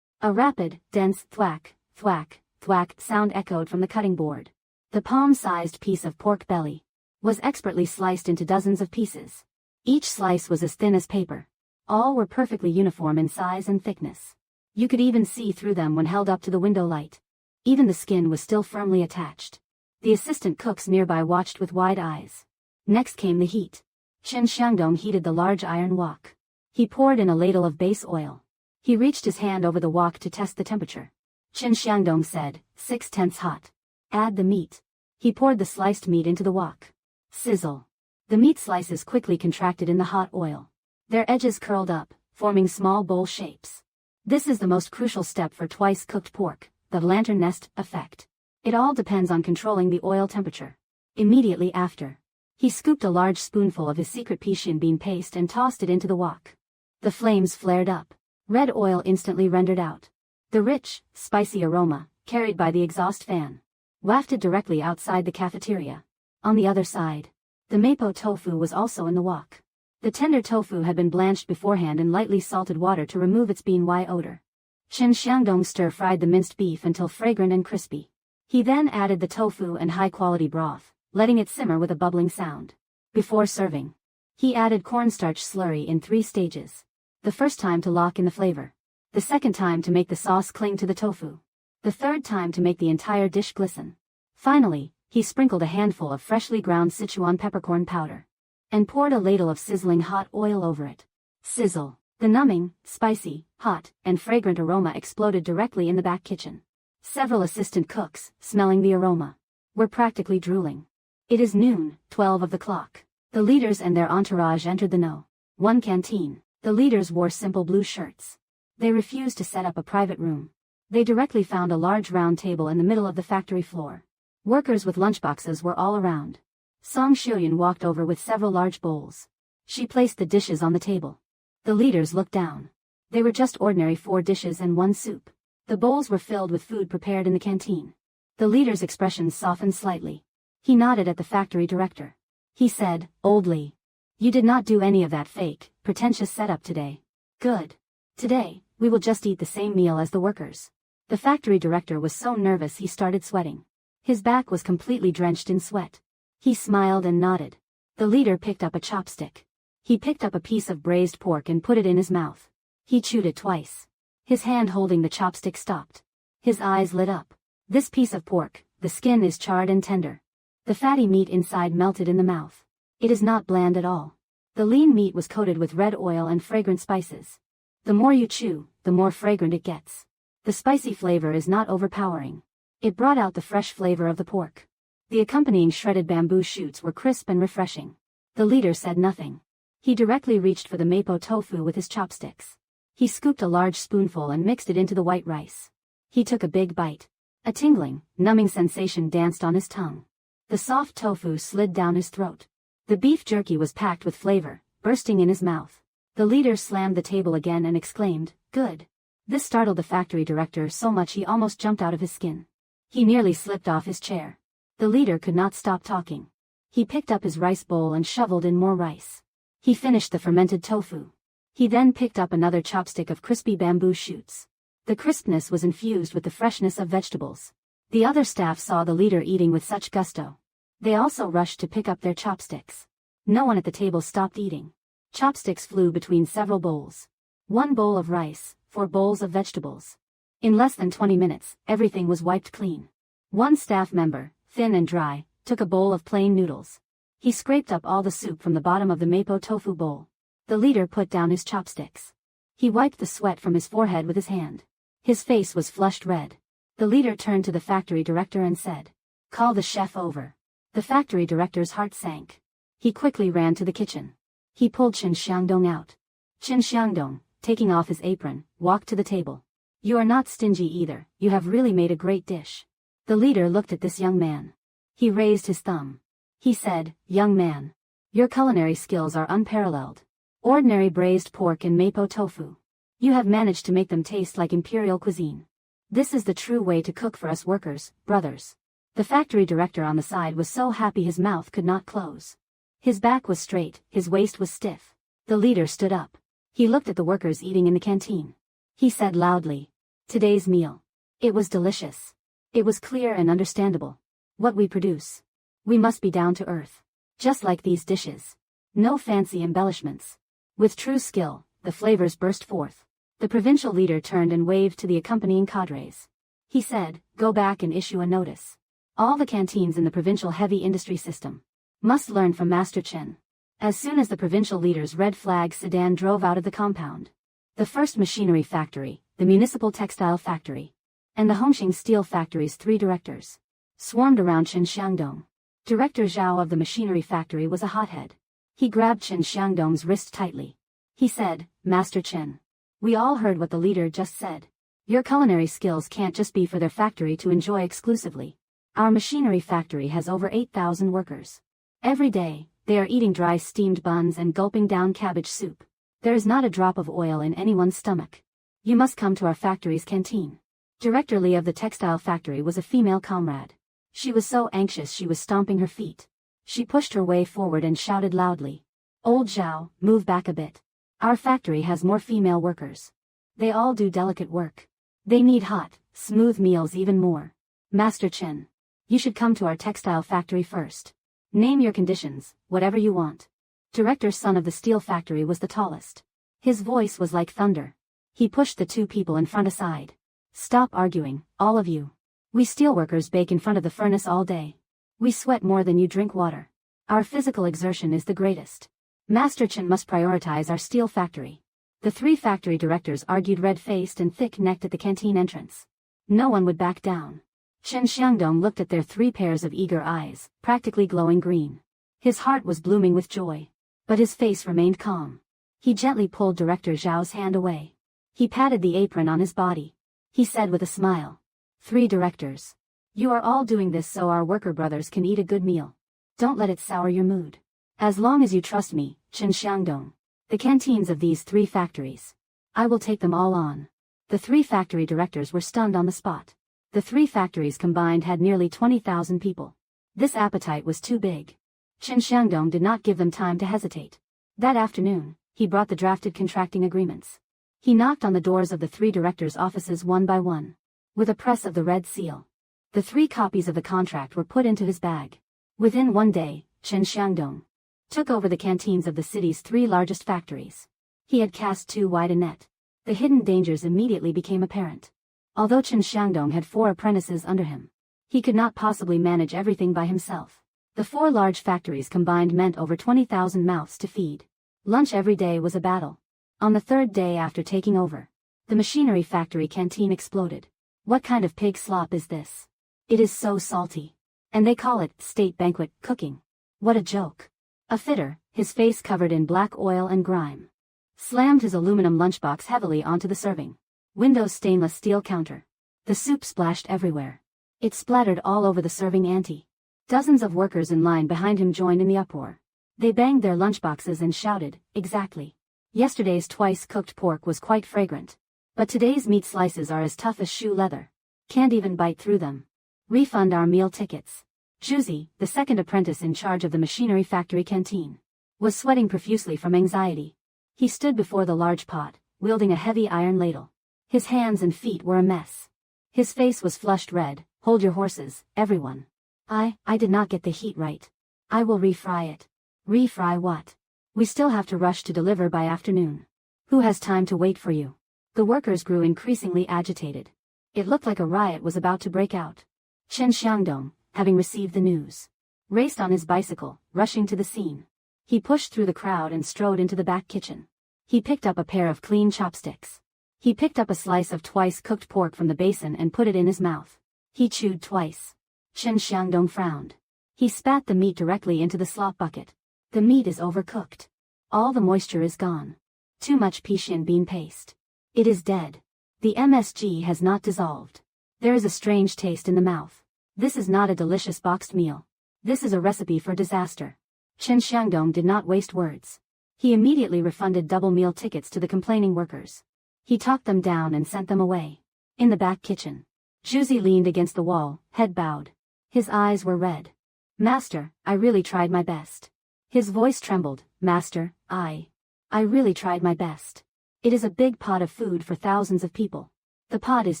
A rapid, dense thwack, thwack, thwack sound echoed from the cutting board. The palm-sized piece of pork belly was expertly sliced into dozens of pieces. Each slice was as thin as paper. All were perfectly uniform in size and thickness. You could even see through them when held up to the window light. Even the skin was still firmly attached. The assistant cooks nearby watched with wide eyes. Next came the heat. Chen Xiangdong heated the large iron wok. He poured in a ladle of base oil. He reached his hand over the wok to test the temperature. Chen Xiangdong said, 6/10 hot. Add the meat. He poured the sliced meat into the wok. Sizzle. The meat slices quickly contracted in the hot oil. Their edges curled up, forming small bowl shapes. This is the most crucial step for twice-cooked pork, the lantern nest effect. It all depends on controlling the oil temperature. Immediately after, he scooped a large spoonful of his secret Pixin bean paste and tossed it into the wok. The flames flared up. Red oil instantly rendered out. The rich, spicy aroma, carried by the exhaust fan, wafted directly outside the cafeteria. On the other side, The mapo tofu was also in the wok. The tender tofu had been blanched beforehand in lightly salted water to remove its bean-y odor. Chen Xiangdong stir-fried the minced beef until fragrant and crispy. He then added the tofu and high-quality broth, letting it simmer with a bubbling sound. Before serving, he added cornstarch slurry in 3 stages. The first time to lock in the flavor. The second time to make the sauce cling to the tofu. The third time to make the entire dish glisten. Finally, he sprinkled a handful of freshly ground Sichuan peppercorn powder and poured a ladle of sizzling hot oil over it. Sizzle. The numbing, spicy, hot, and fragrant aroma exploded directly in the back kitchen. Several assistant cooks, smelling the aroma, were practically drooling. It is noon, 12 of the clock. The leaders and their entourage entered the No. 1 canteen. The leaders wore simple blue shirts. They refused to set up a private room. They directly found a large round table in the middle of the factory floor. Workers with lunchboxes were all around. Song Xiuyun walked over with several large bowls. She placed the dishes on the table. The leaders looked down. They were just ordinary 4 dishes and 1 soup. The bowls were filled with food prepared in the canteen. The leader's expression softened slightly. He nodded at the factory director. He said, "Old Li, you did not do any of that fake, pretentious setup today. Good. Today, we will just eat the same meal as the workers." The factory director was so nervous he started sweating. His back was completely drenched in sweat. He smiled and nodded. The leader picked up a chopstick. He picked up a piece of braised pork and put it in his mouth. He chewed it twice. His hand holding the chopstick stopped. His eyes lit up. This piece of pork, the skin is charred and tender. The fatty meat inside melted in the mouth. It is not bland at all. The lean meat was coated with red oil and fragrant spices. The more you chew, the more fragrant it gets. The spicy flavor is not overpowering. It brought out the fresh flavor of the pork. The accompanying shredded bamboo shoots were crisp and refreshing. The leader said nothing. He directly reached for the mapo tofu with his chopsticks. He scooped a large spoonful and mixed it into the white rice. He took a big bite. A tingling, numbing sensation danced on his tongue. The soft tofu slid down his throat. The beef jerky was packed with flavor, bursting in his mouth. The leader slammed the table again and exclaimed, "Good." This startled the factory director so much he almost jumped out of his skin. He nearly slipped off his chair. The leader could not stop talking. He picked up his rice bowl and shoveled in more rice. He finished the fermented tofu. He then picked up another chopstick of crispy bamboo shoots. The crispness was infused with the freshness of vegetables. The other staff saw the leader eating with such gusto. They also rushed to pick up their chopsticks. No one at the table stopped eating. Chopsticks flew between several bowls. 1 bowl of rice, 4 bowls of vegetables. In less than 20 minutes, everything was wiped clean. One staff member, thin and dry, took a bowl of plain noodles. He scraped up all the soup from the bottom of the mapo tofu bowl. The leader put down his chopsticks. He wiped the sweat from his forehead with his hand. His face was flushed red. The leader turned to the factory director and said, "Call the chef over." The factory director's heart sank. He quickly ran to the kitchen. He pulled Chen Xiangdong out. Chen Xiangdong, taking off his apron, walked to the table. "You are not stingy either, you have really made a great dish." The leader looked at this young man. He raised his thumb. He said, "Young man, your culinary skills are unparalleled. Ordinary braised pork and mapo tofu. You have managed to make them taste like imperial cuisine. This is the true way to cook for us workers, brothers." The factory director on the side was so happy his mouth could not close. His back was straight, his waist was stiff. The leader stood up. He looked at the workers eating in the canteen. He said loudly, "Today's meal. It was delicious. It was clear and understandable. What we produce. We must be down to earth. Just like these dishes. No fancy embellishments. With true skill, the flavors burst forth." The provincial leader turned and waved to the accompanying cadres. He said, "Go back and issue a notice. All the canteens in the provincial heavy industry system must learn from Master Chen." As soon as the provincial leader's red flag sedan drove out of the compound, the first machinery factory, the municipal textile factory, and the Hongqing steel factory's 3 directors swarmed around Chen Xiangdong. Director Zhao of the machinery factory was a hothead. He grabbed Chen Xiangdong's wrist tightly. He said, "Master Chen, we all heard what the leader just said. Your culinary skills can't just be for their factory to enjoy exclusively. Our machinery factory has over 8,000 workers. Every day, they are eating dry steamed buns and gulping down cabbage soup. There is not a drop of oil in anyone's stomach. You must come to our factory's canteen." Director Li of the textile factory was a female comrade. She was so anxious she was stomping her feet. She pushed her way forward and shouted loudly. Old Zhao, move back a bit. Our factory has more female workers. They all do delicate work. They need hot, smooth meals even more. Master Chen. You should come to our textile factory first. Name your conditions, whatever you want. Director's son of the steel factory was the tallest. His voice was like thunder. He pushed the two people in front aside. Stop arguing, all of you. We steelworkers bake in front of the furnace all day. We sweat more than you drink water. Our physical exertion is the greatest. Master Chen must prioritize our steel factory. The three factory directors argued red-faced and thick-necked at the canteen entrance. No one would back down. Chen Xiangdong looked at their 3 pairs of eager eyes, practically glowing green. His heart was blooming with joy. But his face remained calm. He gently pulled Director Zhao's hand away. He patted the apron on his body. He said with a smile. 3 directors. You are all doing this so our worker brothers can eat a good meal. Don't let it sour your mood. As long as you trust me, Chen Xiangdong. The canteens of these 3 factories. I will take them all on. The 3 factory directors were stunned on the spot. The 3 factories combined had nearly 20,000 people. This appetite was too big. Chen Xiangdong did not give them time to hesitate. That afternoon, he brought the drafted contracting agreements. He knocked on the doors of the 3 directors' offices one by one. With a press of the red seal. The 3 copies of the contract were put into his bag. Within one day, Chen Xiangdong took over the canteens of the city's 3 largest factories. He had cast too wide a net. The hidden dangers immediately became apparent. Although Chen Xiangdong had 4 apprentices under him, he could not possibly manage everything by himself. The 4 large factories combined meant over 20,000 mouths to feed. Lunch every day was a battle. On the 3rd day after taking over, the machinery factory canteen exploded. What kind of pig slop is this? It is so salty. And they call it state banquet cooking. What a joke. A fitter, his face covered in black oil and grime, slammed his aluminum lunchbox heavily onto the serving Windows stainless steel counter. The soup splashed everywhere. It splattered all over the serving ante. Dozens of workers in line behind him joined in the uproar. They banged their lunchboxes and shouted, exactly. Yesterday's twice-cooked pork was quite fragrant. But today's meat slices are as tough as shoe leather. Can't even bite through them. Refund our meal tickets. Zhuzi, the second apprentice in charge of the machinery factory canteen, was sweating profusely from anxiety. He stood before the large pot, wielding a heavy iron ladle. His hands and feet were a mess. His face was flushed red. Hold your horses, everyone. I did not get the heat right. I will refry it. Refry what? We still have to rush to deliver by afternoon. Who has time to wait for you? The workers grew increasingly agitated. It looked like a riot was about to break out. Chen Xiangdong, having received the news, raced on his bicycle, rushing to the scene. He pushed through the crowd and strode into the back kitchen. He picked up a pair of clean chopsticks. He picked up a slice of twice-cooked pork from the basin and put it in his mouth. He chewed twice. Chen Xiangdong frowned. He spat the meat directly into the slop bucket. The meat is overcooked. All the moisture is gone. Too much Pixian bean paste. It is dead. The MSG has not dissolved. There is a strange taste in the mouth. This is not a delicious boxed meal. This is a recipe for disaster. Chen Xiangdong did not waste words. He immediately refunded double meal tickets to the complaining workers. He talked them down and sent them away. In the back kitchen, Zhuzi leaned against the wall, head bowed. His eyes were red. Master, I really tried my best. His voice trembled. Master, I really tried my best. It is a big pot of food for thousands of people. The pot is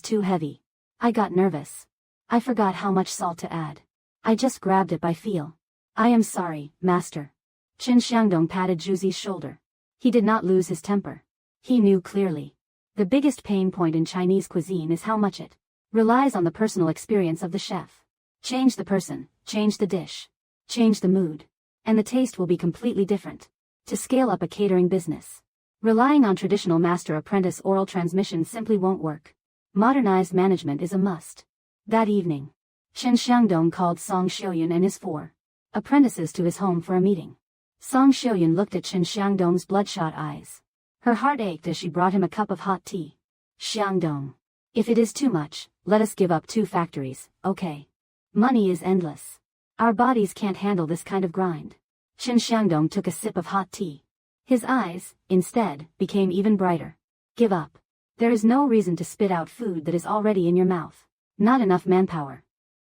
too heavy. I got nervous. I forgot how much salt to add. I just grabbed it by feel. I am sorry, Master. Chen Xiangdong patted Zhuzi's shoulder. He did not lose his temper. He knew clearly. The biggest pain point in Chinese cuisine is how much it relies on the personal experience of the chef. Change the person, change the dish, change the mood, and the taste will be completely different. To scale up a catering business, relying on traditional master-apprentice oral transmission simply won't work. Modernized management is a must. That evening, Chen Xiangdong called Song Xiuyun and his 4 apprentices to his home for a meeting. Song Xiuyun looked at Chen Xiangdong's bloodshot eyes. Her heart ached as she brought him a cup of hot tea. Xiangdong. If it is too much, let us give up 2 factories, okay? Money is endless. Our bodies can't handle this kind of grind. Chen Xiangdong took a sip of hot tea. His eyes, instead, became even brighter. Give up. There is no reason to spit out food that is already in your mouth. Not enough manpower.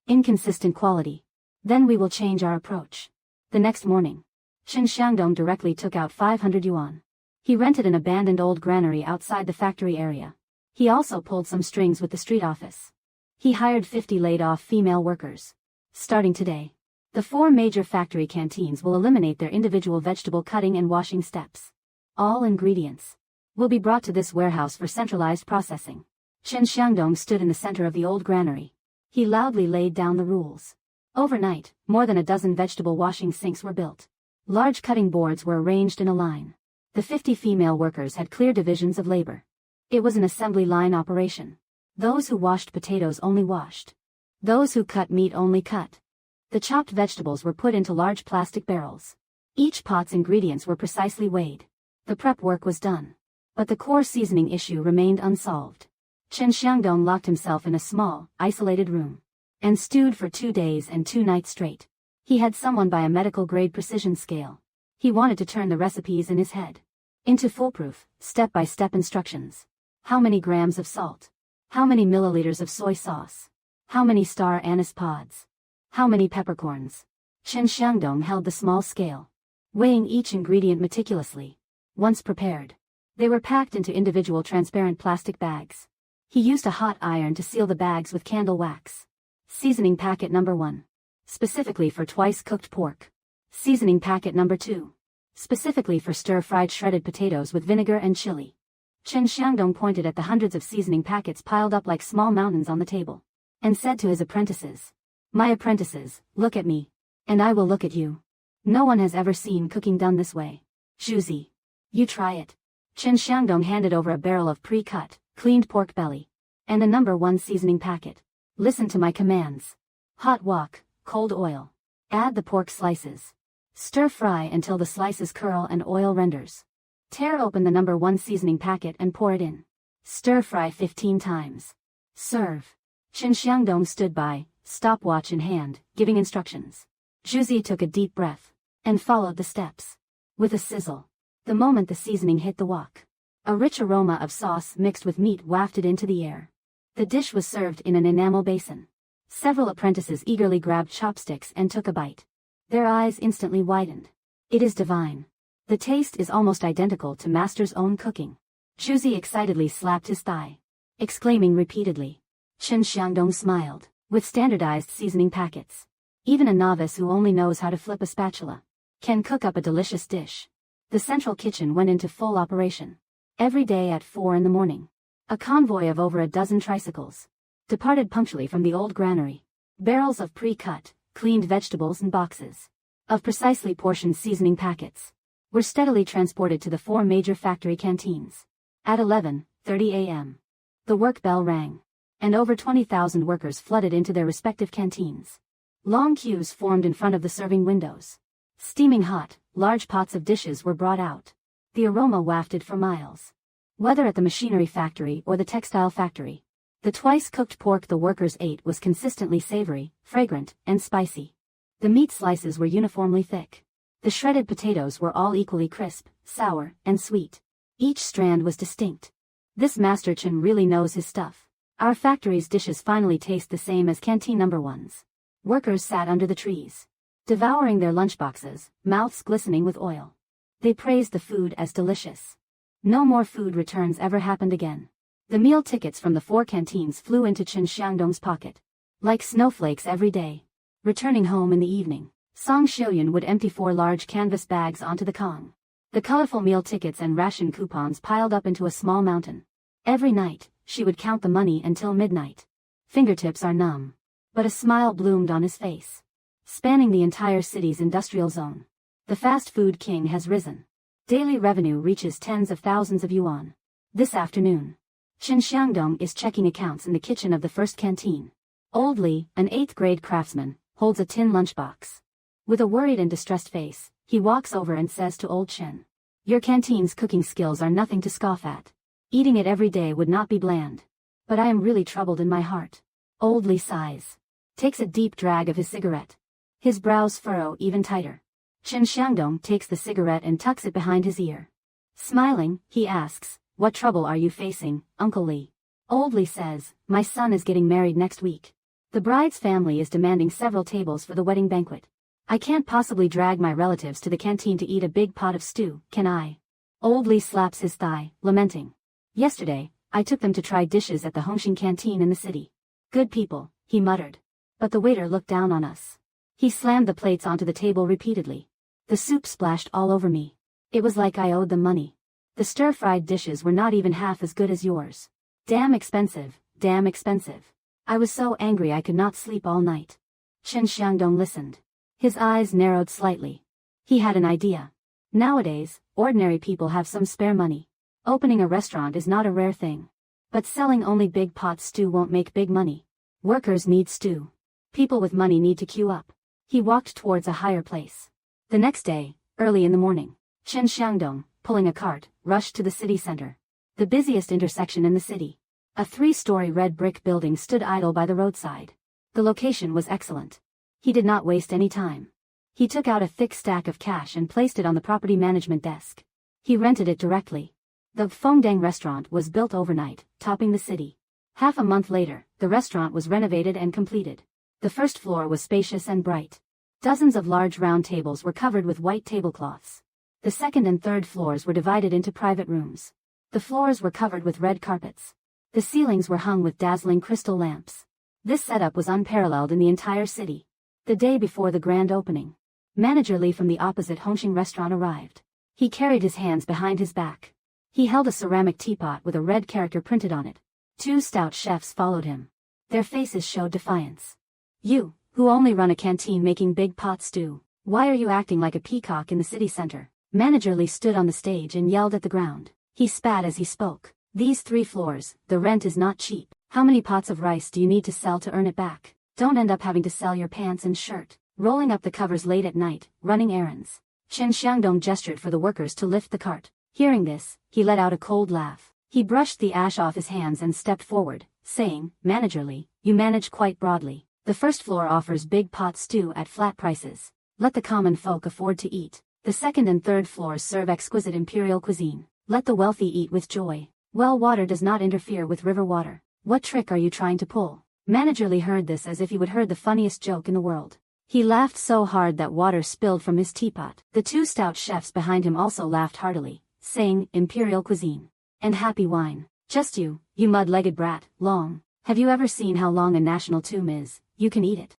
Inconsistent quality. Then we will change our approach. The next morning, Chen Xiangdong directly took out 500 yuan. He rented an abandoned old granary outside the factory area. He also pulled some strings with the street office. He hired 50 laid-off female workers. Starting today, the 4 major factory canteens will eliminate their individual vegetable cutting and washing steps. All ingredients will be brought to this warehouse for centralized processing. Chen Xiangdong stood in the center of the old granary. He loudly laid down the rules. Overnight, more than a dozen vegetable washing sinks were built. Large cutting boards were arranged in a line. The 50 female workers had clear divisions of labor. It was an assembly line operation. Those who washed potatoes only washed. Those who cut meat only cut. The chopped vegetables were put into large plastic barrels. Each pot's ingredients were precisely weighed. The prep work was done. But the core seasoning issue remained unsolved. Chen Xiangdong locked himself in a small, isolated room. And stewed for 2 days and 2 nights straight. He had someone buy a medical-grade precision scale. He wanted to turn the recipes in his head into foolproof, step-by-step instructions. How many grams of salt? How many milliliters of soy sauce? How many star anise pods? How many peppercorns? Chen Xiangdong held the small scale, weighing each ingredient meticulously. Once prepared, they were packed into individual transparent plastic bags. He used a hot iron to seal the bags with candle wax. Seasoning packet number 1. Specifically for twice-cooked pork. Seasoning packet number 2. Specifically for stir-fried shredded potatoes with vinegar and chili. Chen Xiangdong pointed at the hundreds of seasoning packets piled up like small mountains on the table, and said to his apprentices, "My apprentices, look at me, and I will look at you. No one has ever seen cooking done this way. Zhuzi, you try it." Chen Xiangdong handed over a barrel of pre-cut, cleaned pork belly, and a number 1 seasoning packet. "Listen to my commands. Hot wok, cold oil. Add the pork slices. Stir fry until the slices curl and oil renders. Tear open the number 1 seasoning packet and pour it in. Stir fry 15 times. Serve." Chen Xiangdong stood by, stopwatch in hand, giving instructions. Zhuzi took a deep breath and followed the steps. With a sizzle, the moment the seasoning hit the wok, a rich aroma of sauce mixed with meat wafted into the air. The dish was served in an enamel basin. Several apprentices eagerly grabbed chopsticks and took a bite. Their eyes instantly widened. "It is divine. The taste is almost identical to master's own cooking." Zhuzi excitedly slapped his thigh, exclaiming repeatedly. Chen Xiangdong smiled. With standardized seasoning packets, even a novice who only knows how to flip a spatula can cook up a delicious dish. The central kitchen went into full operation. Every day at 4 in the morning, a convoy of over a dozen tricycles departed punctually from the old granary. Barrels of pre-cut, cleaned vegetables and boxes of precisely portioned seasoning packets were steadily transported to the 4 major factory canteens. At 11:30 a.m., the work bell rang, and over 20,000 workers flooded into their respective canteens. Long queues formed in front of the serving windows. Steaming hot, large pots of dishes were brought out. The aroma wafted for miles. Whether at the machinery factory or the textile factory, the twice-cooked pork the workers ate was consistently savory, fragrant, and spicy. The meat slices were uniformly thick. The shredded potatoes were all equally crisp, sour, and sweet. Each strand was distinct. This Master Chen really knows his stuff. Our factory's dishes finally taste the same as canteen number 1's. Workers sat under the trees, devouring their lunchboxes, mouths glistening with oil. They praised the food as delicious. No more food returns ever happened again. The meal tickets from the 4 canteens flew into Chen Xiangdong's pocket like snowflakes every day. Returning home in the evening, Song Xiuyun would empty 4 large canvas bags onto the Kong. The colorful meal tickets and ration coupons piled up into a small mountain. Every night, she would count the money until midnight. Fingertips are numb, but a smile bloomed on his face. Spanning the entire city's industrial zone, the fast food king has risen. Daily revenue reaches tens of thousands of yuan. This afternoon, Chen Xiangdong is checking accounts in the kitchen of the first canteen. Old Li, an 8th-grade craftsman, holds a tin lunchbox. With a worried and distressed face, he walks over and says to old Chen, "Your canteen's cooking skills are nothing to scoff at. Eating it every day would not be bland. But I am really troubled in my heart." Old Li sighs, takes a deep drag of his cigarette. His brows furrow even tighter. Chen Xiangdong takes the cigarette and tucks it behind his ear. Smiling, he asks, "What trouble are you facing, Uncle Li?" Old Li says, "My son is getting married next week. The bride's family is demanding several tables for the wedding banquet. I can't possibly drag my relatives to the canteen to eat a big pot of stew, can I? Old Lee slaps his thigh, lamenting. Yesterday, I took them to try dishes at the Hongxing canteen in the city. Good people, he muttered. But the waiter looked down on us. He slammed the plates onto the table repeatedly. The soup splashed all over me. It was like I owed them money. The stir-fried dishes were not even half as good as yours. Damn expensive, damn expensive. I was so angry I could not sleep all night. Chen Xiangdong listened. His eyes narrowed slightly. He had an idea. Nowadays, ordinary people have some spare money. Opening a restaurant is not a rare thing. But selling only big pot stew won't make big money. Workers need stew. People with money need to queue up. He walked towards a higher place. The next day, early in the morning, Chen Xiangdong, pulling a cart, rushed to the city center. The busiest intersection in the city. A 3-story red brick building stood idle by the roadside. The location was excellent. He did not waste any time. He took out a thick stack of cash and placed it on the property management desk. He rented it directly. The Fengdang restaurant was built overnight, topping the city. Half a month later, the restaurant was renovated and completed. The first floor was spacious and bright. Dozens of large round tables were covered with white tablecloths. The second and third floors were divided into private rooms. The floors were covered with red carpets. The ceilings were hung with dazzling crystal lamps. This setup was unparalleled in the entire city. The day before the grand opening, Manager Lee from the opposite Hongxing restaurant arrived. He carried his hands behind his back. He held a ceramic teapot with a red character printed on it. 2 stout chefs followed him. Their faces showed defiance. You, who only run a canteen making big pot stew, why are you acting like a peacock in the city center? Manager Lee stood on the stage and yelled at the ground. He spat as he spoke. These 3 floors, the rent is not cheap. How many pots of rice do you need to sell to earn it back? Don't end up having to sell your pants and shirt, rolling up the covers late at night, running errands. Chen Xiangdong gestured for the workers to lift the cart. Hearing this, he let out a cold laugh. He brushed the ash off his hands and stepped forward, saying, Manager Lee, you manage quite broadly. The first floor offers big pot stew at flat prices. Let the common folk afford to eat. The second and third floors serve exquisite imperial cuisine. Let the wealthy eat with joy. Well water does not interfere with river water. What trick are you trying to pull? Manager Lee heard this as if he would heard the funniest joke in the world. He laughed so hard that water spilled from his teapot. The 2 stout chefs behind him also laughed heartily, saying, Imperial cuisine. And happy wine. Just you mud-legged brat, long. Have you ever seen how long a national tomb is? You can eat it.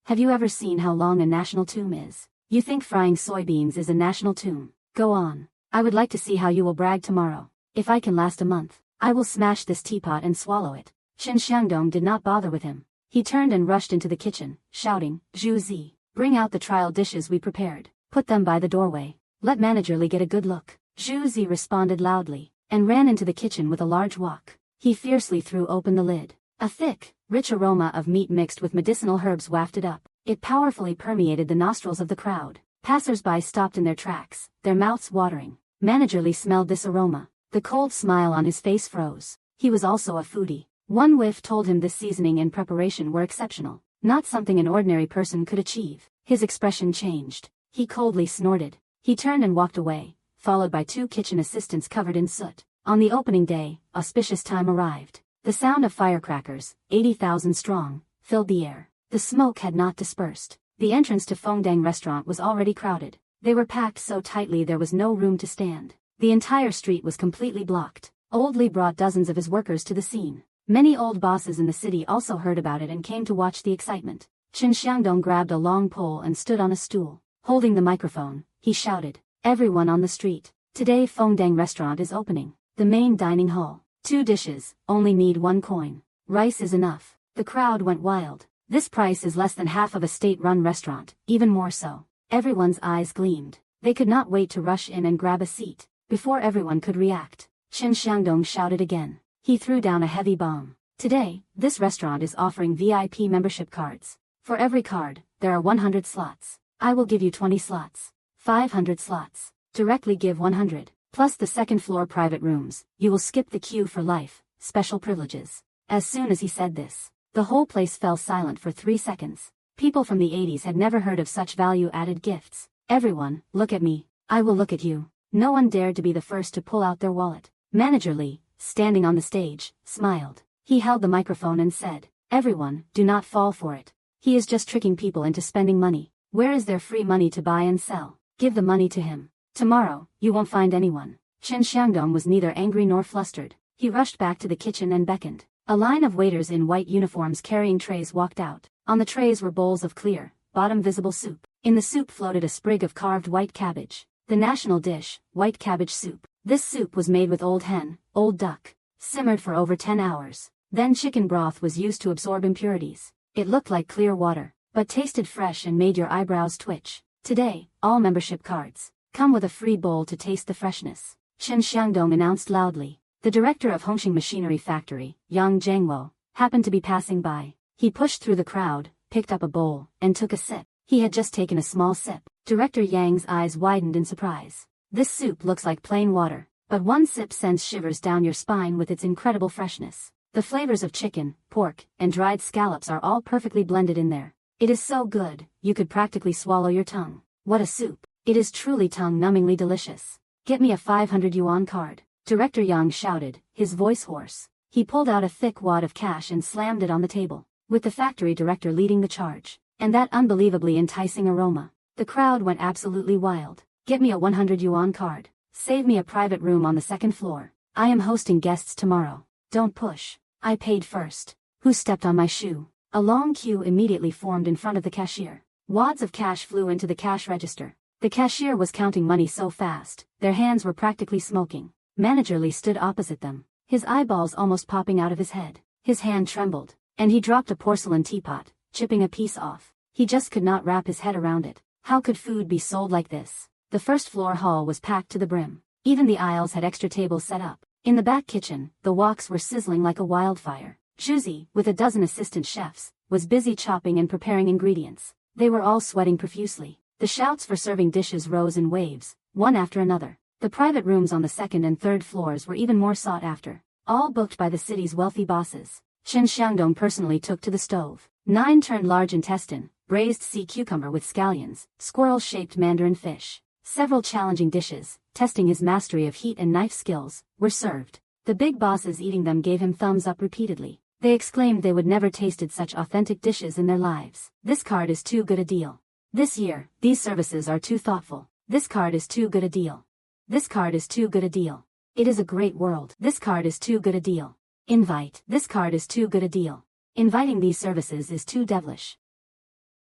Have you ever seen how long a national tomb is? You think frying soybeans is a national tomb? Go on. I would like to see how you will brag tomorrow. If I can last a month, I will smash this teapot and swallow it. Chen Xiangdong did not bother with him. He turned and rushed into the kitchen, shouting, Zhu Zi, bring out the trial dishes we prepared. Put them by the doorway. Let Manager Lee get a good look. Zhu Zi responded loudly, and ran into the kitchen with a large wok. He fiercely threw open the lid. A thick, rich aroma of meat mixed with medicinal herbs wafted up. It powerfully permeated the nostrils of the crowd. Passers-by stopped in their tracks, their mouths watering. Manager Lee smelled this aroma. The cold smile on his face froze. He was also a foodie. One whiff told him this seasoning and preparation were exceptional, not something an ordinary person could achieve. His expression changed. He coldly snorted. He turned and walked away, followed by 2 kitchen assistants covered in soot. On the opening day, auspicious time arrived. The sound of firecrackers, 80,000 strong, filled the air. The smoke had not dispersed. The entrance to Fengdang restaurant was already crowded. They were packed so tightly there was no room to stand. The entire street was completely blocked. Old Lee brought dozens of his workers to the scene. Many old bosses in the city also heard about it and came to watch the excitement. Chen Xiangdong grabbed a long pole and stood on a stool. Holding the microphone, he shouted, Everyone on the street. Today Fengdang restaurant is opening. The main dining hall. 2 dishes, only need 1 coin. Rice is enough. The crowd went wild. This price is less than half of a state-run restaurant, even more so. Everyone's eyes gleamed. They could not wait to rush in and grab a seat. Before everyone could react, Chen Xiangdong shouted again. He threw down a heavy bomb. Today, this restaurant is offering VIP membership cards. For every card, there are 100 slots. I will give you 20 slots. 500 slots. Directly give 100. Plus the second floor private rooms. You will skip the queue for life. Special privileges. As soon as he said this, the whole place fell silent for 3 seconds. People from the 80s had never heard of such value-added gifts. Everyone, look at me. I will look at you. No one dared to be the first to pull out their wallet. Manager Lee, standing on the stage, smiled. He held the microphone and said, Everyone, do not fall for it. He is just tricking people into spending money. Where is there free money to buy and sell? Give the money to him. Tomorrow, you won't find anyone. Chen Xiangdong was neither angry nor flustered. He rushed back to the kitchen and beckoned. A line of waiters in white uniforms carrying trays walked out. On the trays were bowls of clear, bottom-visible soup. In the soup floated a sprig of carved white cabbage. The national dish, white cabbage soup. This soup was made with old hen, old duck, simmered for over 10 hours. Then chicken broth was used to absorb impurities. It looked like clear water, but tasted fresh and made your eyebrows twitch. Today, all membership cards come with a free bowl to taste the freshness. Chen Xiangdong announced loudly. The director of Hongqing Machinery Factory, Yang Zhengwo, happened to be passing by. He pushed through the crowd, picked up a bowl, and took a sip. He had just taken a small sip. Director Yang's eyes widened in surprise. This soup looks like plain water, but one sip sends shivers down your spine with its incredible freshness. The flavors of chicken, pork, and dried scallops are all perfectly blended in there. It is so good, you could practically swallow your tongue. What a soup. It is truly tongue-numbingly delicious. Get me a 500 yuan card. Director Yang shouted, his voice hoarse. He pulled out a thick wad of cash and slammed it on the table, with the factory director leading the charge. And that unbelievably enticing aroma. The crowd went absolutely wild. Get me a 100 yuan card. Save me a private room on the second floor. I am hosting guests tomorrow. Don't push. I paid first. Who stepped on my shoe? A long queue immediately formed in front of the cashier. Wads of cash flew into the cash register. The cashier was counting money so fast, their hands were practically smoking. Manager Li stood opposite them, his eyeballs almost popping out of his head. His hand trembled, and he dropped a porcelain teapot, chipping a piece off. He just could not wrap his head around it. How could food be sold like this? The first floor hall was packed to the brim. Even the aisles had extra tables set up. In the back kitchen, the woks were sizzling like a wildfire. Juzi, with a dozen assistant chefs, was busy chopping and preparing ingredients. They were all sweating profusely. The shouts for serving dishes rose in waves, one after another. The private rooms on the second and third floors were even more sought after, all booked by the city's wealthy bosses. Chen Xiangdong personally took to the stove. 9 turned large intestine, braised sea cucumber with scallions, squirrel-shaped mandarin fish. Several challenging dishes, testing his mastery of heat and knife skills, were served. The big bosses eating them gave him thumbs up repeatedly. They exclaimed they would never tasted such authentic dishes in their lives. This card is too good a deal. This year, these services are too thoughtful. This card is too good a deal. This card is too good a deal. It is a great world. This card is too good a deal. Invite. This card is too good a deal. Inviting these services is too devilish.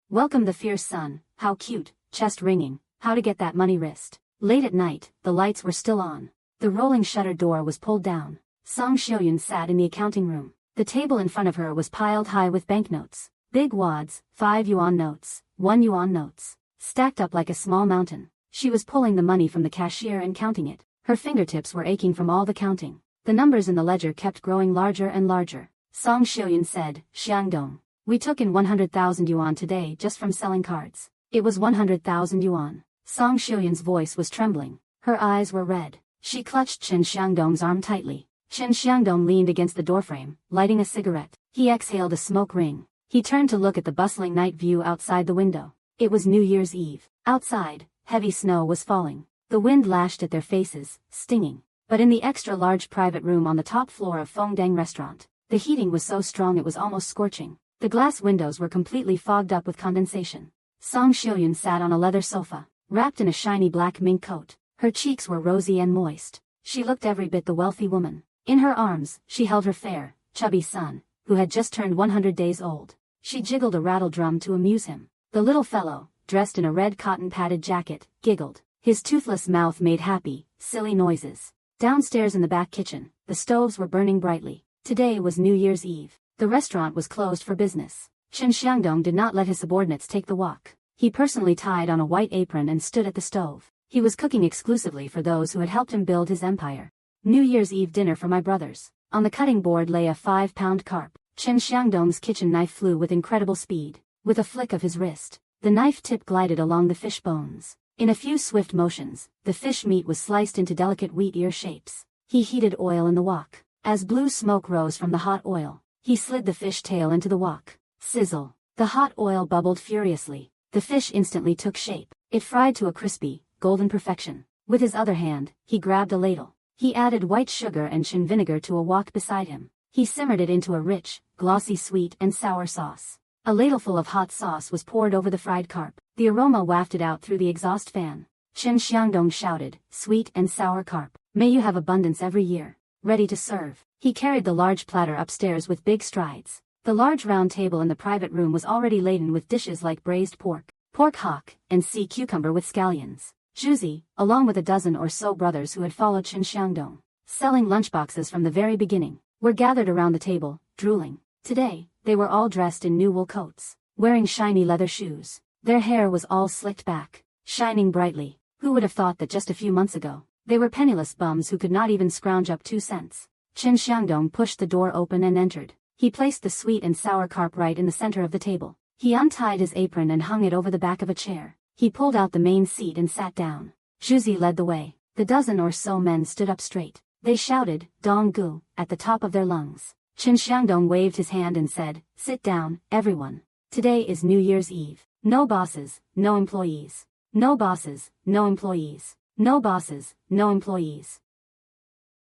Welcome the fierce sun, how cute, chest ringing, how to get that money wrist. Late at night, the lights were still on. The rolling shutter door was pulled down. Song Xiuyun sat in the accounting room. The table in front of her was piled high with banknotes. Big wads, 5 yuan notes, 1 yuan notes, stacked up like a small mountain. She was pulling the money from the cashier and counting it. Her fingertips were aching from all the counting. The numbers in the ledger kept growing larger and larger. Song Xiuyun said, Xiangdong, we took in 100,000 yuan today just from selling cards. It was 100,000 yuan. Song Xiuyun's voice was trembling. Her eyes were red. She clutched Chen Xiangdong's arm tightly. Chen Xiangdong leaned against the doorframe, lighting a cigarette. He exhaled a smoke ring. He turned to look at the bustling night view outside the window. It was New Year's Eve. Outside, heavy snow was falling. The wind lashed at their faces, stinging. But in the extra-large private room on the top floor of Fengdang restaurant, the heating was so strong it was almost scorching. The glass windows were completely fogged up with condensation. Song Xiuyun sat on a leather sofa, wrapped in a shiny black mink coat. Her cheeks were rosy and moist. She looked every bit the wealthy woman. In her arms, she held her fair, chubby son, who had just turned 100 days old. She jiggled a rattle drum to amuse him. The little fellow, dressed in a red cotton-padded jacket, giggled. His toothless mouth made happy, silly noises. Downstairs in the back kitchen, the stoves were burning brightly. Today was New Year's Eve. The restaurant was closed for business. Chen Xiangdong did not let his subordinates take the wok. He personally tied on a white apron and stood at the stove. He was cooking exclusively for those who had helped him build his empire. New Year's Eve dinner for my brothers. On the cutting board lay a 5-pound carp. Chen Xiangdong's kitchen knife flew with incredible speed. With a flick of his wrist, the knife tip glided along the fish bones. In a few swift motions, the fish meat was sliced into delicate wheat ear shapes. He heated oil in the wok. As blue smoke rose from the hot oil, he slid the fish tail into the wok. Sizzle. The hot oil bubbled furiously. The fish instantly took shape. It fried to a crispy, golden perfection. With his other hand, he grabbed a ladle. He added white sugar and chin vinegar to a wok beside him. He simmered it into a rich, glossy sweet and sour sauce. A ladleful of hot sauce was poured over the fried carp. The aroma wafted out through the exhaust fan. Chen Xiangdong shouted, "Sweet and sour carp. May you have abundance every year." Ready to serve. He carried the large platter upstairs with big strides. The large round table in the private room was already laden with dishes like braised pork, pork hock, and sea cucumber with scallions. Zhuzi, along with a dozen or so brothers who had followed Chen Xiangdong, selling lunchboxes from the very beginning, were gathered around the table, drooling. Today, they were all dressed in new wool coats, wearing shiny leather shoes. Their hair was all slicked back, shining brightly. Who would have thought that just a few months ago, they were penniless bums who could not even scrounge up 2 cents? Chen Xiangdong pushed the door open and entered. He placed the sweet and sour carp right in the center of the table. He untied his apron and hung it over the back of a chair. He pulled out the main seat and sat down. Zhuzi led the way. The dozen or so men stood up straight. They shouted, "Donggu," at the top of their lungs. Chen Xiangdong waved his hand and said, "Sit down, everyone. Today is New Year's Eve. No bosses, no employees. No bosses, no employees. No bosses, no employees.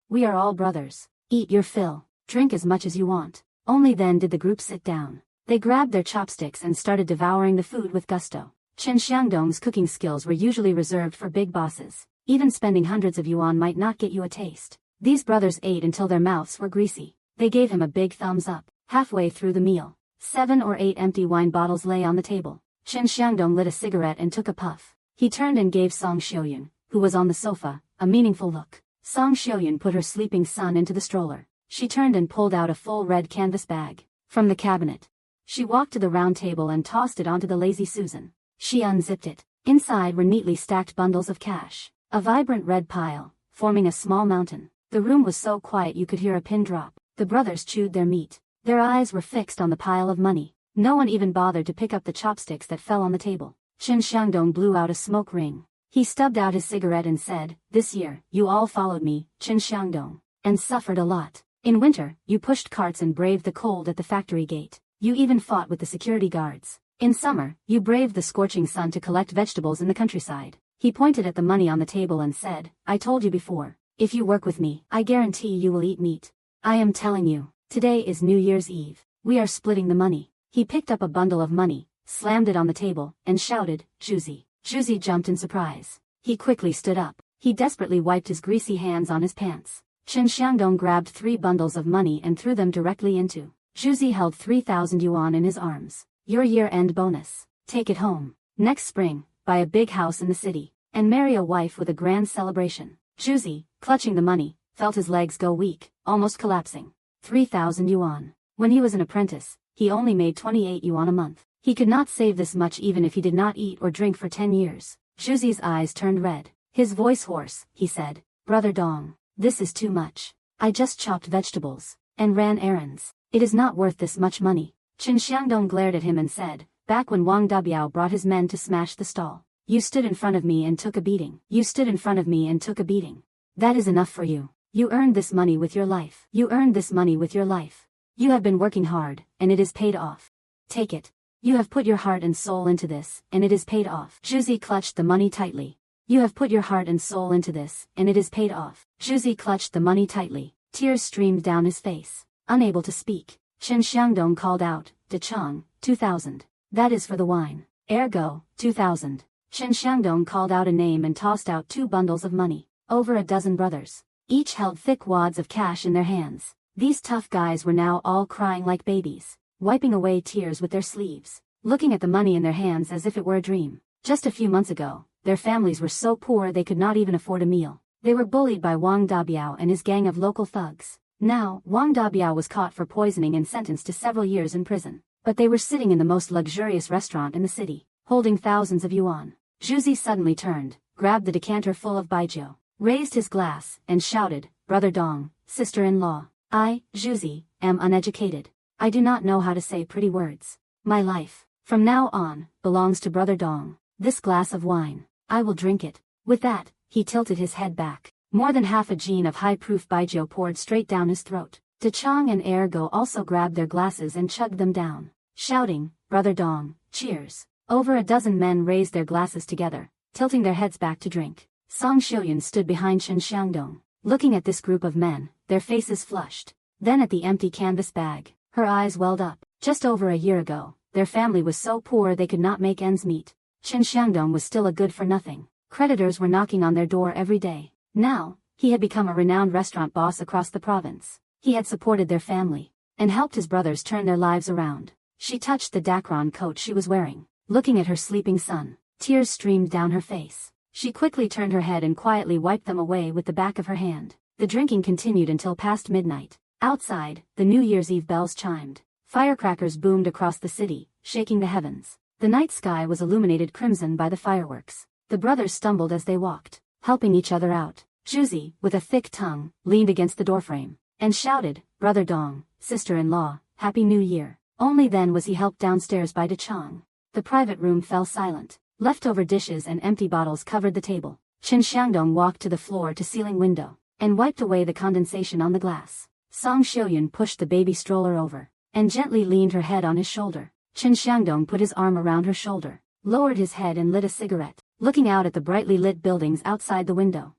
We are all brothers. Eat your fill. Drink as much as you want." Only then did the group sit down. They grabbed their chopsticks and started devouring the food with gusto. Chen Xiangdong's cooking skills were usually reserved for big bosses. Even spending hundreds of yuan might not get you a taste. These brothers ate until their mouths were greasy. They gave him a big thumbs up. Halfway through the meal, 7 or 8 empty wine bottles lay on the table. Chen Xiangdong lit a cigarette and took a puff. He turned and gave Song Xiuyun, who was on the sofa, a meaningful look. Song Xiuyun put her sleeping son into the stroller. She turned and pulled out a full red canvas bag from the cabinet. She walked to the round table and tossed it onto the lazy Susan. She unzipped it. Inside were neatly stacked bundles of cash. A vibrant red pile, forming a small mountain. The room was so quiet you could hear a pin drop. The brothers chewed their meat. Their eyes were fixed on the pile of money. No one even bothered to pick up the chopsticks that fell on the table. Chen Xiangdong blew out a smoke ring. He stubbed out his cigarette and said, "This year, you all followed me, Chen Xiangdong, and suffered a lot. In winter, you pushed carts and braved the cold at the factory gate. You even fought with the security guards. In summer, you braved the scorching sun to collect vegetables in the countryside." He pointed at the money on the table and said, "I told you before, if you work with me, I guarantee you will eat meat. I am telling you, today is New Year's Eve. We are splitting the money." He picked up a bundle of money, slammed it on the table, and shouted, "Zhuzi." Zhuzi jumped in surprise. He quickly stood up. He desperately wiped his greasy hands on his pants. Chen Xiangdong grabbed 3 bundles of money and threw them directly into. Zhuzi held 3,000 yuan in his arms. "Your year-end bonus. Take it home. Next spring, buy a big house in the city, and marry a wife with a grand celebration." Zhuzi, clutching the money, felt his legs go weak, almost collapsing. 3,000 yuan. When he was an apprentice, he only made 28 yuan a month. He could not save this much even if he did not eat or drink for 10 years. Zhuzi's eyes turned red. His voice hoarse, he said, "Brother Dong, this is too much. I just chopped vegetables and ran errands. It is not worth this much money." Chen Xiangdong glared at him and said, "Back when Wang Dabiao brought his men to smash the stall, you stood in front of me and took a beating. You stood in front of me and took a beating. That is enough for you. You earned this money with your life. You earned this money with your life. You have been working hard, and it is paid off. Take it. You have put your heart and soul into this, and it is paid off." Zhuzi clutched the money tightly. "You have put your heart and soul into this, and it is paid off." Zhuzi clutched the money tightly. Tears streamed down his face. Unable to speak, Chen Xiangdong called out, "De Chang, 2,000. That is for the wine. Ergo, 2,000. Chen Xiangdong called out a name and tossed out 2 bundles of money. Over a dozen brothers, each held thick wads of cash in their hands. These tough guys were now all crying like babies, wiping away tears with their sleeves, looking at the money in their hands as if it were a dream. Just a few months ago, their families were so poor they could not even afford a meal. They were bullied by Wang Dabiao and his gang of local thugs. Now, Wang Dabiao was caught for poisoning and sentenced to several years in prison. But they were sitting in the most luxurious restaurant in the city, holding thousands of yuan. Zhuzi suddenly turned, grabbed the decanter full of baijiu, raised his glass, and shouted, "Brother Dong, sister-in-law, I, Zhuzi, am uneducated. I do not know how to say pretty words. My life, from now on, belongs to Brother Dong. This glass of wine, I will drink it." With that, he tilted his head back. More than half a jean of high-proof baijiu poured straight down his throat. De Chang and Ergo also grabbed their glasses and chugged them down, shouting, "Brother Dong, cheers." Over a dozen men raised their glasses together, tilting their heads back to drink. Song Xiuyun stood behind Chen Xiangdong, looking at this group of men, their faces flushed. Then at the empty canvas bag, her eyes welled up. Just over a year ago, Their family was so poor they could not make ends meet. Chen Xiangdong was still a good-for-nothing. Creditors were knocking on their door every day. Now, he had become a renowned restaurant boss across the province. He had supported their family and helped his brothers turn their lives around. She touched the Dacron coat she was wearing. Looking at her sleeping son, tears streamed down her face. She quickly turned her head and quietly wiped them away with the back of her hand. The drinking continued until past midnight. Outside, the New Year's Eve bells chimed. Firecrackers boomed across the city, shaking the heavens. The night sky was illuminated crimson by the fireworks. The brothers stumbled as they walked, helping each other out. Zhuzi, with a thick tongue, leaned against the doorframe and shouted, "Brother Dong, sister-in-law, Happy New Year." Only then was he helped downstairs by De Chong. The private room fell silent. Leftover dishes and empty bottles covered the table. Chen Xiangdong walked to the floor-to-ceiling window and wiped away the condensation on the glass. Song Xiuyun pushed the baby stroller over and gently leaned her head on his shoulder. Chen Xiangdong put his arm around her shoulder, lowered his head and lit a cigarette, looking out at the brightly lit buildings outside the window.